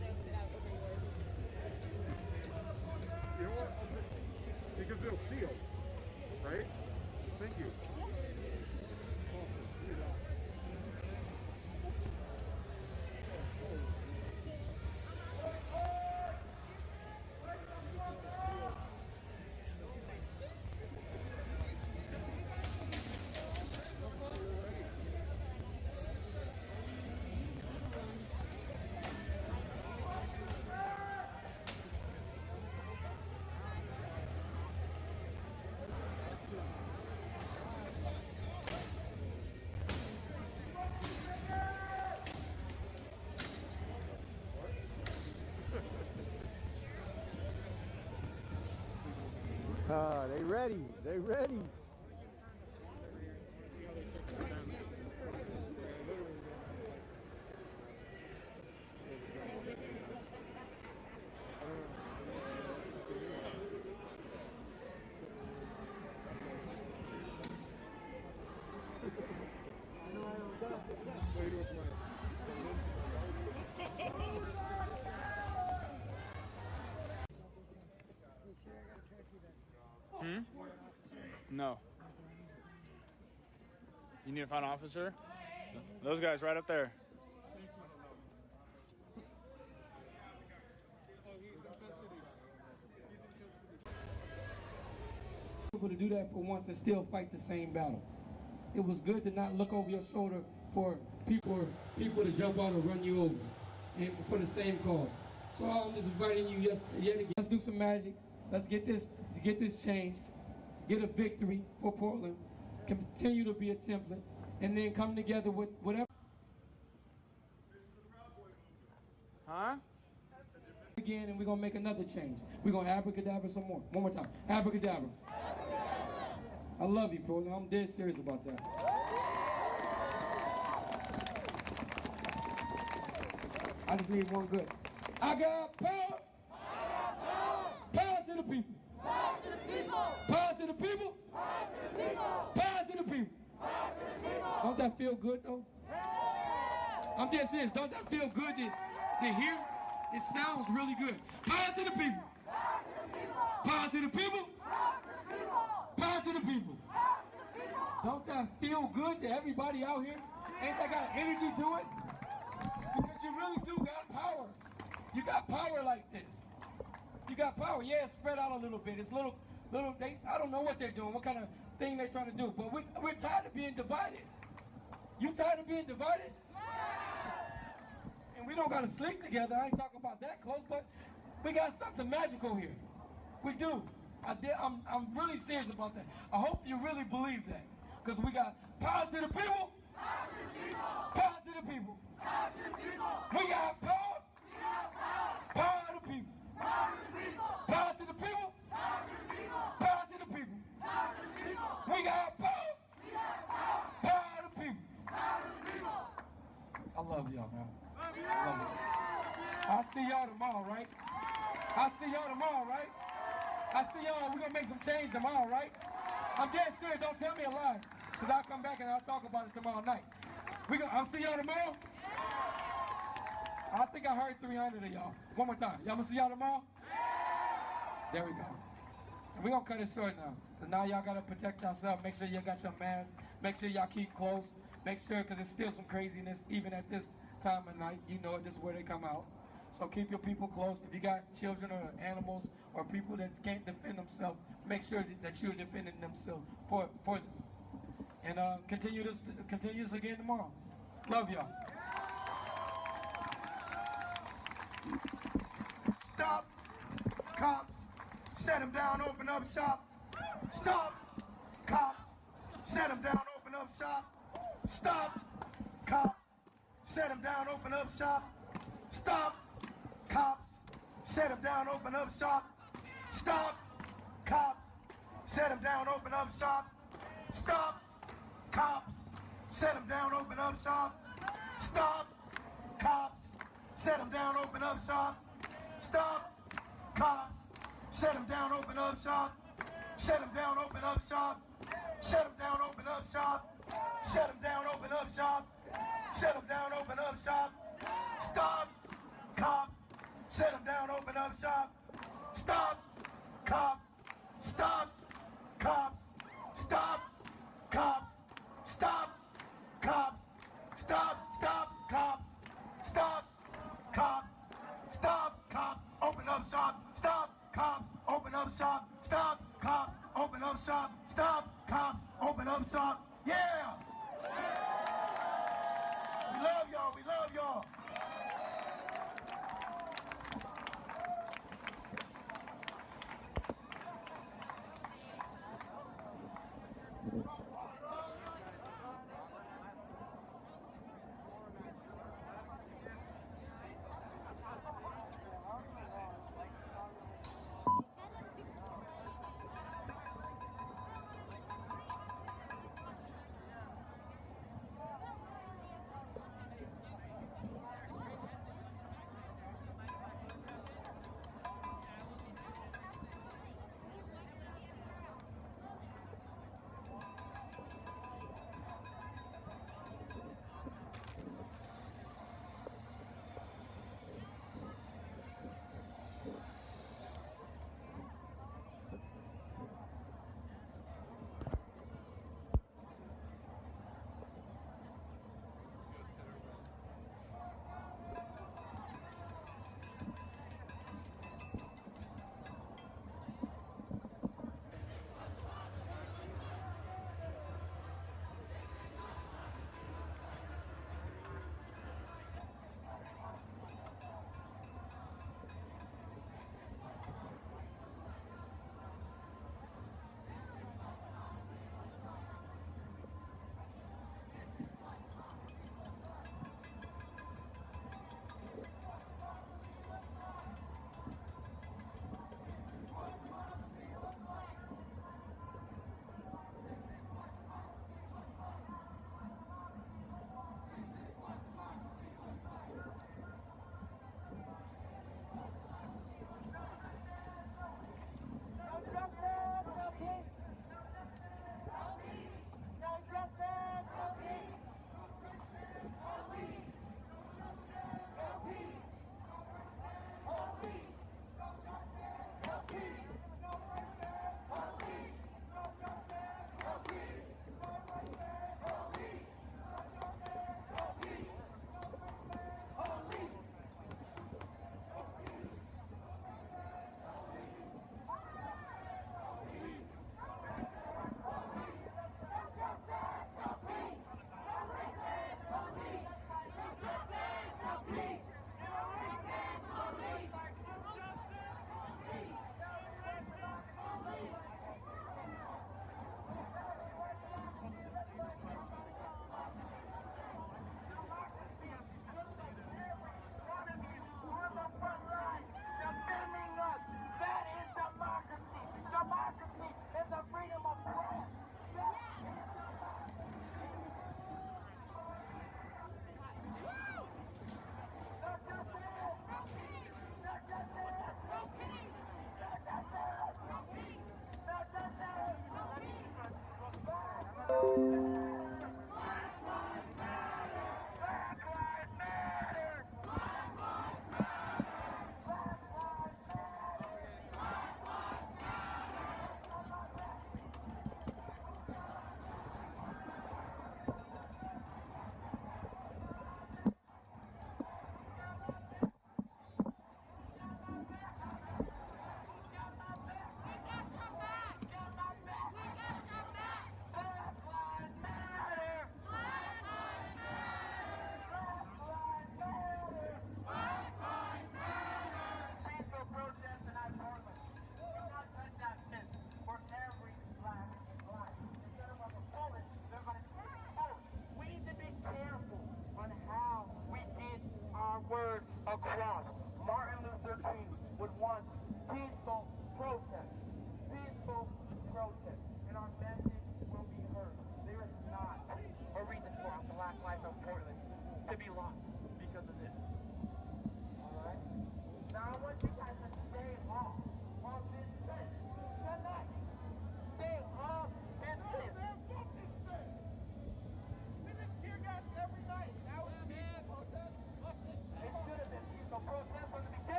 they'll fit out over yours. You know what? Because they'll seal, right? Thank you. Ah, they ready. They ready. No. You need to find an officer? Those guys right up there. Able to do that for once and still fight the same battle. It was good to not look over your shoulder for people to jump out and run you over, and for the same cause. So I'm just inviting you yet again. Let's do some magic. Let's get this changed. Get a victory for Portland. Continue to be a template, and then come together with whatever. Huh? Again, and we're gonna make another change. We're gonna abracadabra some more. One more time. Abracadabra. I love you, Portland. I'm dead serious about that. I just need one good. I got power. Power to the people. Power to the people. Power to the people. Power to the people. Power to the people. Don't that feel good though? I'm dead serious. Don't that feel good to hear? It sounds really good. Power to the people. Power to the people. Power to the people. Don't that feel good to everybody out here? Ain't that got energy to it? Because you really do got power. You got power like this. You got power. Yeah, it's spread out a little bit. It's little. I don't know what they're doing. What kind of thing they're trying to do? But we're tired of being divided. You tired of being divided? And we don't got to sleep together. I ain't talking about that close, but we got something magical here. We do. I'm really serious about that. I hope you really believe that. Because we got power to the people. Power to the people. Power to the people. We got power. Power to the people. Power to the people. Power to the people. We got power. Power to the people. I love y'all, man. I love you. I'll see y'all tomorrow, right? I'll see y'all tomorrow, right? I see y'all. We're going to make some change tomorrow, right? I'm dead serious. Don't tell me a lie. Because I'll come back and I'll talk about it tomorrow night. I'll see y'all tomorrow. I think I heard 300 of y'all. One more time. Y'all going to see y'all tomorrow? There we go. And we're going to cut it short now. Because now y'all got to protect yourself. Make sure you got your masks. Make sure y'all keep close. Make sure, because there's still some craziness even at this time of night. You know it. This is where they come out. So keep your people close. If you got children or animals or people that can't defend themselves, make sure that you're defending themselves for them. And continue this again tomorrow. Love y'all. Stop. Cops. Set him down, open up shop. Stop. Cops. Set him down, open up shop. Stop. Cops. Set him down, open up shop. Stop. Cops. Set him down, open up shop. Stop. Cops. Set him down, open up shop. Stop. Cops. Set him down, open up shop. Stop. Cops. Set him down, open up shop. Stop. Cops. Set him down, open up shop. Shut him down, open up shop. Shut him down, open up shop. Shut him down, open up shop. Shut him down, open up shop. Stop. Cops. Shut him down, open up shop. Stop. Cops. Stop. Cops. Stop. Cops. Stop. Cops. Stop. Stop. Cops. Stop. Cops. Stop. Cops. Open up shop. Stop. Cops. Open up shop. Stop. Cops. Open up shop. Stop. Cops. Open up shop. Yeah. We love y'all. We love y'all.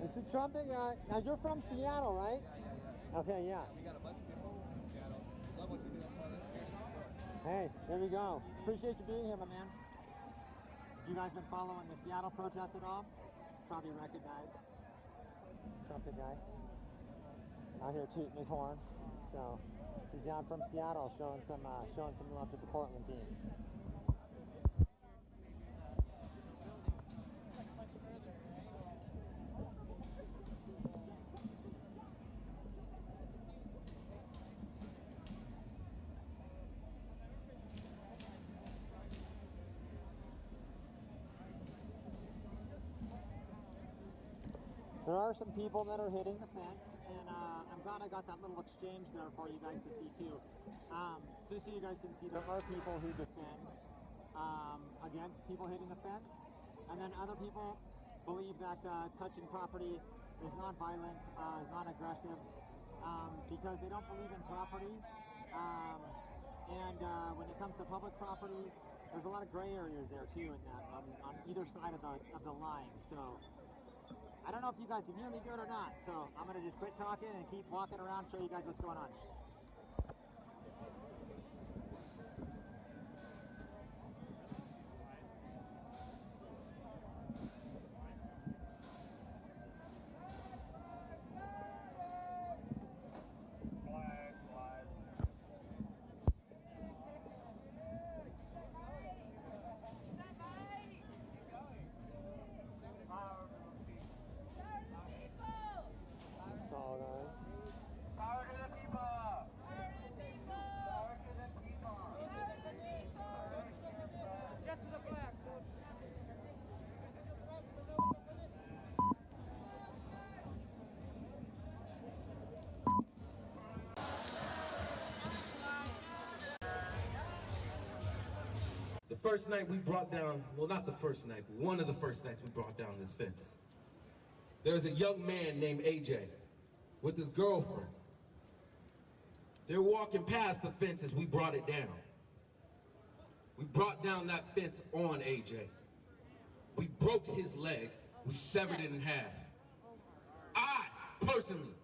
It's a trumpet guy. Now you're from Seattle, right? Okay, yeah. We got a bunch of people from Seattle. Love what you do. Hey, there we go. Appreciate you being here, my man. Have you guys been following the Seattle protest at all? Probably recognize trumpet guy out here tooting his horn. So he's down from Seattle, showing some love to the Portland team. There are some people that are hitting the fence, and I'm gonna got that little exchange there for you guys to see too. Just so you guys can see, there are people who defend against people hitting the fence, and then other people believe that touching property is not violent, is not aggressive, because they don't believe in property. When it comes to public property, there's a lot of gray areas there too in that on either side of the line. So I don't know if you guys can hear me good or not. So I'm gonna just quit talking and keep walking around, show you guys what's going on. Power to the people! Power to the people! Power to the people! Power to the people! Get to the flag! The first night we brought down, well, not the first night, but one of the first nights we brought down this fence. There was a young man named AJ with his girlfriend. They were walking past the fence as we brought it down. We brought down that fence on AJ. We broke his leg. We severed it in half. I personally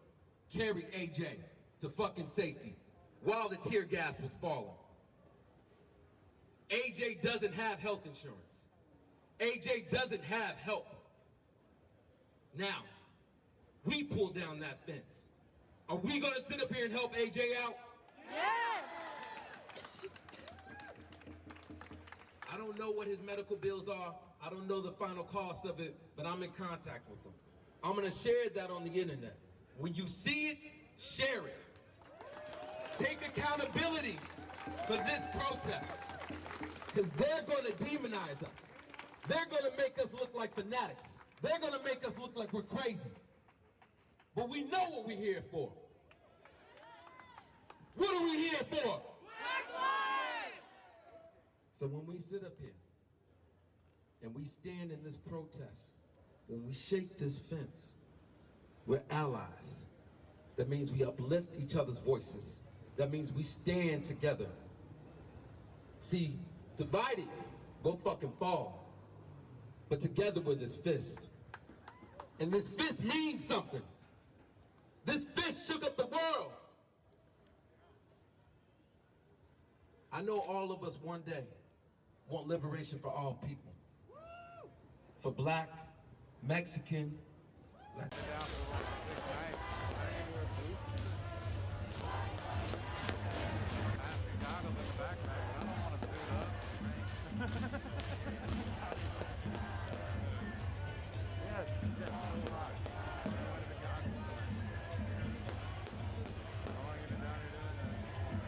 carried AJ to fucking safety while the tear gas was falling. AJ doesn't have health insurance. AJ doesn't have help. Now, we pulled down that fence. Are we gonna sit up here and help AJ out? Yes! I don't know what his medical bills are. I don't know the final cost of it, but I'm in contact with them. I'm gonna share that on the internet. When you see it, share it. Take accountability for this protest, because they're gonna demonize us. They're gonna make us look like fanatics. They're gonna make us look like we're crazy. But we know what we're here for. What are we here for? Black lives! So when we sit up here and we stand in this protest, when we shake this fence, we're allies. That means we uplift each other's voices. That means we stand together. See, divided, we'll fucking fall. But together we're this fist. And this fist means something. This fist shook up the world. I know all of us one day want liberation for all people. For black, Mexican, Latino. Yes, that's so hot. How long have you been down here doing that?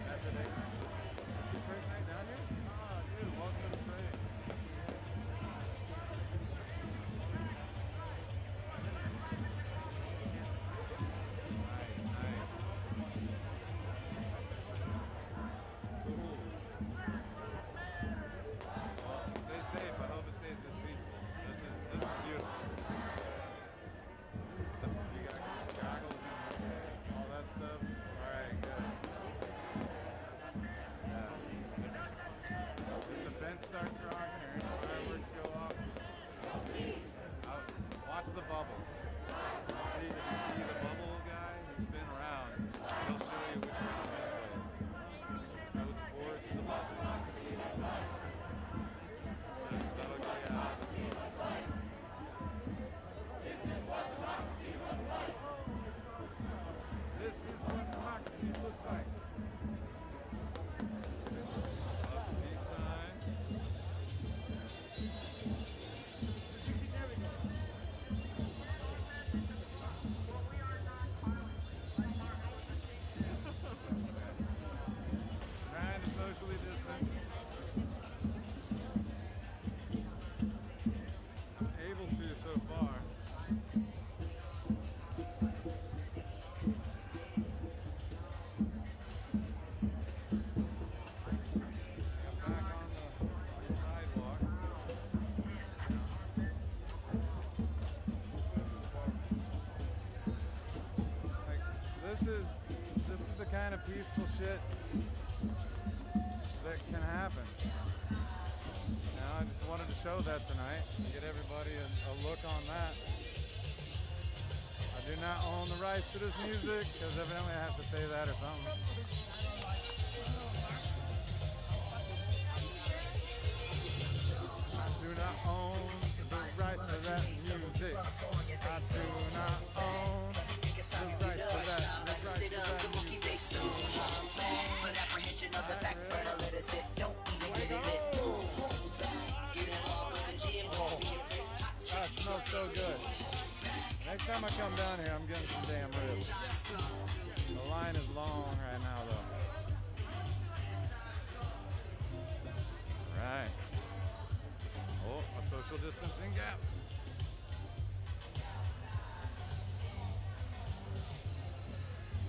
That's the day. It's your first night down here? Oh, dude, welcome to the parade. Nice, nice. Cool. Well, stay safe. I hope it stays this peaceful. This is beautiful. You got goggles and all that stuff. All right, good. Yeah. If the fence starts rocking or any fireworks go off, watch the bubbles. If you see the bubble guy, he's been around. He'll show you which one the fence is. Go towards the bubbles. That'll get you out of the smoke. This is what democracy looks like. This is what democracy looks like. Up the peace sign. Trying to socially distance. I'm able to so far. this is the kind of peaceful shit that can happen. You know, I just wanted to show that tonight and get everybody a look on that. I do not own the rights to this music because evidently I have to say that or something. I do not own the rights to that music. I do not own the rights to that. But apprehension of the back burner, let it sit, don't even get it lit. Get involved with the gym, don't be a prick. That smells so good. Next time I come down here, I'm getting some damn ribs. The line is long right now, though. Right. Oh, a social distancing gap.